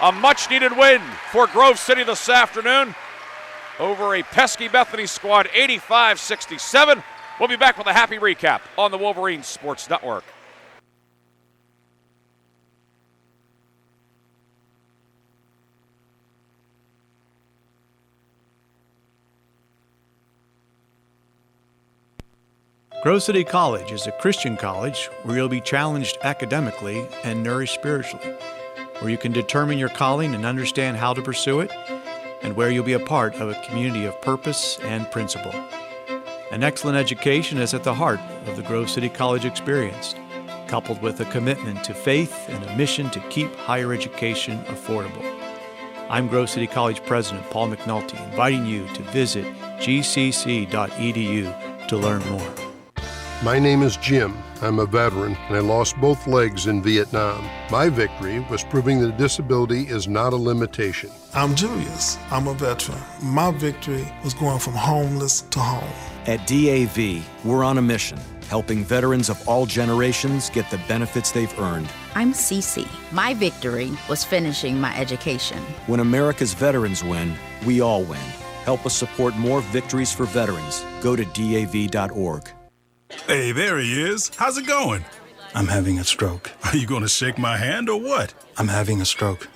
a much-needed win for Grove City this afternoon over a pesky Bethany squad, 85-67. We'll be back with a happy recap on the Wolverine Sports Network. Grove City College is a Christian college where you'll be challenged academically and nourished spiritually, where you can determine your calling and understand how to pursue it, and where you'll be a part of a community of purpose and principle. An excellent education is at the heart of the Grove City College experience, coupled with a commitment to faith and a mission to keep higher education affordable. I'm Grove City College President Paul McNulty, inviting you to visit gcc.edu to learn more. My name is Jim. I'm a veteran, and I lost both legs in Vietnam. My victory was proving that disability is not a limitation. I'm Julius. I'm a veteran. My victory was going from homeless to home. At DAV, we're on a mission, helping veterans of all generations get the benefits they've earned. I'm Cece. My victory was finishing my education. When America's veterans win, we all win. Help us support more victories for veterans. Go to DAV.org. Hey, there he is. How's it going? I'm having a stroke. Are you going to shake my hand or what? I'm having a stroke.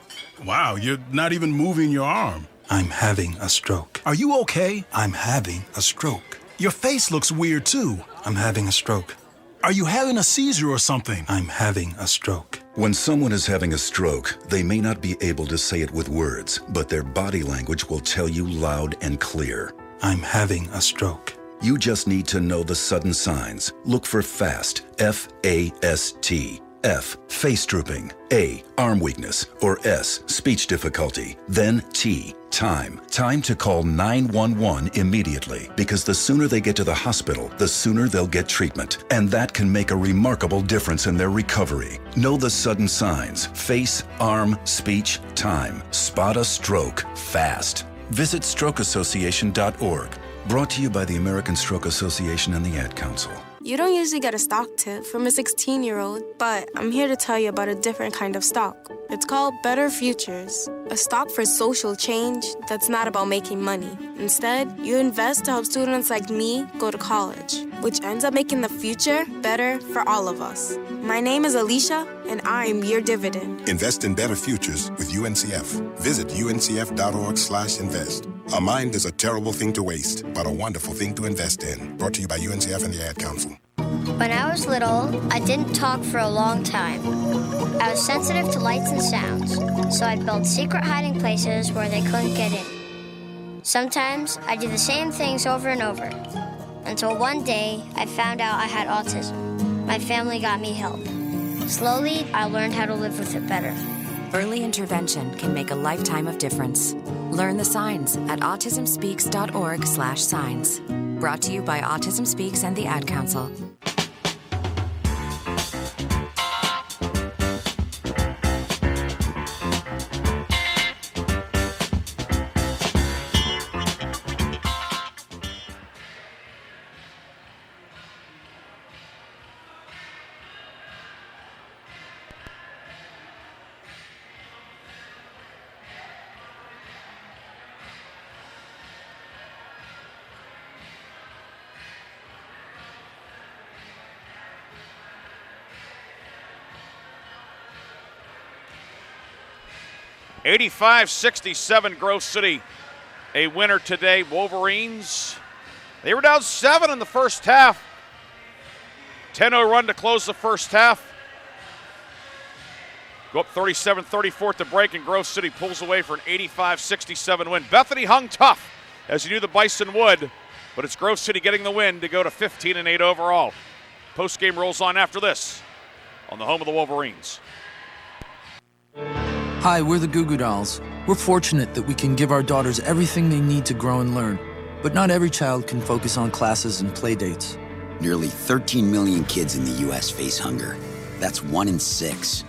Wow, you're not even moving your arm. I'm having a stroke. Are you okay? I'm having a stroke. Your face looks weird, too. I'm having a stroke. Are you having a seizure or something? I'm having a stroke. When someone is having a stroke, they may not be able to say it with words, but their body language will tell you loud and clear. I'm having a stroke. You just need to know the sudden signs. Look for FAST, F-A-S-T. F, face drooping. A, arm weakness. Or S, speech difficulty. Then T, time. Time to call 911 immediately, because the sooner they get to the hospital, the sooner they'll get treatment. And that can make a remarkable difference in their recovery. Know the sudden signs. Face, arm, speech, time. Spot a stroke fast. Visit strokeassociation.org. Brought to you by the American Stroke Association and the Ad Council. You don't usually get a stock tip from a 16-year-old, but I'm here to tell you about a different kind of stock. It's called Better Futures, a stock for social change that's not about making money. Instead, you invest to help students like me go to college, which ends up making the future better for all of us. My name is Alicia, and I'm your dividend. Invest in better futures with UNCF. Visit uncf.org/invest. A mind is a terrible thing to waste, but a wonderful thing to invest in. Brought to you by UNCF and the Ad Council. When I was little, I didn't talk for a long time. I was sensitive to lights and sounds, so I built secret hiding places where they couldn't get in. Sometimes I do the same things over and over, until one day I found out I had autism. My family got me help. Slowly, I learned how to live with it better. Early intervention can make a lifetime of difference. Learn the signs at autismspeaks.org/signs. Brought to you by Autism Speaks and the Ad Council. '85-67 Grove City, a winner today. Wolverines, they were down 7 in the first half. 10-0 run to close the first half. Go up 37-34 at the break, and Grove City pulls away for an 85-67 win. Bethany hung tough, as you knew the Bison would, but it's Grove City getting the win to go to 15-8 overall. Post-game rolls on after this on the home of the Wolverines. Hi, we're the Goo Goo Dolls. We're fortunate that we can give our daughters everything they need to grow and learn. But not every child can focus on classes and play dates. Nearly 13 million kids in the U.S. face hunger. That's 1 in 6.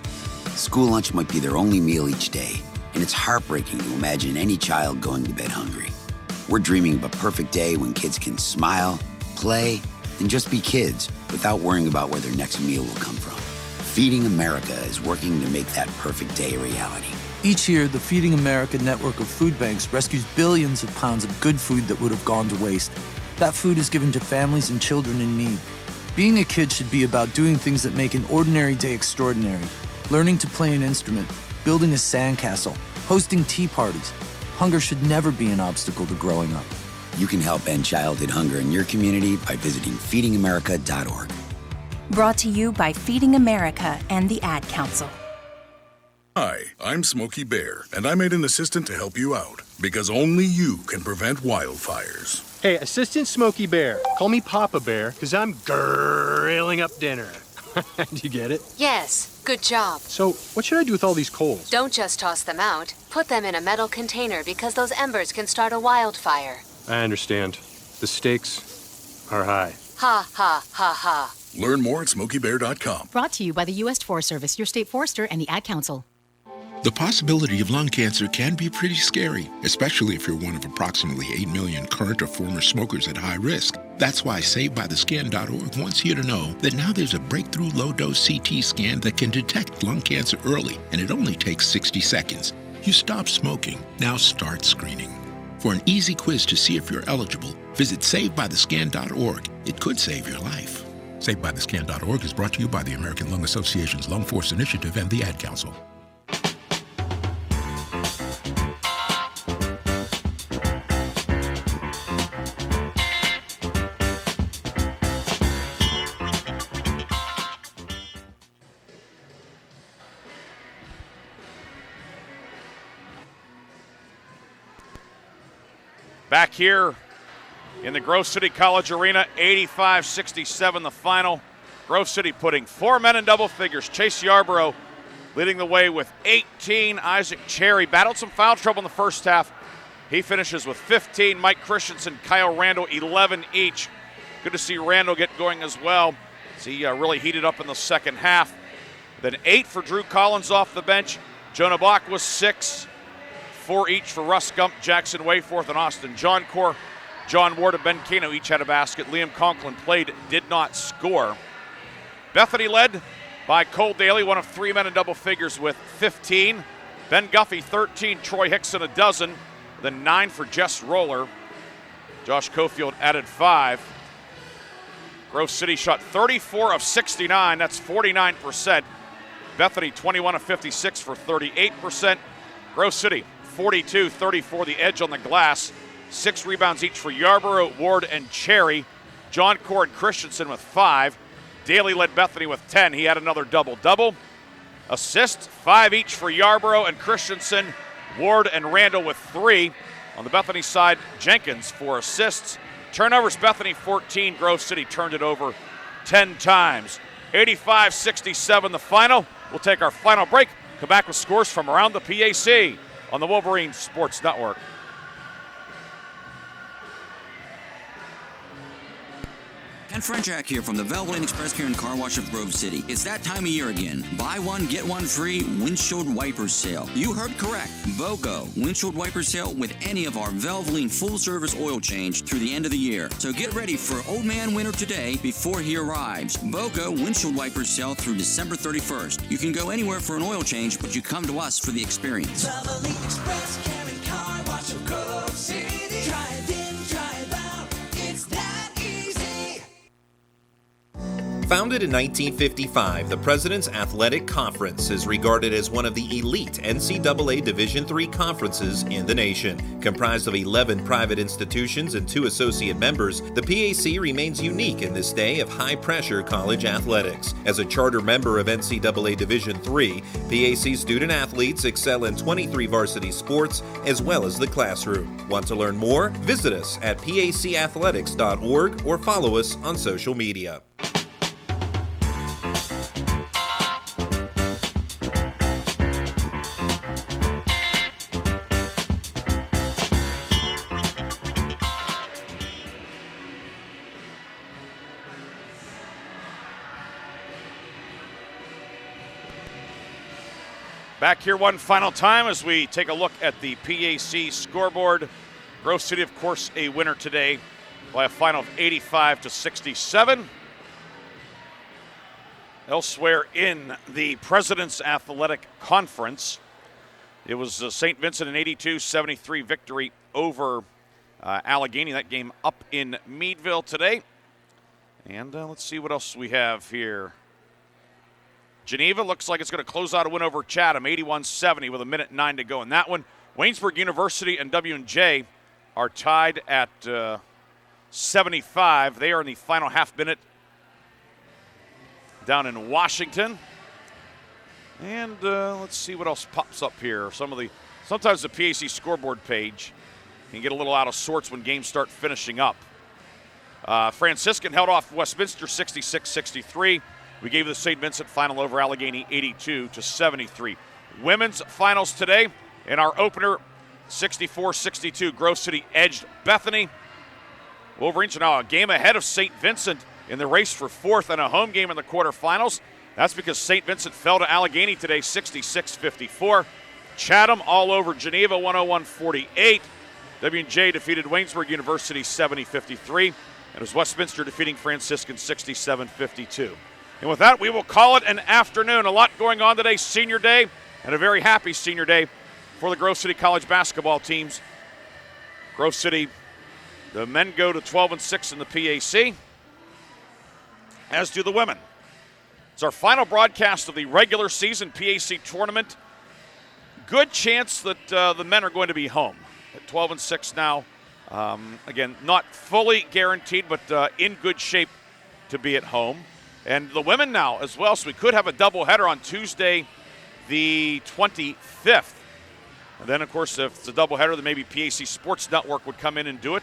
School lunch might be their only meal each day, and it's heartbreaking to imagine any child going to bed hungry. We're dreaming of a perfect day when kids can smile, play, and just be kids without worrying about where their next meal will come from. Feeding America is working to make that perfect day a reality. Each year, the Feeding America network of food banks rescues billions of pounds of good food that would have gone to waste. That food is given to families and children in need. Being a kid should be about doing things that make an ordinary day extraordinary. Learning to play an instrument, building a sandcastle, hosting tea parties. Hunger should never be an obstacle to growing up. You can help end childhood hunger in your community by visiting feedingamerica.org. Brought to you by Feeding America and the Ad Council. Hi, I'm Smokey Bear, and I made an assistant to help you out, because only you can prevent wildfires. Hey, Assistant Smokey Bear, call me Papa Bear, because I'm grilling up dinner. Do you get it? Yes, good job. So, what should I do with all these coals? Don't just toss them out. Put them in a metal container, because those embers can start a wildfire. I understand. The stakes are high. Ha ha ha ha. Learn more at SmokeyBear.com. Brought to you by the U.S. Forest Service, your state forester, and the Ad Council. The possibility of lung cancer can be pretty scary, especially if you're one of approximately 8 million current or former smokers at high risk. That's why SaveByTheScan.org wants you to know that now there's a breakthrough low-dose CT scan that can detect lung cancer early, and it only takes 60 seconds. You stop smoking, now start screening. For an easy quiz to see if you're eligible, visit SaveByTheScan.org. It could save your life. SaveByTheScan.org is brought to you by the American Lung Association's Lung Force Initiative and the Ad Council. Back here in the Grove City College Arena, 85-67 the final. Grove City putting 4 men in double figures. Chase Yarborough leading the way with 18. Isaac Cherry battled some foul trouble in the first half. He finishes with 15. Mike Christensen, Kyle Randall, 11 each. Good to see Randall get going as well. He really heated up in the second half. Then 8 for Drew Collins off the bench. Jonah Bach was 6. 4 each for Russ Gump, Jackson Wayforth, and Austin Johncore. John Ward and Ben Kano each had a basket. Liam Conklin played, did not score. Bethany led by Cole Daly, one of 3 men in double figures with 15. Ben Guffey, 13. Troy Hickson, a dozen. Then 9 for Jess Roller. Josh Cofield added 5. Grove City shot 34 of 69. That's 49%. Bethany, 21 of 56 for 38%. Grove City, 42-34, the edge on the glass. 6 rebounds each for Yarborough, Ward, and Cherry. John Cord Christensen with 5. Daly led Bethany with 10. He had another double-double. Assists, 5 each for Yarborough and Christensen. Ward and Randall with 3. On the Bethany side, Jenkins 4 assists. Turnovers, Bethany 14. Grove City turned it over 10 times. 85-67 the final. We'll take our final break. Come back with scores from around the PAC on the Wolverine Sports Network. Ken Frenchak here from the Valvoline Express Care and Car Wash of Grove City. It's that time of year again. Buy one, get one free windshield wiper sale. You heard correct. BOGO windshield wiper sale with any of our Valvoline full-service oil change through the end of the year. So get ready for Old Man Winter today before he arrives. BOGO windshield wiper sale through December 31st. You can go anywhere for an oil change, but you come to us for the experience. Valvoline Express Care and Car Wash of Grove City. Drive in, drive out. It's that easy. Founded in 1955, the President's Athletic Conference is regarded as one of the elite NCAA Division III conferences in the nation. Comprised of 11 private institutions and 2 associate members, the PAC remains unique in this day of high-pressure college athletics. As a charter member of NCAA Division III, PAC student-athletes excel in 23 varsity sports as well as the classroom. Want to learn more? Visit us at pacathletics.org or follow us on social media. Back here one final time as we take a look at the PAC scoreboard. Grove City, of course, a winner today by a final of 85-67. Elsewhere in the President's Athletic Conference, it was St. Vincent an 82-73 victory over Allegheny. That game up in Meadville today. And let's see what else we have here. Geneva looks like it's going to close out a win over Chatham, 81-70 with 1:09 to go in that one. Waynesburg University and W&J are tied at 75. They are in the final half minute down in Washington. And let's see what else pops up here. Sometimes the PAC scoreboard page can get a little out of sorts when games start finishing up. Franciscan held off Westminster 66-63. We gave the St. Vincent final over Allegheny 82-73. Women's finals today. In our opener, 64-62, Grove City edged Bethany. Wolverines are now a game ahead of St. Vincent in the race for fourth and a home game in the quarterfinals. That's because St. Vincent fell to Allegheny today 66-54. Chatham all over Geneva 101-48. W&J defeated Waynesburg University 70-53. And it was Westminster defeating Franciscan 67-52. And with that, we will call it an afternoon. A lot going on today, senior day, and a very happy senior day for the Grove City College basketball teams. Grove City, the men go to 12-6 in the PAC, as do the women. It's our final broadcast of the regular season PAC tournament. Good chance that the men are going to be home at 12-6 now. Again, not fully guaranteed, but in good shape to be at home. And the women now as well, so we could have a doubleheader on Tuesday the 25th. And then, of course, if it's a doubleheader, then maybe PAC Sports Network would come in and do it.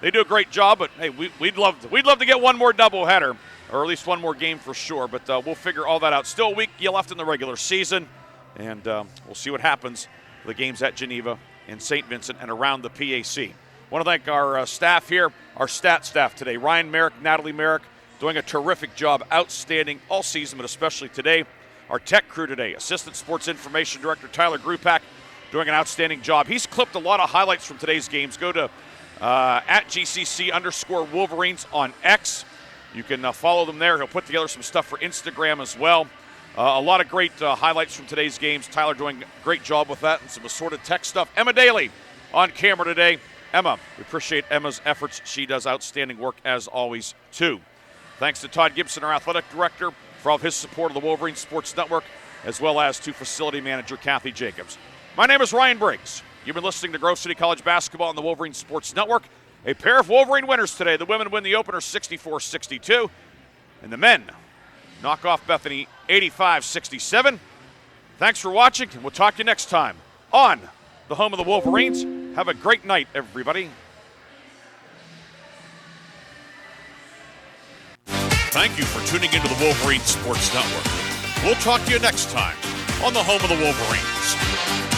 They do a great job, but hey, we'd love to get one more doubleheader, or at least one more game for sure. But we'll figure all that out. Still a week left in the regular season, and we'll see what happens with the games at Geneva and St. Vincent and around the PAC. Want to thank our staff here, our stat staff today. Ryan Merrick, Natalie Merrick, doing a terrific job, outstanding all season, but especially today. Our tech crew today, Assistant Sports Information Director Tyler Grupak, doing an outstanding job. He's clipped a lot of highlights from today's games. Go to at @GCC_Wolverines on X. You can follow them there. He'll put together some stuff for Instagram as well. A lot of great highlights from today's games. Tyler doing a great job with that and some assorted tech stuff. Emma Daly on camera today. Emma, we appreciate Emma's efforts. She does outstanding work as always, too. Thanks to Todd Gibson, our athletic director, for all of his support of the Wolverine Sports Network, as well as to facility manager Kathy Jacobs. My name is Ryan Briggs. You've been listening to Grove City College basketball on the Wolverine Sports Network. A pair of Wolverine winners today. The women win the opener 64-62, and the men knock off Bethany 85-67. Thanks for watching, and we'll talk to you next time on the home of the Wolverines. Have a great night, everybody. Thank you for tuning into the Wolverine Sports Network. We'll talk to you next time on the home of the Wolverines.